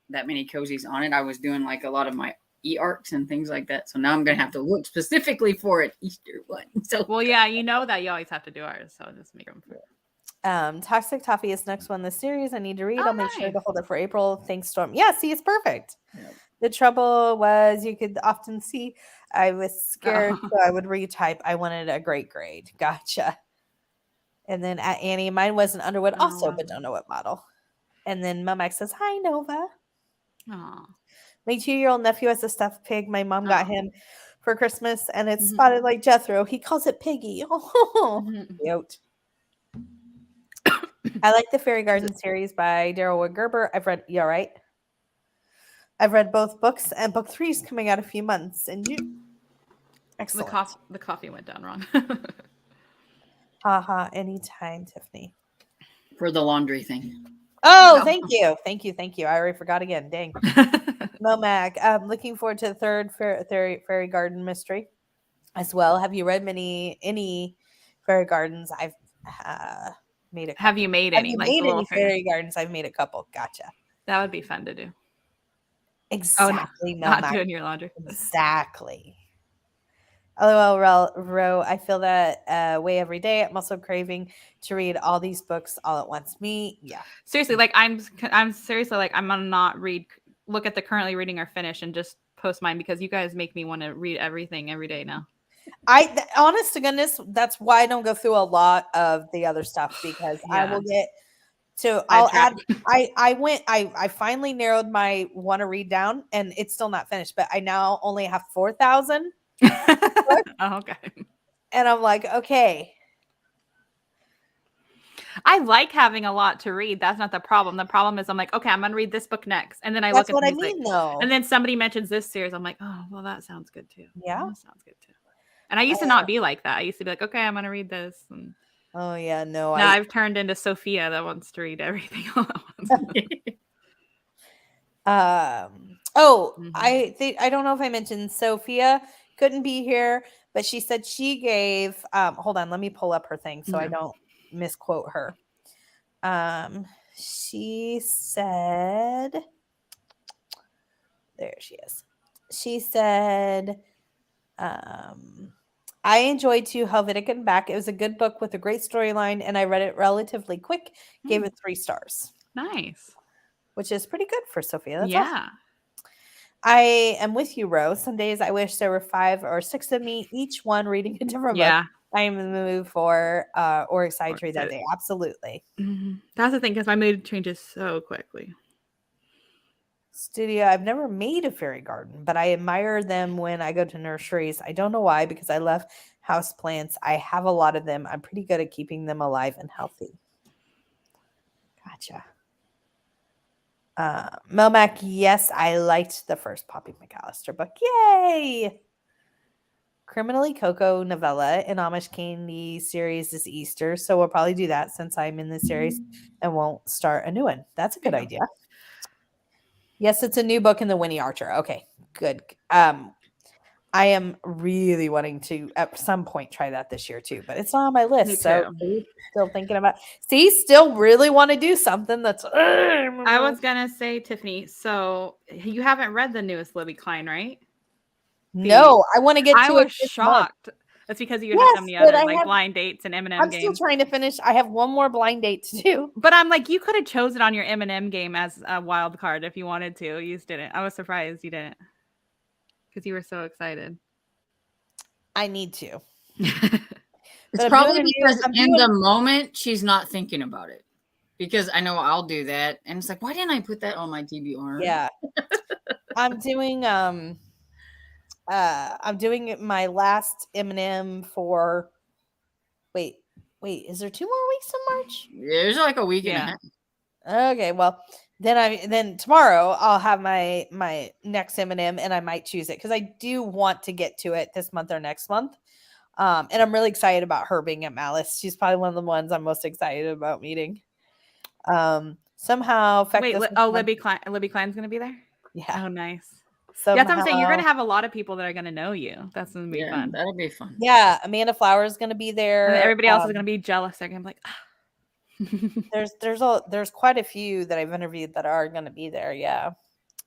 [SPEAKER 3] that many cozies on it. I was doing like a lot of my e-arcs and things like that. So now I'm going to have to look specifically for an Easter one. So
[SPEAKER 2] you know that you always have to do ours. So just make them for
[SPEAKER 1] Toxic Toffee is next one in the series I need to read. I'll make sure to hold it for April. Thanks, Storm. Yeah, see, it's perfect. Yep. The trouble was you could often see I was scared, so I would retype. I wanted a great grade. Gotcha. And then at Annie, mine was an Underwood also, but don't know what model. And then Momax says, hi, Nova.
[SPEAKER 2] Aww.
[SPEAKER 1] My 2-year-old nephew has a stuffed pig. My mom got him for Christmas, and it's spotted like Jethro. He calls it Piggy. Oh, cute. I like the Fairy Garden series by Daryl Gerber. I've read. You all right? I've read both books, and book 3 is coming out a few months. And you, excellent.
[SPEAKER 2] The coffee went down wrong.
[SPEAKER 1] Haha, anytime, Tiffany.
[SPEAKER 3] For the laundry thing.
[SPEAKER 1] Oh, thank you. I already forgot again. Dang. Momac, looking forward to the third Fairy Garden mystery as well. Have you read any Fairy Gardens? I've made it.
[SPEAKER 2] Have you made any?
[SPEAKER 1] Have you made any Fairy Gardens? I've made a couple. Gotcha.
[SPEAKER 2] That would be fun to do.
[SPEAKER 1] Exactly.
[SPEAKER 2] Oh, not doing your laundry.
[SPEAKER 1] Exactly. LOL, Ro, I feel that way every day. I'm also craving to read all these books all at once. Me, yeah.
[SPEAKER 2] Seriously, like I'm seriously like I'm gonna not look at the currently reading or finish and just post mine because you guys make me want to read everything every day now.
[SPEAKER 1] Honest to goodness, that's why I don't go through a lot of the other stuff because I will get to. I'll add. I finally narrowed my want to read down, and it's still not finished. But I now only have 4,000.
[SPEAKER 2] Oh, okay.
[SPEAKER 1] And I'm like, okay.
[SPEAKER 2] I like having a lot to read. That's not the problem. The problem is I'm like, okay, I'm going to read this book next. And then I look at
[SPEAKER 1] what I mean, though.
[SPEAKER 2] And then somebody mentions this series. I'm like, oh, well, that sounds good too.
[SPEAKER 1] Yeah.
[SPEAKER 2] That sounds good too. And I used to not be like that. I used to be like, okay, I'm going to read this. And
[SPEAKER 1] oh, yeah. No.
[SPEAKER 2] Now I've turned into Sophia that wants to read everything all at
[SPEAKER 1] once. I don't know if I mentioned Sophia couldn't be here, but she said she gave hold on, let me pull up her thing so I don't misquote her. She said there she is. She said I enjoyed To Helvetica and Back. It was a good book with a great storyline, and I read it relatively quick. Gave it 3 stars.
[SPEAKER 2] Nice.
[SPEAKER 1] Which is pretty good for Sophia. That's
[SPEAKER 2] yeah.
[SPEAKER 1] Awesome. I am with you, Rose. Some days I wish there were 5 or 6 of me, each one reading a different book. I am in the mood for or excited to read that day. Absolutely.
[SPEAKER 2] Mm-hmm. That's the thing, because my mood changes so quickly.
[SPEAKER 1] Studio, I've never made a fairy garden, but I admire them when I go to nurseries. I don't know why, because I love house plants. I have a lot of them. I'm pretty good at keeping them alive and healthy. Gotcha. Momac, yes, I liked the first Poppy McAllister book. Yay! Criminally Coco novella in Amish Candy series is Easter, so we'll probably do that since I'm in the series and won't start a new one. That's a good idea. Yes, it's a new book in the Winnie Archer. Okay, good. I I am really wanting to at some point try that this year too, but it's not on my list.
[SPEAKER 2] Me
[SPEAKER 1] So
[SPEAKER 2] too.
[SPEAKER 1] still thinking about. See, still really want to do something that's.
[SPEAKER 2] I was gonna say, Tiffany. So you haven't read the newest Libby Klein, right?
[SPEAKER 1] No, I want to get to
[SPEAKER 2] I
[SPEAKER 1] it
[SPEAKER 2] was
[SPEAKER 1] this month.
[SPEAKER 2] shocked. That's because you have so many other like blind dates and M&M
[SPEAKER 1] I'm
[SPEAKER 2] games.
[SPEAKER 1] still trying to finish. I have one more blind date to do.
[SPEAKER 2] But I'm like, you could have chosen on your M&M game as a wild card if you wanted to. You just didn't. I was surprised you didn't because you were so excited.
[SPEAKER 1] I need to.
[SPEAKER 3] It's probably because in the moment she's not thinking about it. Because I know I'll do that, and it's like, why didn't I put that on my TBR?
[SPEAKER 1] Yeah, I'm doing my last M&M for. Wait, is there 2 more weeks in March?
[SPEAKER 3] There's like a week and a half.
[SPEAKER 1] Okay, well, then tomorrow I'll have my next M&M, and I might choose it because I do want to get to it this month or next month. And I'm really excited about her being at Malice. She's probably one of the ones I'm most excited about meeting. Somehow,
[SPEAKER 2] Libby Klein's gonna be there.
[SPEAKER 1] Yeah.
[SPEAKER 2] Oh, nice.
[SPEAKER 1] Somehow,
[SPEAKER 2] that's what I'm saying. You're gonna have a lot of people that are gonna know you. That's gonna be fun.
[SPEAKER 3] That'll be fun.
[SPEAKER 1] Yeah, Amanda Flower's gonna be there.
[SPEAKER 2] And everybody else is gonna be jealous. They're gonna be like,
[SPEAKER 1] there's quite a few that I've interviewed that are gonna be there. Yeah.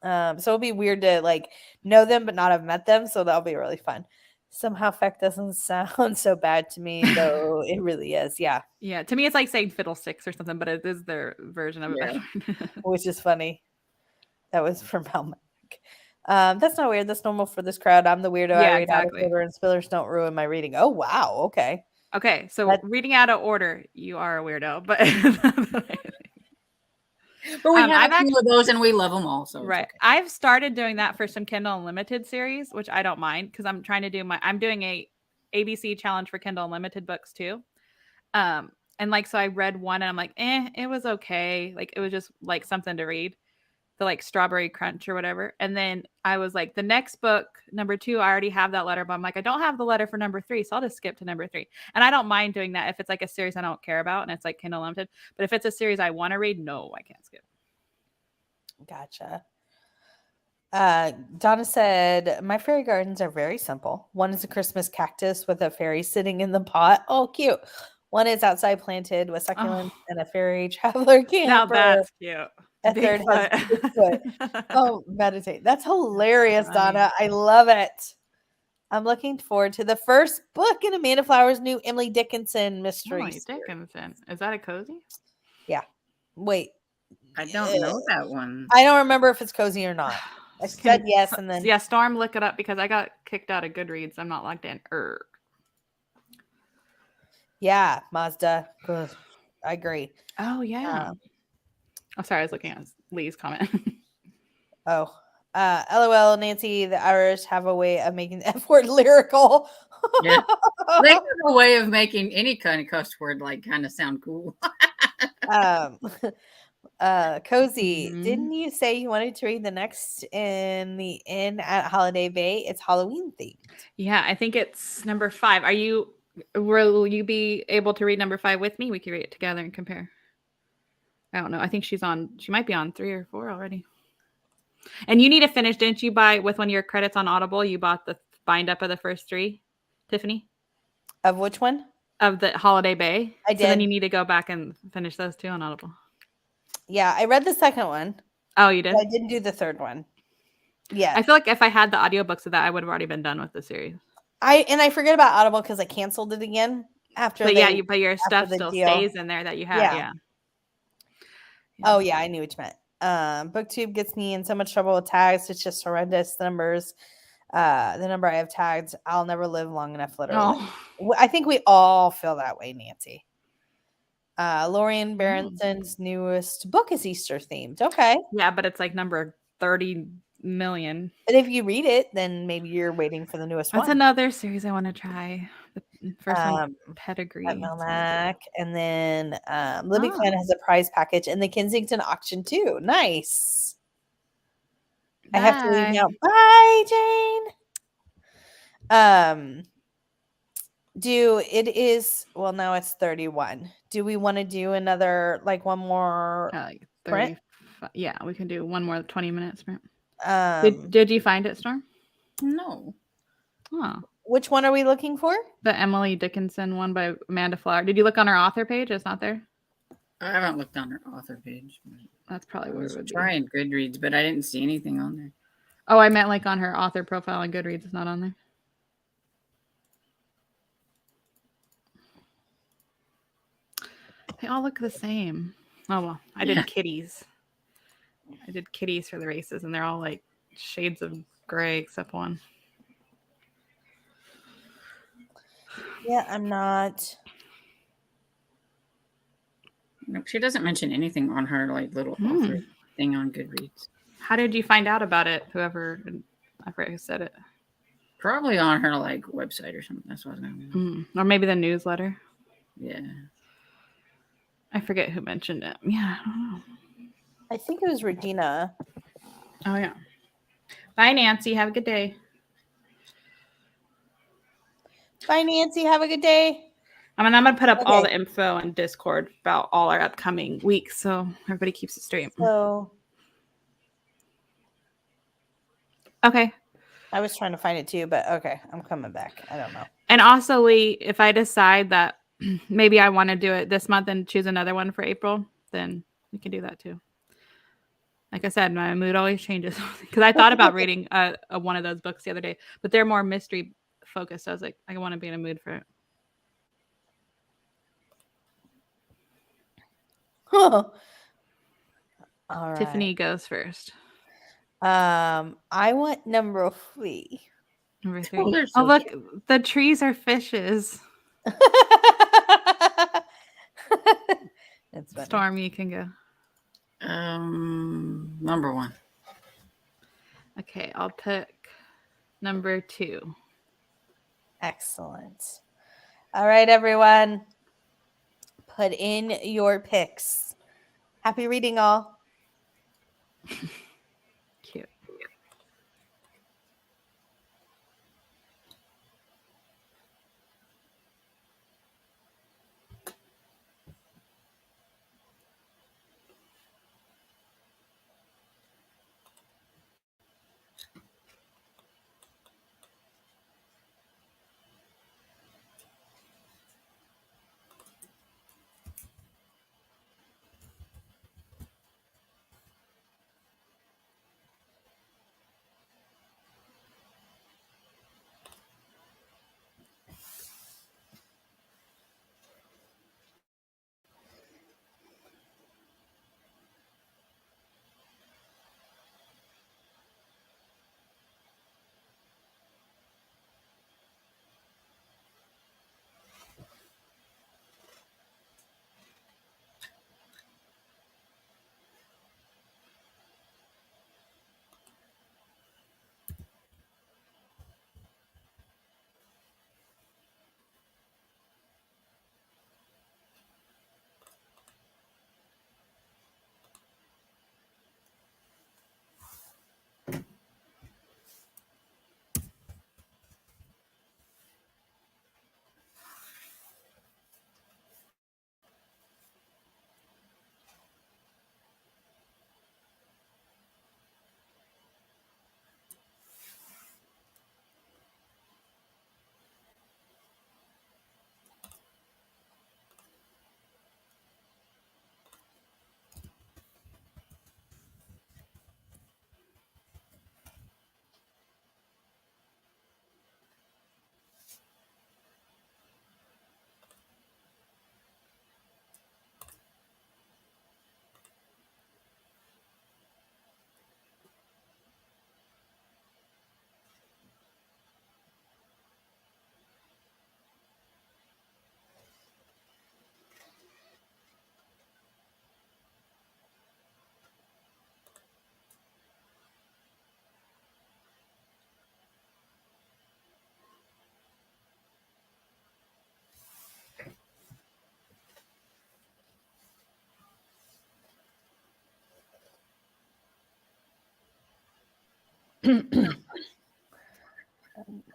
[SPEAKER 1] So it'll be weird to like know them but not have met them. So that'll be really fun. Somehow Feck doesn't sound so bad to me, though it really is. Yeah.
[SPEAKER 2] Yeah. To me, it's like saying Fiddlesticks or something, but it is their version of it.
[SPEAKER 1] Which is funny. That was from Melmac. That's not weird. That's normal for this crowd. I'm the weirdo. I read
[SPEAKER 2] exactly.
[SPEAKER 1] out of order, and spillers don't ruin my reading. Oh, wow. Okay.
[SPEAKER 2] Okay. So reading out of order, you are a weirdo, but
[SPEAKER 3] but we have a few of those and we love them all. So
[SPEAKER 2] right. Okay. I've started doing that for some Kindle Unlimited series, which I don't mind because I'm trying to do I'm doing a ABC challenge for Kindle Unlimited books too. And like, so I read one and I'm like, it was okay. Like, it was just like something to read, the like Strawberry Crunch or whatever. And then I was like, the next book, number 2, I already have that letter, but I'm like, I don't have the letter for number 3. So I'll just skip to number 3. And I don't mind doing that if it's like a series I don't care about and it's like Kindle Unlimited. But if it's a series I want to read, no, I can't skip.
[SPEAKER 1] Gotcha. Donna said, my fairy gardens are very simple. One is a Christmas cactus with a fairy sitting in the pot. Oh, cute. One is outside planted with succulents and a fairy traveler camper.
[SPEAKER 2] Now that's cute.
[SPEAKER 1] A third has Bigfoot. Oh, meditate. That's hilarious, Donna. I love it. I'm looking forward to the first book in Amanda Flower's new Emily Dickinson mystery.
[SPEAKER 2] Emily Dickinson. Is that a cozy?
[SPEAKER 1] Yeah. Wait.
[SPEAKER 3] I don't know that one.
[SPEAKER 1] I don't remember if it's cozy or not. I said yes, and then
[SPEAKER 2] Storm, look it up because I got kicked out of Goodreads. I'm not logged in.
[SPEAKER 1] Yeah, Mazda. Ugh, I agree.
[SPEAKER 2] Oh yeah. Sorry, I was looking at Lee's comment.
[SPEAKER 1] LOL, Nancy. The Irish have a way of making the F word lyrical.
[SPEAKER 3] Yeah, they have a way of making any kind of cuss word like kind of sound cool.
[SPEAKER 1] Cozy, didn't you say you wanted to read the next in the Inn at Holiday Bay? It's Halloween themed.
[SPEAKER 2] Yeah, I think it's number 5. Will you be able to read number 5 with me? We can read it together and compare. I don't know. I think she might be on 3 or 4 already. And you need to finish. Didn't you buy with one of your credits on Audible? You bought the bind up of the first 3, Tiffany?
[SPEAKER 1] Of which one?
[SPEAKER 2] Of the Holiday Bay.
[SPEAKER 1] I did.
[SPEAKER 2] So then you need to go back and finish those 2 on Audible.
[SPEAKER 1] Yeah, I read the second one.
[SPEAKER 2] Oh, you did?
[SPEAKER 1] I didn't do the third one. Yeah.
[SPEAKER 2] I feel like if I had the audiobooks of that, I would have already been done with the series.
[SPEAKER 1] I forget about Audible because I canceled it again after.
[SPEAKER 2] But but your stuff still stays in there that you have. Yeah.
[SPEAKER 1] Oh yeah, I knew what you meant. BookTube gets me in so much trouble with tags. It's just horrendous. The numbers, the number I have tagged, I'll never live long enough. Literally, I think we all feel that way, Nancy. Lorian Berenson's newest book is Easter themed. Okay.
[SPEAKER 2] Yeah, but it's like number 30 million.
[SPEAKER 1] But if you read it, then maybe you're waiting for the newest one.
[SPEAKER 2] That's another series I want to try. The first one, Pedigree.
[SPEAKER 1] At Melmac. And then Libby Klein has a prize package in the Kensington auction too. Nice. Bye. I have to leave now. Bye, Jane. Now it's 31. Do we want to do another, like one more print?
[SPEAKER 2] Yeah, we can do one more 20 minutes print. Did you find it, Storm?
[SPEAKER 3] No.
[SPEAKER 2] Oh.
[SPEAKER 1] Which one are we looking for?
[SPEAKER 2] The Emily Dickinson one by Amanda Flower. Did you look on her author page? It's not there?
[SPEAKER 3] I haven't looked on her author page.
[SPEAKER 2] That's probably where it would be.
[SPEAKER 3] I was trying Goodreads, but I didn't see anything on there.
[SPEAKER 2] Oh, I meant like on her author profile on Goodreads. It's not on there. They all look the same. Oh, well, I did kitties. I did kitties for the races, and they're all like shades of gray except one.
[SPEAKER 1] Yeah, I'm not.
[SPEAKER 3] Nope, she doesn't mention anything on her like little author thing on Goodreads.
[SPEAKER 2] How did you find out about it? Whoever, I forget who said it.
[SPEAKER 3] Probably on her like website or something. That's what I was going
[SPEAKER 2] to. Or maybe the newsletter.
[SPEAKER 3] Yeah.
[SPEAKER 2] I forget who mentioned it. Yeah, I don't know.
[SPEAKER 1] I think it was Regina.
[SPEAKER 2] Oh, yeah. Bye, Nancy. Have a good day.
[SPEAKER 1] Bye, Nancy. Have a good day.
[SPEAKER 2] I'm going to put up all the info on Discord about all our upcoming weeks, so everybody keeps it straight.
[SPEAKER 1] So,
[SPEAKER 2] okay.
[SPEAKER 1] I was trying to find it too, but okay, I'm coming back. I don't know.
[SPEAKER 2] And also, Lee, if I decide that maybe I want to do it this month and choose another one for April, then we can do that too. Like I said, my mood always changes because I thought about reading one of those books the other day, but they're more mystery focused. So I was like, I want to be in a mood for it.
[SPEAKER 1] All right.
[SPEAKER 2] Tiffany goes first.
[SPEAKER 1] I want number 3.
[SPEAKER 2] Number 3. Oh, look, the trees are fishes.
[SPEAKER 1] That's funny.
[SPEAKER 2] Storm, you can go.
[SPEAKER 3] Number 1.
[SPEAKER 2] Okay, I'll pick number 2.
[SPEAKER 1] Excellent. All right, everyone. Put in your picks. Happy reading, all.
[SPEAKER 2] Cute.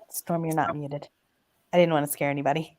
[SPEAKER 1] Storm, you're not muted. I didn't want to scare anybody.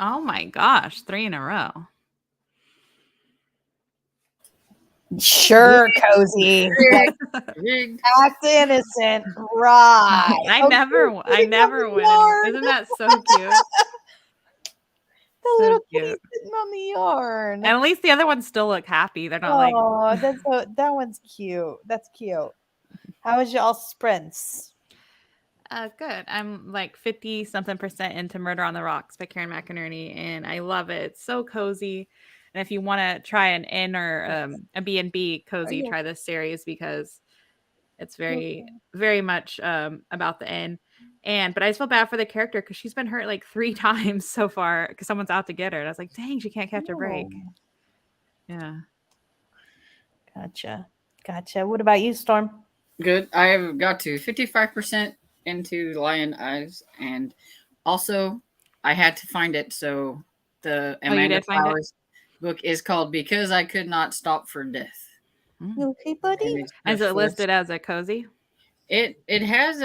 [SPEAKER 2] Oh my gosh, 3 in a row.
[SPEAKER 1] Sure, cozy. Like, act innocent, right?
[SPEAKER 2] I never win. Isn't that so cute?
[SPEAKER 1] The
[SPEAKER 2] So
[SPEAKER 1] little
[SPEAKER 2] cute.
[SPEAKER 1] kitty sitting on the yarn.
[SPEAKER 2] And at least the other ones still look happy. They're not like.
[SPEAKER 1] Oh, that one's cute. That's cute. How was y'all sprints?
[SPEAKER 2] Good. I'm like 50-something% into Murder on the Rocks by Karen McInerney, and I love it. It's so cozy. And if you want to try an inn or a B&B cozy, try this series because it's very, very much about the inn. But I just feel bad for the character because she's been hurt like 3 times so far because someone's out to get her. And I was like, dang, she can't catch a break. Yeah.
[SPEAKER 1] Gotcha. What about you, Storm?
[SPEAKER 3] Good. I have got to 55% into Lion Eyes, and also I had to find it. So the Amanda Flowers book is called Because I Could Not Stop for Death.
[SPEAKER 1] Okay, buddy.
[SPEAKER 2] Is it listed as a cozy?
[SPEAKER 3] It has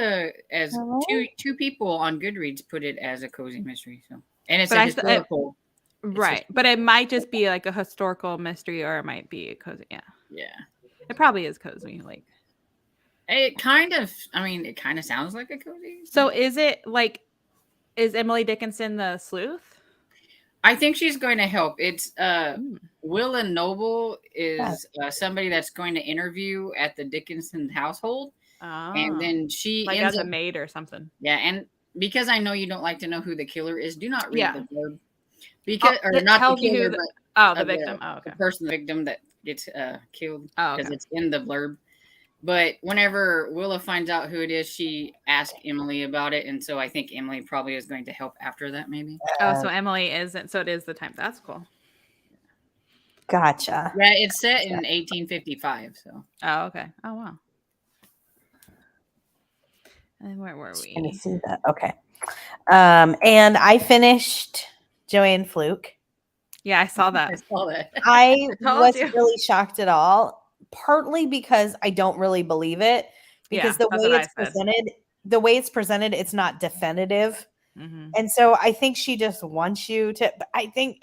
[SPEAKER 3] two people on Goodreads put it as a cozy mystery. So, and it's a historical.
[SPEAKER 2] Right, but it might just be like a historical mystery, or it might be a cozy.
[SPEAKER 3] Yeah.
[SPEAKER 2] It probably is cozy. Like
[SPEAKER 3] it kind of sounds like a cozy.
[SPEAKER 2] So is Emily Dickinson the sleuth?
[SPEAKER 3] I think she's going to help. It's Willa Noble is somebody that's going to interview at the Dickinson household. And then she
[SPEAKER 2] like
[SPEAKER 3] ends
[SPEAKER 2] as a maid or something.
[SPEAKER 3] Yeah, and because I know you don't like to know who the killer is, do not read the blurb. Because not the killer, but
[SPEAKER 2] the victim.
[SPEAKER 3] The person, the victim that gets killed because it's in the blurb. But whenever Willa finds out who it is, she asked Emily about it, and so I think Emily probably is going to help after that, maybe.
[SPEAKER 2] So Emily isn't. So it is the time. That's cool.
[SPEAKER 1] Gotcha.
[SPEAKER 3] Yeah, it's set in 1855. So.
[SPEAKER 2] Oh, okay. Oh, wow. And where were we?
[SPEAKER 1] Can you see that? Okay. And I finished Joanne Fluke.
[SPEAKER 2] Yeah, I saw that.
[SPEAKER 1] I wasn't really shocked at all. Partly because I don't really believe it, because the way it's presented, it's not definitive. Mm-hmm. And so I think she just wants you to, I think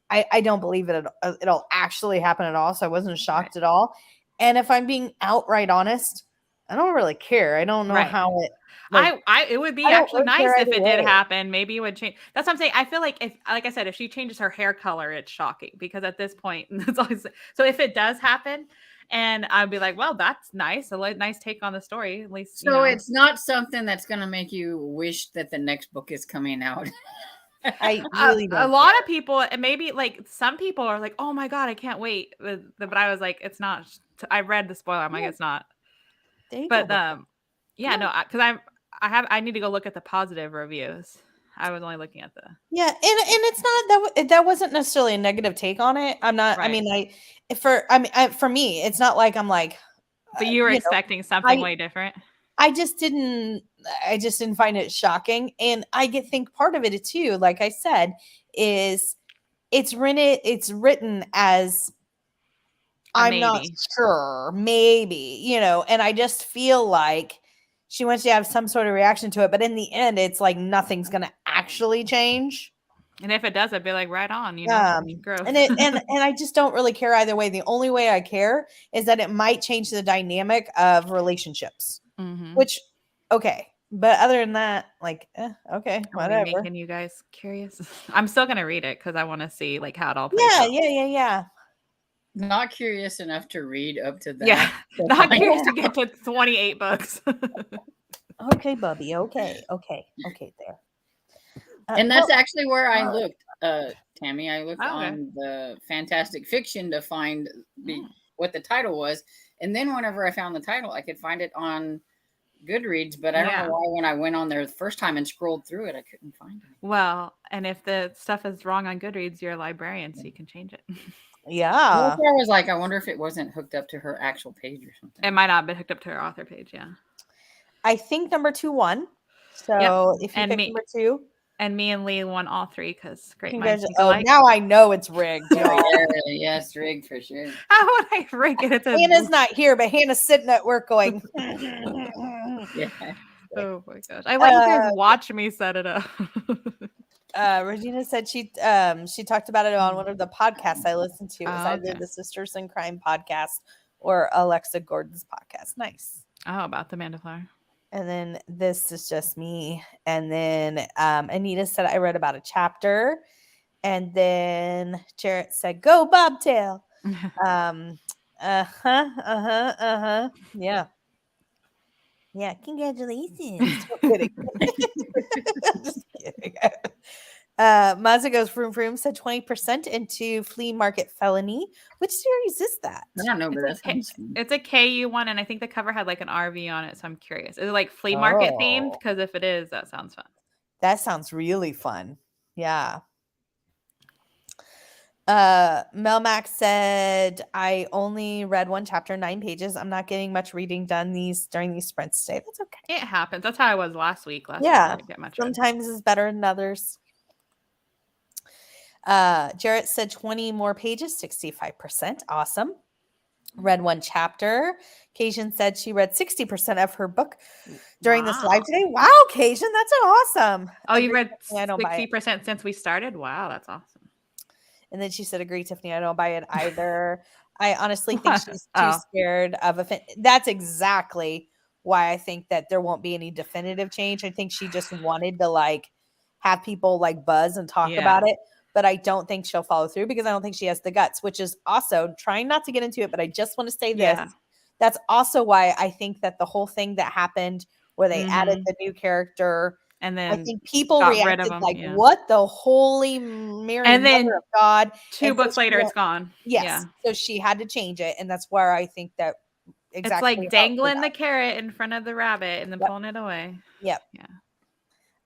[SPEAKER 1] I don't believe it'll actually happen at all. So I wasn't shocked at all. And if I'm being outright honest, I don't really care. I don't know how it.
[SPEAKER 2] Like, it would be actually nice if it did happen. Maybe it would change. That's what I'm saying. I feel like like I said, if she changes her hair color, it's shocking because at this point, that's always so. If it does happen, and I'd be like, well, that's nice. A nice take on the story, at least.
[SPEAKER 3] So it's not something that's going to make you wish that the next book is coming out.
[SPEAKER 1] I really don't.
[SPEAKER 2] A lot of people, and maybe like some people are like, oh my god, I can't wait. But I was like, it's not. I read the spoiler. I'm like, it's not. But no, because I need to go look at the positive reviews. I was only looking at the
[SPEAKER 1] and it's not that wasn't necessarily a negative take on it. I'm not. Right. I mean, for me, it's not like I'm like.
[SPEAKER 2] But you were expecting something way different.
[SPEAKER 1] I just didn't find it shocking, and I think part of it too, like I said, is it's written as. I'm not sure, maybe, and I just feel like she wants you to have some sort of reaction to it. But in the end, it's like nothing's going to actually change.
[SPEAKER 2] And if it does, I'd be like, right on, growth.
[SPEAKER 1] And I just don't really care either way. The only way I care is that it might change the dynamic of relationships, which, okay. But other than that, like, okay, whatever.
[SPEAKER 2] Making you guys curious. I'm still going to read it because I want to see like how it all plays out.
[SPEAKER 1] Yeah.
[SPEAKER 3] Not curious enough to read up to that.
[SPEAKER 2] Yeah, not curious to get to 28 books.
[SPEAKER 1] Okay, Bubby. Okay, there.
[SPEAKER 3] And that's actually where I looked, Tammy. I looked on the Fantastic Fiction to find what the title was. And then whenever I found the title, I could find it on Goodreads. But I don't know why when I went on there the first time and scrolled through it, I couldn't find it.
[SPEAKER 2] Well, and if the stuff is wrong on Goodreads, you're a librarian, so you can change it.
[SPEAKER 1] Yeah.
[SPEAKER 3] I was like, I wonder if it wasn't hooked up to her actual page or something.
[SPEAKER 2] It might not have been hooked up to her author page, yeah.
[SPEAKER 1] I think number 2 won. So if you pick number 2.
[SPEAKER 2] And me and Lee won all 3 because great
[SPEAKER 1] minds. Now I know it's rigged.
[SPEAKER 3] Yes, rigged for sure.
[SPEAKER 2] How would I rig it?
[SPEAKER 1] Hannah's not here, but Hannah's sitting at work going.
[SPEAKER 3] Yeah.
[SPEAKER 2] Oh my gosh. I let you guys watch me set it up.
[SPEAKER 1] Regina said she talked about it on one of the podcasts I listened to. It was either the Sisters in Crime podcast or Alexa Gordon's podcast. Nice.
[SPEAKER 2] Oh, about the Mandaflower.
[SPEAKER 1] And then this is just me. And then Anita said I read about a chapter. And then Jarrett said, "Go Bobtail." Yeah. Yeah, congratulations. Just kidding. Mazza goes vroom vroom said 20% into Flea Market Felony. Which series is that?
[SPEAKER 3] I don't know, but
[SPEAKER 2] it's a KU one, and I think the cover had like an RV on it, so I'm curious. Is it like flea market themed? Because if it is, that sounds fun.
[SPEAKER 1] That sounds really fun. Yeah. Melmac said, I only read one chapter, 9 pages. I'm not getting much reading done during these sprints today. That's okay.
[SPEAKER 2] It happens. That's how I was last week. Week
[SPEAKER 1] I
[SPEAKER 2] didn't get much
[SPEAKER 1] sometimes is better than others. Jarrett said 20 more pages, 65%. Awesome. Read one chapter. Cajun said she read 60% of her book during this live today. Wow, Cajun, that's awesome.
[SPEAKER 2] Oh, you read 60% since we started? Wow, that's awesome.
[SPEAKER 1] And then she said, "Agree, Tiffany. I don't buy it either." I honestly think she's too scared of that's exactly why I think that there won't be any definitive change. I think she just wanted to like have people like buzz and talk about it, but I don't think she'll follow through because I don't think she has the guts, which is also trying not to get into it. But I just want to say this. That's also why I think that the whole thing that happened where they added the new character,
[SPEAKER 2] and then
[SPEAKER 1] I think people reacted like, "What the holy Mary and then Mother of God?"
[SPEAKER 2] 2 books later, it's gone.
[SPEAKER 1] Yes, yeah. So she had to change it, and that's where I think that exactly.
[SPEAKER 2] It's like dangling the carrot in front of the rabbit and then pulling it away.
[SPEAKER 1] Yep.
[SPEAKER 2] Yeah.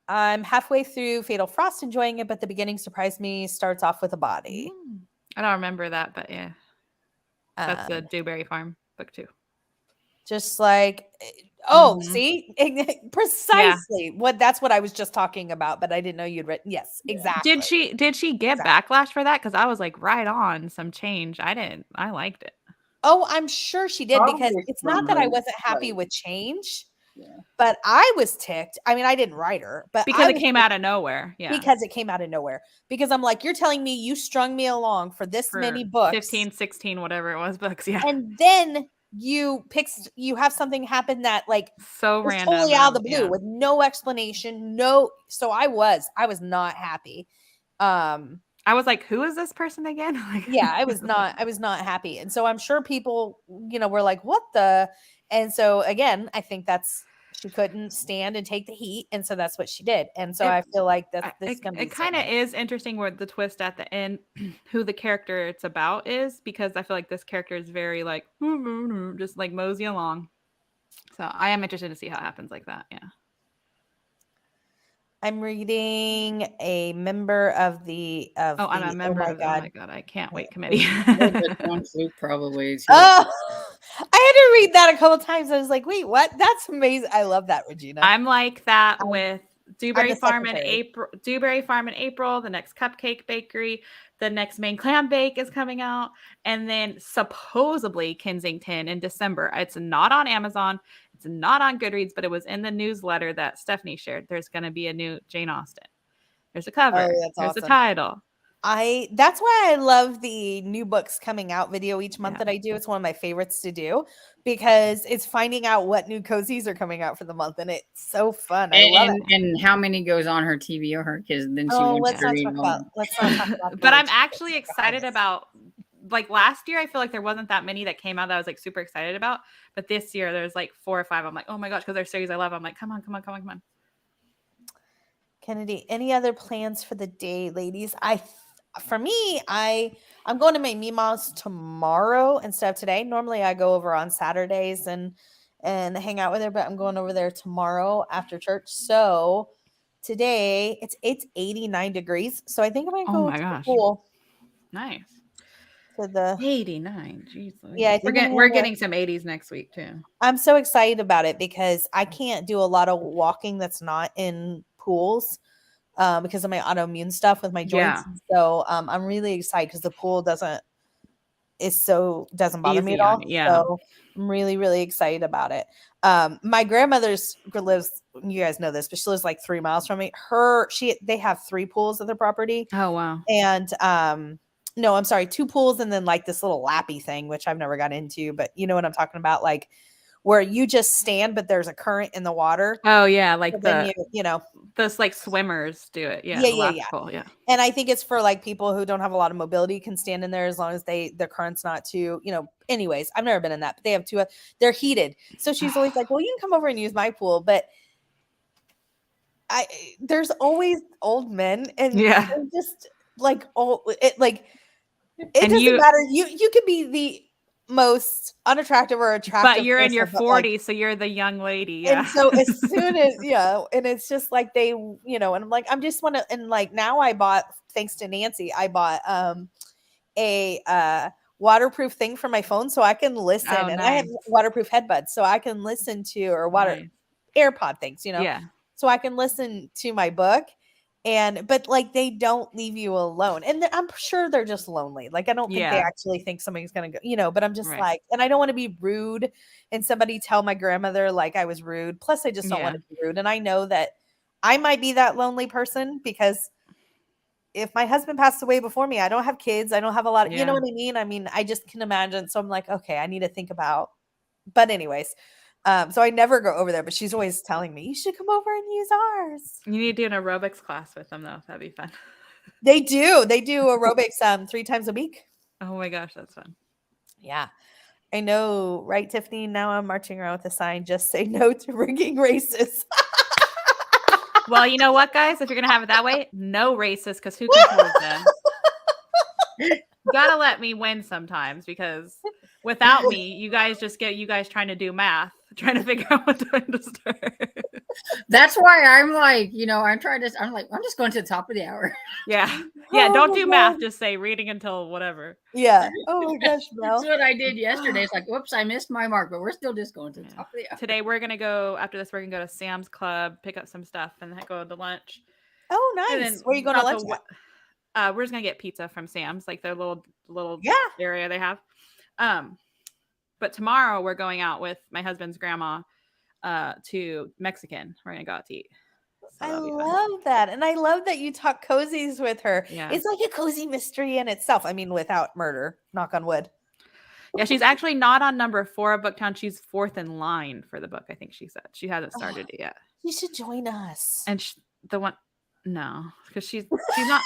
[SPEAKER 1] I'm halfway through Fatal Frost, enjoying it, but the beginning surprised me. Starts off with a body.
[SPEAKER 2] I don't remember that, but yeah, that's the Dewberry Farm book 2.
[SPEAKER 1] Just like, see, precisely that's what I was just talking about, but I didn't know you'd written. Yes, exactly.
[SPEAKER 2] Did she get backlash for that? Because I was like right on some change. I liked it.
[SPEAKER 1] Oh, I'm sure she did because it's not that I wasn't happy with change, but I was ticked. I mean, I didn't write her, but
[SPEAKER 2] because it came out of nowhere. Yeah,
[SPEAKER 1] because it came out of nowhere. Because I'm like, you're telling me you strung me along for many books,
[SPEAKER 2] 15, 16, whatever it was, books. Yeah,
[SPEAKER 1] and then you have something happen that like
[SPEAKER 2] so random,
[SPEAKER 1] totally out of the blue with no explanation. So I was not happy.
[SPEAKER 2] I was like, who is this person again?
[SPEAKER 1] I was not happy. And so I'm sure people, were like, what the? And so again, I think she couldn't stand and take the heat. And so that's what she did. And so I feel like this is going to be.
[SPEAKER 2] It kind of is interesting where the twist at the end, who the character it's about is, because I feel like this character is very like, just like mosey along. So I am interested to see how it happens like that. Yeah.
[SPEAKER 1] I'm reading a member of the.
[SPEAKER 2] I'm a member of the, oh my God, I can't wait committee.
[SPEAKER 3] Probably.
[SPEAKER 1] Oh, I had to read that a couple times. I was like, wait, what? That's amazing. I love that, Regina.
[SPEAKER 2] I'm like that with Dewberry Farm in April. Dewberry Farm in April. The next Cupcake Bakery. The next Maine Clam Bake is coming out. And then supposedly Kensington in December. It's not on Amazon. It's not on Goodreads, but it was in the newsletter that Stephanie shared. There's going to be a new Jane Austen. There's a cover. There's awesome. A title.
[SPEAKER 1] That's why I love the new books coming out video each month that I do. It's one of my favorites to do because it's finding out what new cozies are coming out for the month, and it's so fun. I love it.
[SPEAKER 3] And how many goes on her TV or her because then she
[SPEAKER 1] let's not talk about
[SPEAKER 2] but I'm actually excited about. Like last year, I feel like there wasn't that many that came out that I was like super excited about. But this year, there's like 4 or 5. I'm like, oh my gosh, because they're series I love. I'm like, come on.
[SPEAKER 1] Kennedy, any other plans for the day, ladies? For me, I'm going to my Mima's tomorrow instead of today. Normally, I go over on Saturdays and hang out with her, but I'm going over there tomorrow after church. So today, it's 89 degrees. So I think I might go to the pool.
[SPEAKER 2] Nice.
[SPEAKER 1] For the
[SPEAKER 2] 89, jeez.
[SPEAKER 1] Yeah,
[SPEAKER 2] we're getting some 80s next week too.
[SPEAKER 1] I'm so excited about it because I can't do a lot of walking that's not in pools because of my autoimmune stuff with my joints. So I'm really excited because the pool doesn't doesn't bother me
[SPEAKER 2] Easy
[SPEAKER 1] at all.
[SPEAKER 2] on you, yeah.
[SPEAKER 1] So I'm really, really excited about it. My grandmother's lives, you guys know this, but she lives like 3 miles from me. They have 3 pools at their property.
[SPEAKER 2] Oh, wow.
[SPEAKER 1] And no, I'm sorry, 2 pools and then like this little lappy thing, which I've never got into, but you know what I'm talking about, like where you just stand, but there's a current in the water.
[SPEAKER 2] Oh yeah, like
[SPEAKER 1] then you know,
[SPEAKER 2] those like swimmers do it. Yeah,
[SPEAKER 1] yeah.
[SPEAKER 2] pool, yeah.
[SPEAKER 1] And I think it's for like people who don't have a lot of mobility can stand in there as long as the current's not too, you know. Anyways, I've never been in that, but they have 2. They're heated, so she's always like, "Well, you can come over and use my pool," but there's always old men, and
[SPEAKER 2] yeah,
[SPEAKER 1] just like it doesn't matter. You could be the most unattractive or attractive,
[SPEAKER 2] but you're in your 40s,
[SPEAKER 1] like,
[SPEAKER 2] so you're the young lady. Yeah.
[SPEAKER 1] And so as soon as and it's just like they, and I'm like, I'm just want to, and like now I bought, thanks to Nancy, I bought a waterproof thing for my phone so I can listen, and I have waterproof headbuds so I can listen to, or AirPod things,
[SPEAKER 2] Yeah.
[SPEAKER 1] so I can listen to my book. But like they don't leave you alone, and I'm sure they're just lonely. Like I don't think they actually think somebody's gonna go, but I'm just like, and I don't want to be rude and somebody tell my grandmother like I was rude. Plus I just don't want to be rude, and I know that I might be that lonely person because if my husband passed away before me, I don't have kids, I don't have a lot of, you know what I mean, I just can imagine. So I'm like, okay, I need to think about, but anyways, so I never go over there, but she's always telling me, you should come over and use ours.
[SPEAKER 2] You need to do an aerobics class with them though. That'd be fun.
[SPEAKER 1] They do aerobics 3 times a week.
[SPEAKER 2] Oh my gosh, that's fun.
[SPEAKER 1] Yeah. I know, right, Tiffany? Now I'm marching around with a sign, just say no to rigging races.
[SPEAKER 2] Well, you know what, guys? If you're going to have it that way, no races, because who controls them? You gotta let me win sometimes, because without me, you guys just get trying to do math, trying to figure out what time to start.
[SPEAKER 3] That's why I'm like, I'm just going to the top of the hour.
[SPEAKER 2] Yeah. Don't do math. Just say reading until whatever.
[SPEAKER 1] Yeah. Oh my gosh, Mel.
[SPEAKER 3] That's what I did yesterday. It's like, whoops, I missed my mark, but we're still just going to the top of the hour.
[SPEAKER 2] Today we're gonna go. After this, we're gonna go to Sam's Club, pick up some stuff, and then go to lunch.
[SPEAKER 1] Oh, nice. Where are you going to lunch
[SPEAKER 2] at? We're just gonna get pizza from Sam's, like their little area they have. But tomorrow we're going out with my husband's grandma to Mexican. We're gonna go out to eat. So
[SPEAKER 1] I love that. And I love that you talk cozies with her. Yeah. It's like a cozy mystery in itself. I mean, without murder, knock on wood.
[SPEAKER 2] Yeah, she's actually not on number 4 of Booktown. She's 4th in line for the book, I think she said. She hasn't started it yet.
[SPEAKER 1] You should join us.
[SPEAKER 2] And no, because she's not.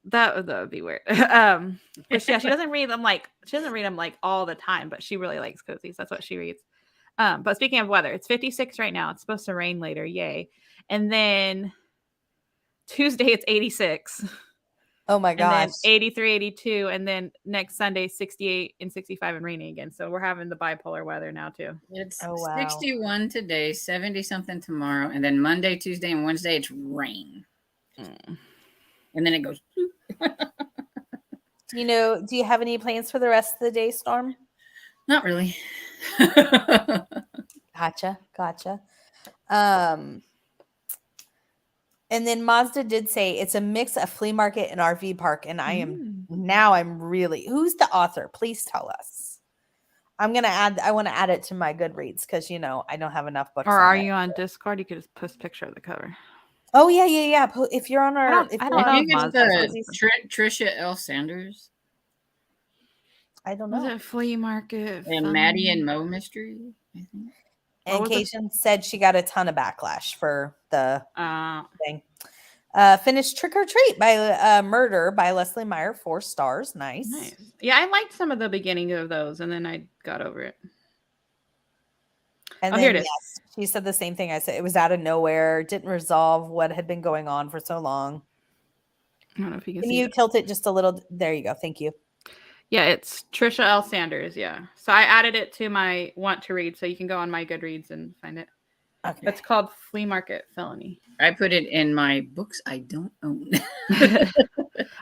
[SPEAKER 2] That would be weird. But she doesn't read them like all the time, but she really likes cozies. That's what she reads. But speaking of weather, it's 56 right now. It's supposed to rain later. Yay. And then Tuesday it's 86.
[SPEAKER 1] Oh my gosh.
[SPEAKER 2] And then 83, 82, and then next Sunday 68 and 65 and raining again. So we're having the bipolar weather now too.
[SPEAKER 3] It's 61 today, 70 something tomorrow, and then Monday, Tuesday, and Wednesday it's rain. And then it goes.
[SPEAKER 1] Do you have any plans for the rest of the day, Storm?
[SPEAKER 3] Not really.
[SPEAKER 1] Gotcha. And then Mazda did say it's a mix of flea market and RV park. And I'm really, who's the author? Please tell us. I want to add it to my Goodreads because, I don't have enough books.
[SPEAKER 2] Or are you on Discord? You could just post a picture of the cover.
[SPEAKER 1] Oh, yeah. If you're on our,
[SPEAKER 3] I don't know. Trisha L. Sanders.
[SPEAKER 1] I don't know.
[SPEAKER 2] Was it flea market?
[SPEAKER 3] And Maddie and Mo mystery, I think.
[SPEAKER 1] And Cation said she got a ton of backlash for the thing. Finished Trick or Treat by Murder by Leslie Meyer, 4 stars. Nice.
[SPEAKER 2] Yeah, I liked some of the beginning of those, and then I got over it.
[SPEAKER 1] And then, here it is. Yes, she said the same thing I said. It was out of nowhere. Didn't resolve what had been going on for so long.
[SPEAKER 2] I don't know if you
[SPEAKER 1] can you tilt it just a little? There you go. Thank you.
[SPEAKER 2] Yeah, it's Trisha L. Sanders. Yeah. So I added it to my want to read, so you can go on my Goodreads and find it. Okay. It's called Flea Market Felony.
[SPEAKER 3] I put it in my books I don't own.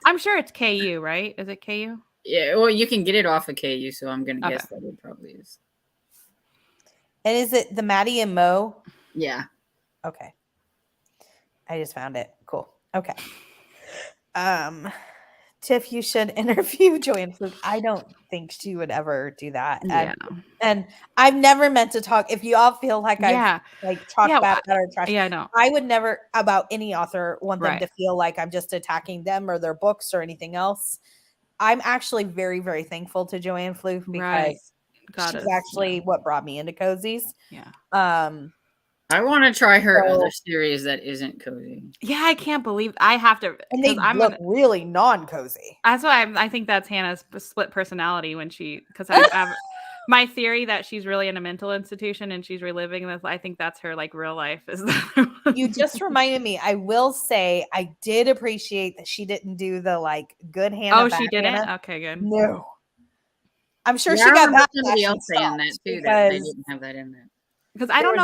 [SPEAKER 2] I'm sure it's KU, right? Is it KU?
[SPEAKER 3] Yeah. Well, you can get it off of KU, so I'm going to guess that it probably is.
[SPEAKER 1] And is it the Maddie and Mo?
[SPEAKER 3] Yeah.
[SPEAKER 1] Okay. I just found it. Cool. Okay. Tiff, you should interview Joanne Fluke. I don't think she would ever do that.
[SPEAKER 2] Yeah.
[SPEAKER 1] And I've never meant to talk. If you all feel like I've talked bad about or trash,
[SPEAKER 2] no.
[SPEAKER 1] I would never about any author want them to feel like I'm just attacking them or their books or anything else. I'm actually very, very thankful to Joanne Fluke because she's actually what brought me into cozies.
[SPEAKER 2] Yeah.
[SPEAKER 3] I want to try her other series that isn't cozy.
[SPEAKER 2] Yeah, I can't believe I have to.
[SPEAKER 1] And they look really non-cozy.
[SPEAKER 2] That's why I think that's Hannah's split personality when because I my theory that she's really in a mental institution and she's reliving this. I think that's her like real life.
[SPEAKER 1] You just reminded me. I will say I did appreciate that she didn't do the like good Hannah.
[SPEAKER 2] Oh, she didn't?
[SPEAKER 1] Hannah.
[SPEAKER 2] Okay, good.
[SPEAKER 1] No. I'm sure she got that.
[SPEAKER 3] Somebody else saying that too. That they didn't have that in there.
[SPEAKER 2] Because I don't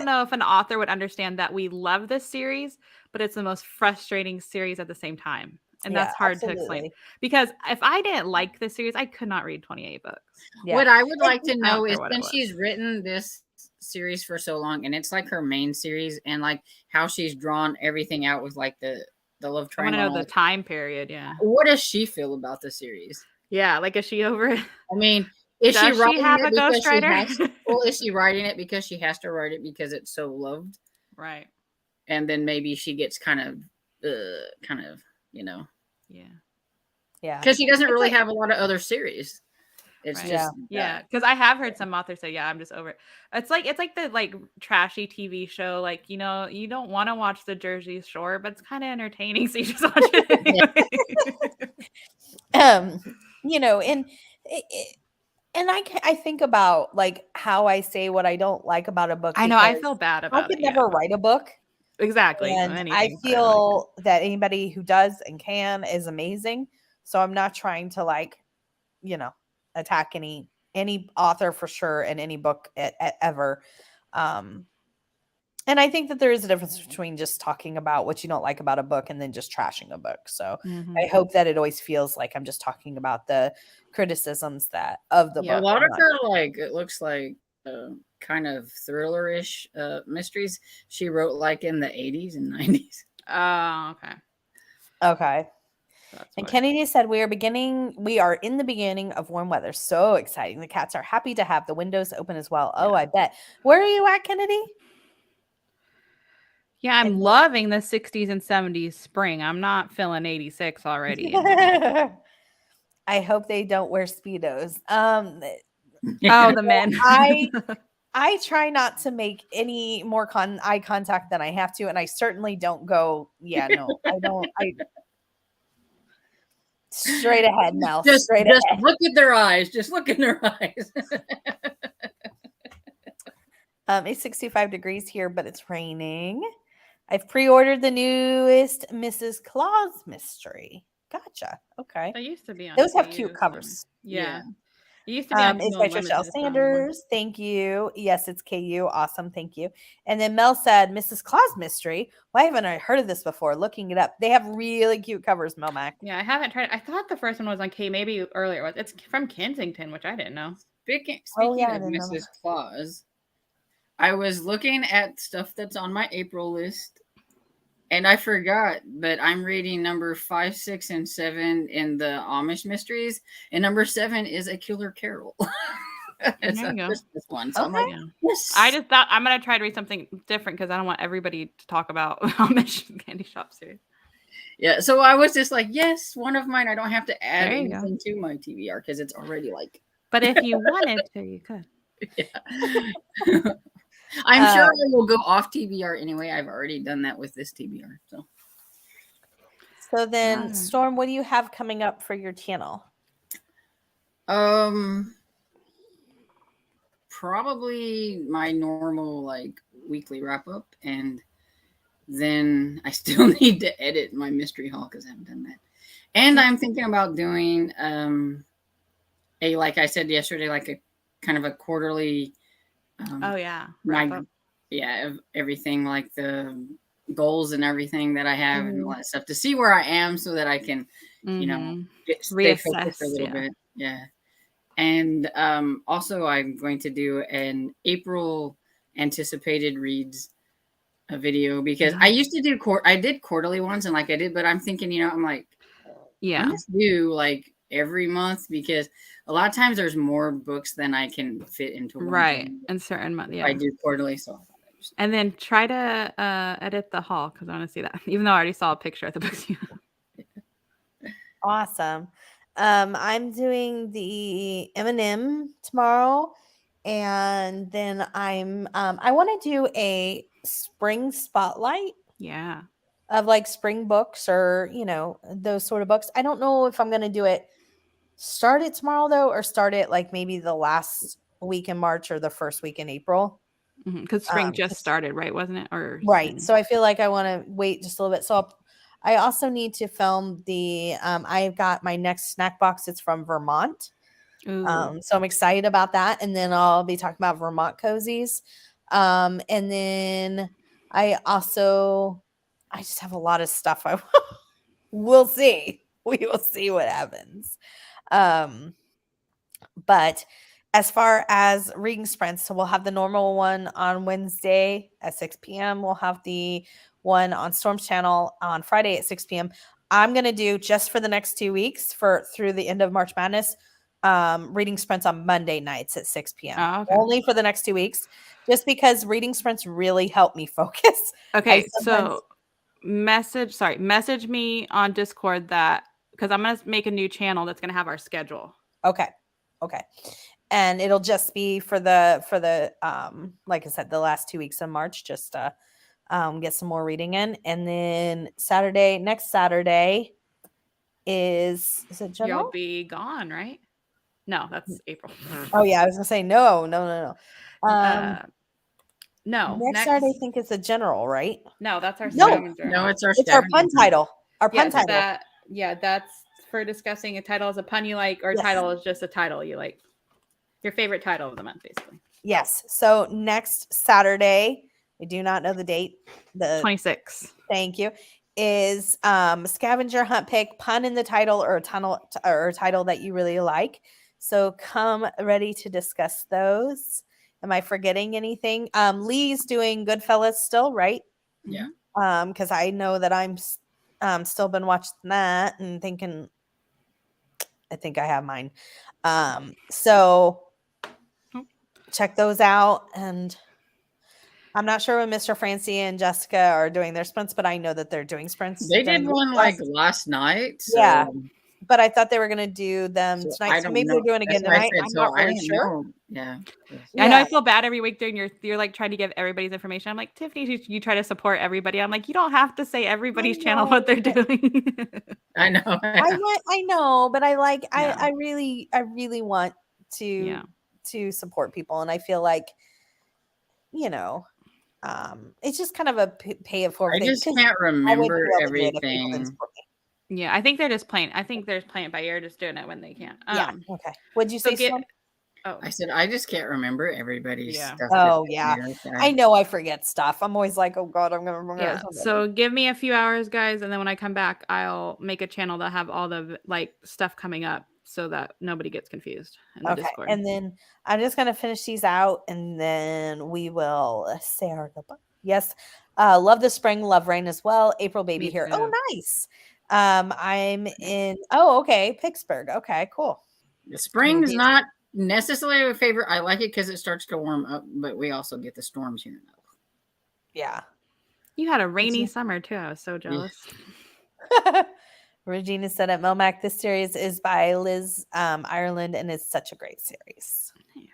[SPEAKER 2] know if an author would understand that we love this series, but it's the most frustrating series at the same time. And that's hard to explain. Because if I didn't like this series, I could not read 28 books.
[SPEAKER 3] Yeah. What I would like to know is since she's written this series for so long, and it's like her main series, and like how she's drawn everything out with like the love triangle.
[SPEAKER 2] I want to know the time period. Yeah.
[SPEAKER 3] What does she feel about the series?
[SPEAKER 2] Yeah. Like, is she over it?
[SPEAKER 3] I mean, is she writing it because she has to, well, is she writing it because she has to write it because it's so loved?
[SPEAKER 2] Right.
[SPEAKER 3] And then maybe she gets kind of, you know.
[SPEAKER 2] Yeah.
[SPEAKER 1] Yeah.
[SPEAKER 3] Because she doesn't really have a lot of other series. It's just
[SPEAKER 2] because I have heard some authors say, I'm just over it. It's like the like trashy TV show, like, you know, you don't want to watch the Jersey Shore, but it's kind of entertaining, so you just watch it
[SPEAKER 1] anyway. You know, and I think about like how I say what I don't like about a book.
[SPEAKER 2] I know I feel bad about it.
[SPEAKER 1] I could never write a book.
[SPEAKER 2] Exactly.
[SPEAKER 1] And I feel that anybody who does and can is amazing. So I'm not trying to like, you know, attack any author for sure in any book ever. And I think that there is a difference between just talking about what you don't like about a book and then just trashing a book. So I hope that it always feels like I'm just talking about the criticisms of the book.
[SPEAKER 3] A lot of her, like, it looks like kind of thriller-ish mysteries she wrote like in the 80s and 90s.
[SPEAKER 2] Oh, okay.
[SPEAKER 1] Okay. And Kennedy said, we are in the beginning of warm weather. So exciting. The cats are happy to have the windows open as well. Oh, I bet. Where are you at, Kennedy?
[SPEAKER 2] Yeah, I'm loving the 60s and 70s spring. I'm not feeling 86 already.
[SPEAKER 1] I hope they don't wear Speedos.
[SPEAKER 2] The men.
[SPEAKER 1] I try not to make any more eye contact than I have to, and I certainly don't go, I don't. Straight ahead, Mel.
[SPEAKER 3] Just look at their eyes. Just look in their eyes.
[SPEAKER 1] It's 65 degrees here, but it's raining. I've pre-ordered the newest Mrs. Claus mystery. Gotcha. Okay.
[SPEAKER 2] They used to be on.
[SPEAKER 1] Those have cute covers.
[SPEAKER 2] Yeah. It used to be on.
[SPEAKER 1] It's by Tricia Sanders. Thank you. Yes, it's KU. Awesome. Thank you. And then Mel said, Mrs. Claus mystery. Why haven't I heard of this before? Looking it up. They have really cute covers, Mel Mac.
[SPEAKER 2] Yeah, I haven't tried. I thought the first one was on K. Maybe earlier. It's from Kensington, which I didn't know.
[SPEAKER 3] Speaking of Mrs. Claus, I was looking at stuff that's on my April list, and I forgot, but I'm reading number 5, 6, and 7 in the Amish mysteries, and number 7 is A Killer Carol. It's a Christmas one. So I'm like, yes.
[SPEAKER 2] I just thought I'm gonna try to read something different because I don't want everybody to talk about Amish candy shop series.
[SPEAKER 3] Yeah, so I was just like, yes, one of mine. I don't have to add anything to my TBR because it's already like.
[SPEAKER 2] But if you wanted to, you could.
[SPEAKER 3] Yeah. I'm sure I will go off TBR anyway. I've already done that with this TBR.
[SPEAKER 1] So then, Storm, what do you have coming up for your channel?
[SPEAKER 3] Probably my normal like weekly wrap up, and then I still need to edit my mystery haul because I haven't done that. And I'm thinking about doing like I said yesterday, like a kind of a quarterly. Everything like the goals and everything that I have and all that stuff to see where I am so that I can, stay focused a little bit. Yeah. And also I'm going to do an April anticipated reads a video because I used to do I did quarterly ones and like I did, but I'm thinking, I'm like,
[SPEAKER 2] Yeah.
[SPEAKER 3] I must do like every month because a lot of times there's more books than I can fit into one.
[SPEAKER 2] Right. And certain months. Yeah.
[SPEAKER 3] I do quarterly. So.
[SPEAKER 2] And then try to edit the haul because I want to see that. Even though I already saw a picture of the books.
[SPEAKER 1] Awesome. I'm doing the M&M tomorrow, and then I want to do a spring spotlight.
[SPEAKER 2] Yeah.
[SPEAKER 1] Of like spring books or those sort of books. I don't know if I'm going to do it. Start it tomorrow though, or start it like maybe the last week in March or the first week in April.
[SPEAKER 2] Because spring just started, right? Wasn't it? Or
[SPEAKER 1] right.
[SPEAKER 2] soon?
[SPEAKER 1] So I feel like I want to wait just a little bit. So I also need to film the. I've got my next snack box. It's from Vermont. So I'm excited about that, and then I'll be talking about Vermont cozies. And then I just have a lot of stuff. We'll see. We will see what happens. But as far as reading sprints, so we'll have the normal one on Wednesday at 6 p.m. We'll have the one on Storm's channel on Friday at 6 p.m. I'm going to do just for the next 2 weeks through the end of March Madness, reading sprints on Monday nights at 6 p.m.
[SPEAKER 2] Oh, okay.
[SPEAKER 1] Only for the next 2 weeks, just because reading sprints really help me focus.
[SPEAKER 2] Okay, so message me on Discord that, because I'm going to make a new channel that's going to have our schedule.
[SPEAKER 1] Okay. And it'll just be for the like I said, the last 2 weeks of March, just to get some more reading in. And then next Saturday is it general?
[SPEAKER 2] You'll be gone, right? No, that's April.
[SPEAKER 1] Oh yeah, I was gonna say no.
[SPEAKER 2] No.
[SPEAKER 1] Next Saturday I think it's a general, right?
[SPEAKER 2] No, that's our
[SPEAKER 3] scavenger. No, it's our
[SPEAKER 1] pun title. Our pun title.
[SPEAKER 2] That's for discussing a title as a pun you like, or a title is just a title you like. Your favorite title of the month, basically.
[SPEAKER 1] Yes. So next Saturday, I do not know the date. The
[SPEAKER 2] 26th.
[SPEAKER 1] Thank you. Is scavenger hunt pick, pun in the title, or a title that you really like. So come ready to discuss those. Am I forgetting anything? Lee's doing Goodfellas still, right?
[SPEAKER 3] Yeah.
[SPEAKER 1] Because I know that I'm still been watching that and thinking, I think I have mine. So check those out. And I'm not sure when Mr. Francie and Jessica are doing their sprints, but I know that they're doing sprints.
[SPEAKER 3] They did one like last night. So.
[SPEAKER 1] Yeah. But I thought they were going to do them tonight. So maybe they're doing it again tonight. I'm not really sure.
[SPEAKER 2] Yeah. I know I feel bad every week you're like trying to give everybody's information. I'm like, Tiffany, you try to support everybody. I'm like, you don't have to say everybody's channel what they're doing.
[SPEAKER 3] I know.
[SPEAKER 1] I know, but I really want to support people. And I feel like, it's just kind of a pay it forward
[SPEAKER 3] thing. I just can't remember everything.
[SPEAKER 2] Yeah, I think they're just playing. I think they're just playing it by ear, just doing it when they can.
[SPEAKER 1] Yeah. Okay. What'd you say?
[SPEAKER 3] I said I just can't remember everybody's stuff.
[SPEAKER 1] Oh yeah. I know I forget stuff. I'm always like, oh God, I'm gonna remember.
[SPEAKER 2] Yeah. So give me a few hours, guys, and then when I come back, I'll make a channel that have all the stuff coming up so that nobody gets confused in the Discord.
[SPEAKER 1] And then I'm just gonna finish these out, and then we will say our goodbye. Yes. Love the spring, love rain as well. April baby here. Oh, nice. I'm in Pittsburgh. Okay, cool.
[SPEAKER 3] The spring's not necessarily a favorite. I like it because it starts to warm up, but we also get the storms here now.
[SPEAKER 1] Yeah.
[SPEAKER 2] You had a rainy summer too. I was so jealous.
[SPEAKER 1] Regina said at Melmac, this series is by Liz Ireland, and it's such a great series. Yes.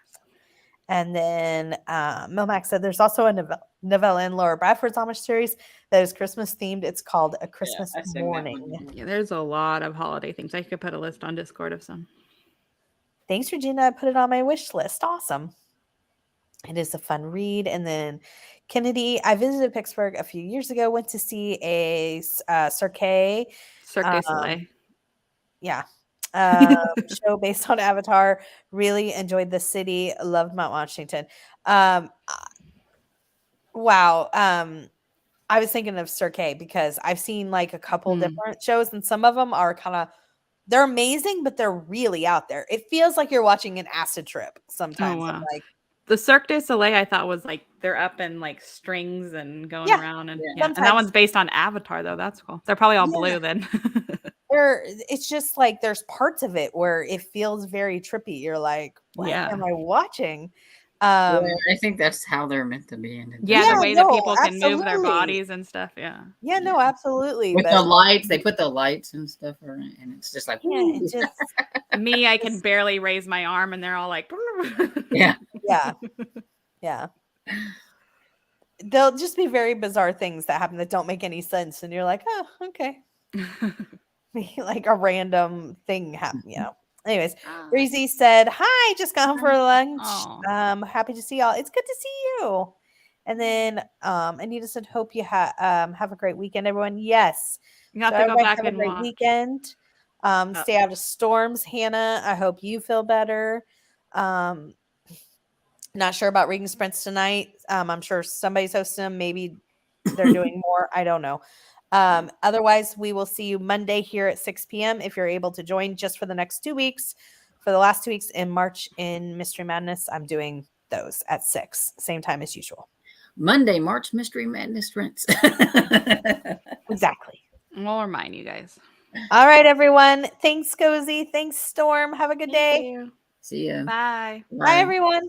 [SPEAKER 1] And then Melmac said there's also a novella in Laura Bradford's Amish series that is Christmas themed. It's called A Christmas Morning.
[SPEAKER 2] Yeah, there's a lot of holiday things. I could put a list on Discord of some.
[SPEAKER 1] Thanks, Regina. I put it on my wish list. Awesome. It is a fun read. And then Kennedy, I visited Pittsburgh a few years ago, went to see a Cirque du Soleil. Yeah. Show based on Avatar. Really enjoyed the city. Loved Mount Washington. Wow. I was thinking of Cirque because I've seen like a couple different shows, and some of them are they're amazing, but they're really out there. It feels like you're watching an acid trip sometimes.
[SPEAKER 2] Oh, wow. The Cirque du Soleil, I thought was like they're up in like strings and going around, and and that one's based on Avatar though. That's cool. They're probably all blue then.
[SPEAKER 1] Or it's just like there's parts of it where it feels very trippy. You're like, what am I watching?
[SPEAKER 3] I think that's how they're meant to be.
[SPEAKER 2] The way that people can move their bodies and stuff. Yeah.
[SPEAKER 1] Yeah, no, absolutely.
[SPEAKER 3] With the lights, they put the lights and stuff around, and it's just like,
[SPEAKER 1] it just
[SPEAKER 2] me, I can barely raise my arm, and they're all like,
[SPEAKER 3] yeah.
[SPEAKER 1] They'll just be very bizarre things that happen that don't make any sense, and you're like, oh, okay. Like a random thing happen, Anyways, Breezy said, hi, just got home for lunch. Happy to see y'all. It's good to see you. And then Anita said, hope you have a great weekend, everyone. Yes.
[SPEAKER 2] You have to go back
[SPEAKER 1] have
[SPEAKER 2] and
[SPEAKER 1] a great
[SPEAKER 2] watch.
[SPEAKER 1] weekend. Stay out of storms, Hannah. I hope you feel better. Not sure about reading sprints tonight. I'm sure somebody's hosting them. Maybe they're doing more. I don't know. Otherwise, we will see you Monday here at 6 p.m. if you're able to join just for the next 2 weeks. For the last 2 weeks in March in Mystery Madness, I'm doing those at 6, same time as usual.
[SPEAKER 3] Monday, March Mystery Madness sprints.
[SPEAKER 1] Exactly.
[SPEAKER 2] We'll remind you guys.
[SPEAKER 1] All right, everyone. Thanks, Cozy. Thanks, Storm. Have a good day.
[SPEAKER 2] You.
[SPEAKER 3] See ya.
[SPEAKER 2] Bye.
[SPEAKER 1] Bye, everyone.